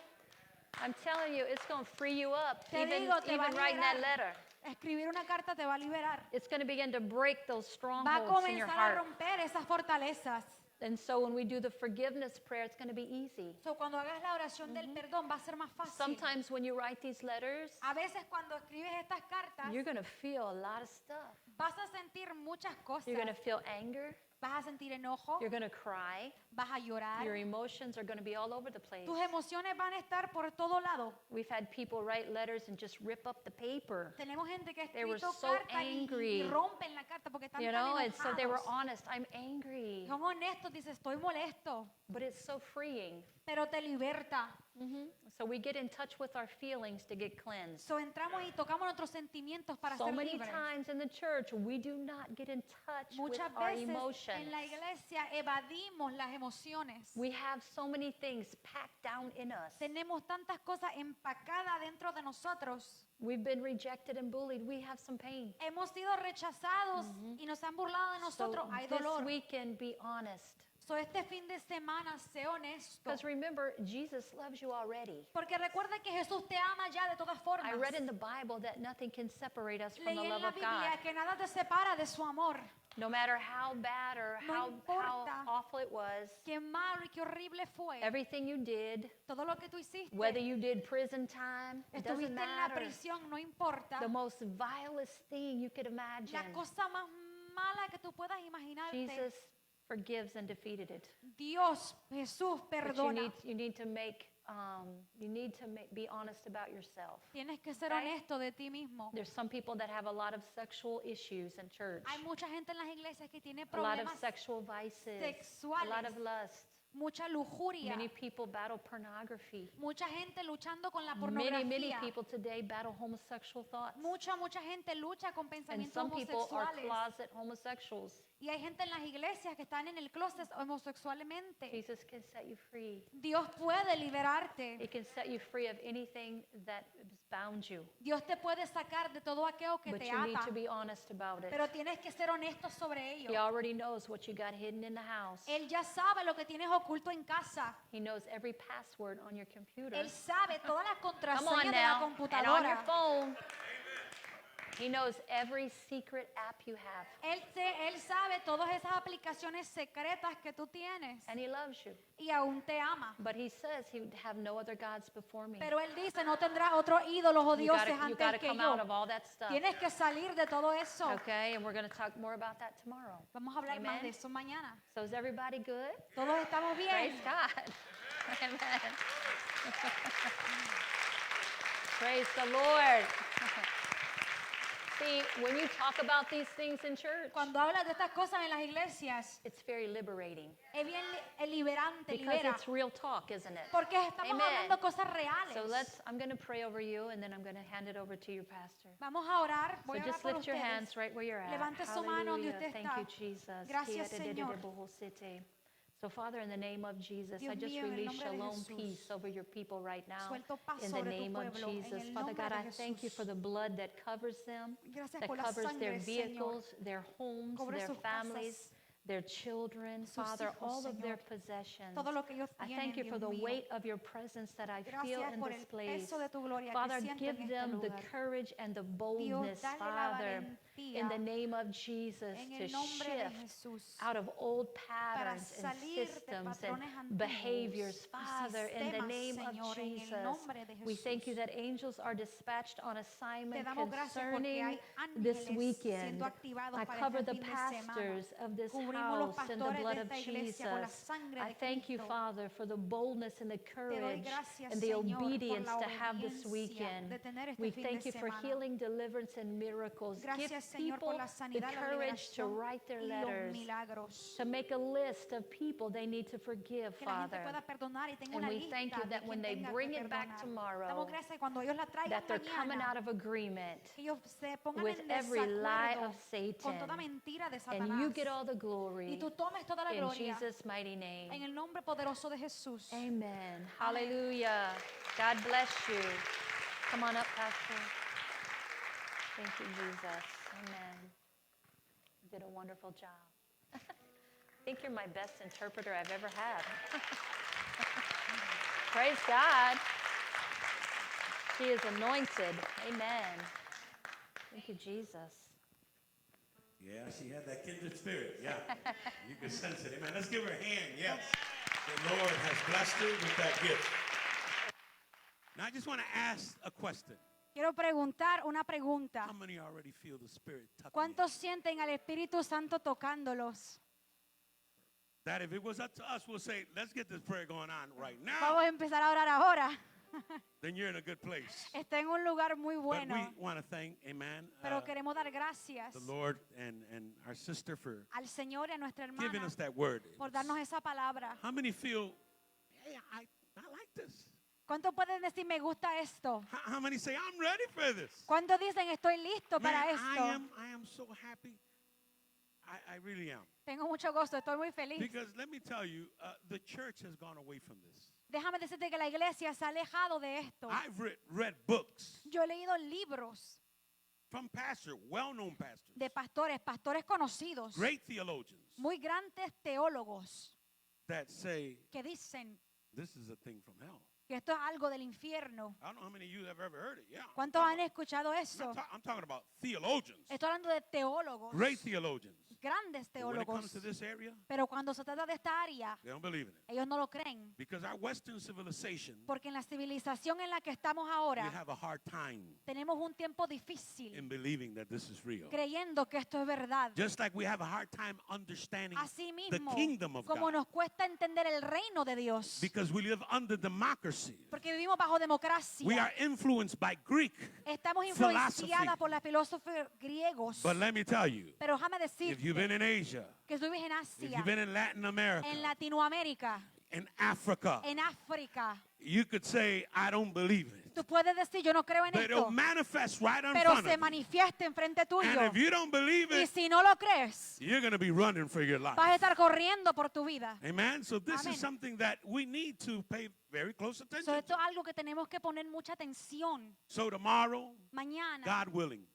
I'm telling you, it's going to free you up, Te even, digo, te va a even writing that liberar. letter. Escribir una carta te va a liberar. It's going to begin to break those Va a strongholds in your comenzar a heart. romper esas fortalezas. And so when we do the forgiveness prayer, it's going to be easy. So, cuando hagas la oración del perdón va a ser más fácil. Sometimes when you write these letters, A veces cuando escribes estas cartas you're going to feel a lot of stuff. vas a sentir muchas cosas. You're going to feel anger. Vas a sentir enojo, You're going to cry. vas a llorar. Your emotions are going to be all over the place. Tus emociones van a estar por todo lado. We've had people write letters and just rip up the paper. Tenemos gente que ha They were escrito so cartas angry. y rompen la carta porque están You tan know, and so they were enojados. honest. I'm angry. Son honestos, dice, estoy molesto, But it's so freeing. pero te liberta. So we get in touch with our feelings to get cleansed. So, entramos y tocamos nuestros sentimientos para So ser many libres. times in the church, we do not get in touch with Muchas our veces emotions. en la iglesia evadimos las emociones. We have so many things packed down in us. Tenemos tantas cosas empacadas dentro de nosotros. We've been rejected and bullied. We have some pain. Hemos sido rechazados y nos han burlado de nosotros. So Hay this dolor. weekend, be honest. So, este fin de semana, sé honesto. Because remember, Jesus loves you already. Porque recuerda que Jesús te ama ya de todas formas. I read in the Bible that nothing can separate us from the Leí en love la of God. Biblia que nada te separa de su amor. No matter how bad or No how importa. awful it was, Qué malo y qué horrible fue. everything you did, Todo lo que tú hiciste. whether you did prison time, it doesn't Estuviste en la matter. prisión, no importa. The most vilest thing you could imagine, La cosa más mala que tú puedas imaginarte. Jesus forgives and defeated it. Dios, Jesús, But perdona. you need to be honest about yourself. Tienes que ser Right? honesto de ti mismo. There's some people that have a lot of sexual issues in church, Hay mucha gente en las iglesias que tiene a lot of problemas, sexual vices, a sexuales. lot of lust. mucha lujuria, Many people battle pornography. mucha gente luchando con la Many pornografía. people today battle homosexual thoughts. Mucha gente lucha con And pensamientos some people are homosexuales. closet homosexuals. Y hay gente en las iglesias que están en el closet homosexualmente. Jesus can set you free. Dios puede liberarte. He can set you free of anything that has bound you. Dios te puede sacar de todo aquello que But te you need ata. to be honest about it. Pero tienes que ser honesto sobre He ello. already knows what you got hidden in the house. Él ya sabe lo que tienes oculto en casa. He knows every password on your computer. Él sabe todas las Come on contraseñas de la now. And on your computadora. phone. He knows every secret app you have. Él sabe todas esas aplicaciones secretas que tú tienes. And he loves you. Y aún te ama. But he says he would have no other gods before me. Pero él dice, no tendrás otros ídolos o You dioses gotta antes que come yo. out of all that stuff. Tienes que salir de todo eso. Okay, and we're going to talk more about that tomorrow. Vamos a hablar más Amen. de eso mañana. So is everybody good? Todos estamos Praise bien. God. Amen. Praise the Lord. See, when you talk about these things in church, Cuando hablas de estas cosas en las iglesias, it's very liberating es bien liberante, because libera. it's real talk, isn't it? Porque estamos Amen. hablando cosas reales. So I'm going to pray over you and then I'm going to hand it over to your pastor. Vamos a orar. Voy So a orar just por lift your ustedes. hands right where you're at. Levante su mano donde Hallelujah. usted Thank está. you, Jesus. Gracias, Señor. So, Father, in the name of Jesus, Dios I just mío, en el release nombre de shalom, Jesús. peace over your people right now. Suelto paz In the sobre tu name of pueblo, en Jesus. el Father nombre God, de I thank you Jesús. for the blood that covers them, Gracias that por la covers their sangre, Señor. vehicles, their homes, Cubre their sus families, casas, their children, sus Father, hijos, all of their Señor. possessions. Todo lo que ellos I tienen, thank you for Dios the mío. weight of your presence that I feel Gracias in por this el place. peso de tu gloria Father, que siento give en este them the lugar. courage and the boldness, dale la Father, valentía in the name of Jesus, En to el nombre de shift Jesús. out of old Para patterns and salir de systems and patrones antiguos behaviors. y Father, in the sistemas, name of Señor, en el Jesus, nombre de we thank you Jesús. that angels are dispatched on Te assignment damos gracias porque concerning hay this ángeles weekend. siendo activados I para cover este the fin de semana. pastors of this Cubrimos Cubrimos los house in the pastores blood de of esta iglesia con la Jesus. sangre I de thank you, Cristo. Father, for the boldness and the Te doy courage gracias, and the Señor, por obedience la to have this obediencia weekend. de tener este We fin thank de you for semana. healing, deliverance, and miracles. Gracias, Give Señor, por people la the sanidad, la courage to liberación write their y los letters, milagros. to make a list of people they need to forgive, Que la gente Father. pueda perdonar y tenga And una we lista thank you de that when quien they tenga bring que it back perdonar. tomorrow, Damos gracias que cuando ellos la traigan that they're coming out mañana, of agreement que ellos se pongan with en every lie desacuerdo of con toda Satan. mentira de And you Satanás. get all the Y glory tú tomes toda la in gloria Jesus' mighty en name. el nombre poderoso de Jesús. Amen. Hallelujah. God bless you. Come on up, Pastor. Thank you, Jesus. Amen. You did a wonderful job. I think you're my best interpreter I've ever had. Praise God. She is anointed. Amen. Thank you, Jesus. Yeah, she had that kindred spirit. Yeah, you can sense it. Amen. Let's give her a hand. Yes, the Lord has blessed her with that gift. Now I just want to ask a question. Quiero preguntar una pregunta. How many already feel the Spirit tucking in? ¿Cuántos sienten al Espíritu Santo tocándolos? That if it was up to us, we'll say, let's get this prayer going on right now. Vamos a empezar a orar ahora. Then you're in a good place. Está en un lugar muy But bueno. we want to thank, amen, Pero queremos dar gracias the Lord and our sister for al Señor y a nuestra giving hermana us that word. por darnos esa palabra. How many feel, hey, I like this? ¿Cuántos pueden decir me gusta esto? How many say, I'm ready for this? ¿Cuántos dicen estoy listo Man, para esto? I am so happy. I really am. Tengo mucho gozo, estoy muy feliz. Because let me tell you, the church has gone away from this. Déjame decirte que la iglesia se ha alejado de esto. I've read books Yo he leído libros from pastors, well-known pastors, de pastores conocidos, great theologians muy grandes teólogos that say que dicen this is a thing from hell. que esto es algo del infierno. I don't know how many of you have ever heard it. Yeah. ¿Cuántos han escuchado eso? I'm talking about theologians, Estoy hablando de teólogos, great theologians. grandes But when it comes teólogos. to this area, Pero cuando se trata de esta área, they don't believe in it. ellos no lo creen. Because our Western civilization, Porque en la civilización en la que estamos we ahora, have a hard time tenemos un tiempo difícil in believing that this is real. creyendo que esto es verdad. Just like we have a hard time understanding Así the mismo, kingdom of como God. nos cuesta entender el reino de Dios, Because we live under democracy. porque vivimos bajo We democracia, are influenced by Greek. estamos philosophy. influenciadas por los filósofos griegos. But let me tell you, Pero déjame if you've been decirte in Asia, que tú vives en if Asia, you've been in Latin America, en Latinoamérica, in Africa, en África, you could say, I don't believe it. tú puedes decir yo no creo en But it'll esto, manifest right in pero front se of you. manifiesta enfrente tuyo. And if you don't believe Y it, si no lo crees, you're going to be running for your life. vas a estar corriendo por tu vida. Amen. So this Amén. is something that we need to pay very close So, attention esto to. es algo que tenemos que poner mucha atención. So tomorrow, Mañana, God willing,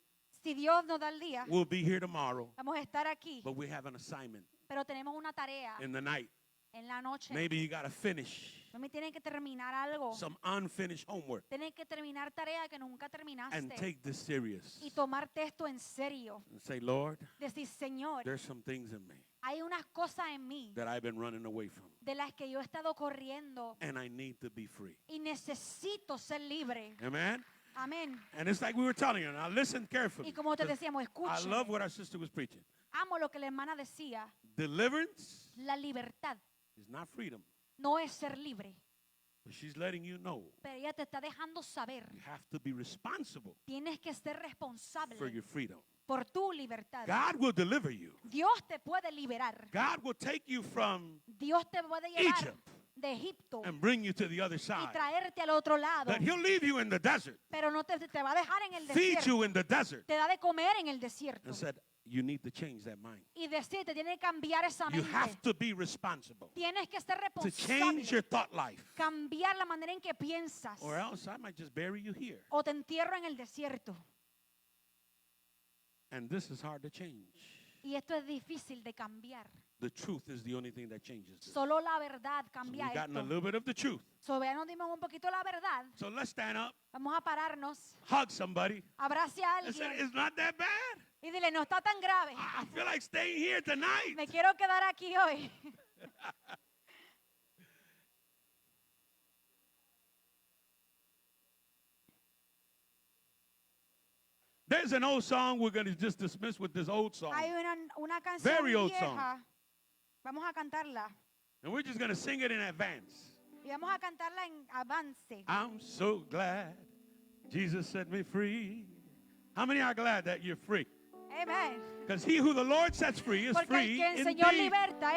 si Dios nos da el día, we'll be here tomorrow, vamos a estar aquí, but we have an assignment pero tenemos una tarea in the night. en la noche. Maybe you got to finish No tienen que terminar algo. some unfinished homework Tienen que terminar tarea que nunca and terminaste. take this serious Y tomarte esto en serio. and say, Lord, Decir, Señor, there's some things in me hay unas cosas en mí that I've been running away from, de las que yo he estado corriendo and I need to be free. y necesito ser libre. Amen. Amén. And it's like we were telling you. Now listen carefully. Y como te 'cause decíamos, I escuchen. love what our sister was preaching. Amo lo que la hermana decía. Deliverance La libertad is not freedom, no es ser libre. but she's letting you know Pero ella te está dejando saber. you have to be responsible Tienes que ser for responsable your freedom. por tu libertad. God will deliver you. Dios te puede liberar. God will take you from Dios te puede llevar Egypt de Egipto and bring you to the other y side. traerte al otro lado. But He'll leave you in the desert, Pero no te va a dejar en el feed desierto. you in the desert, Te da de comer en el desierto. and said, you need to change that mind. Y decirte, tienes que cambiar esa You have mente. to be responsible Tienes que ser to change your responsable. thought life, Cambiar la manera en que piensas. or else I might just bury you here. O te entierro en el desierto. And this is hard to change. Y esto es difícil de cambiar. The truth is the only thing that changes this. Solo la verdad So cambia we've gotten a esto. little bit of the truth. So, ya nos dimos un poquito la verdad. So let's stand up, Vamos a pararnos. hug somebody, Abrace a and say, alguien. it's not that bad. Y dile, no está tan grave. I feel like staying here tonight. Me quiero quedar aquí hoy. There's an old song we're going to just dismiss with this old song. Hay una canción Very old vieja Vamos a cantarla. And we're just going to sing it in advance. Y vamos a cantarla en avance. I'm so glad Jesus set me free. How many are glad that you're free? Amen. Because he who the Lord sets free is Porque el free que el Señor indeed. liberta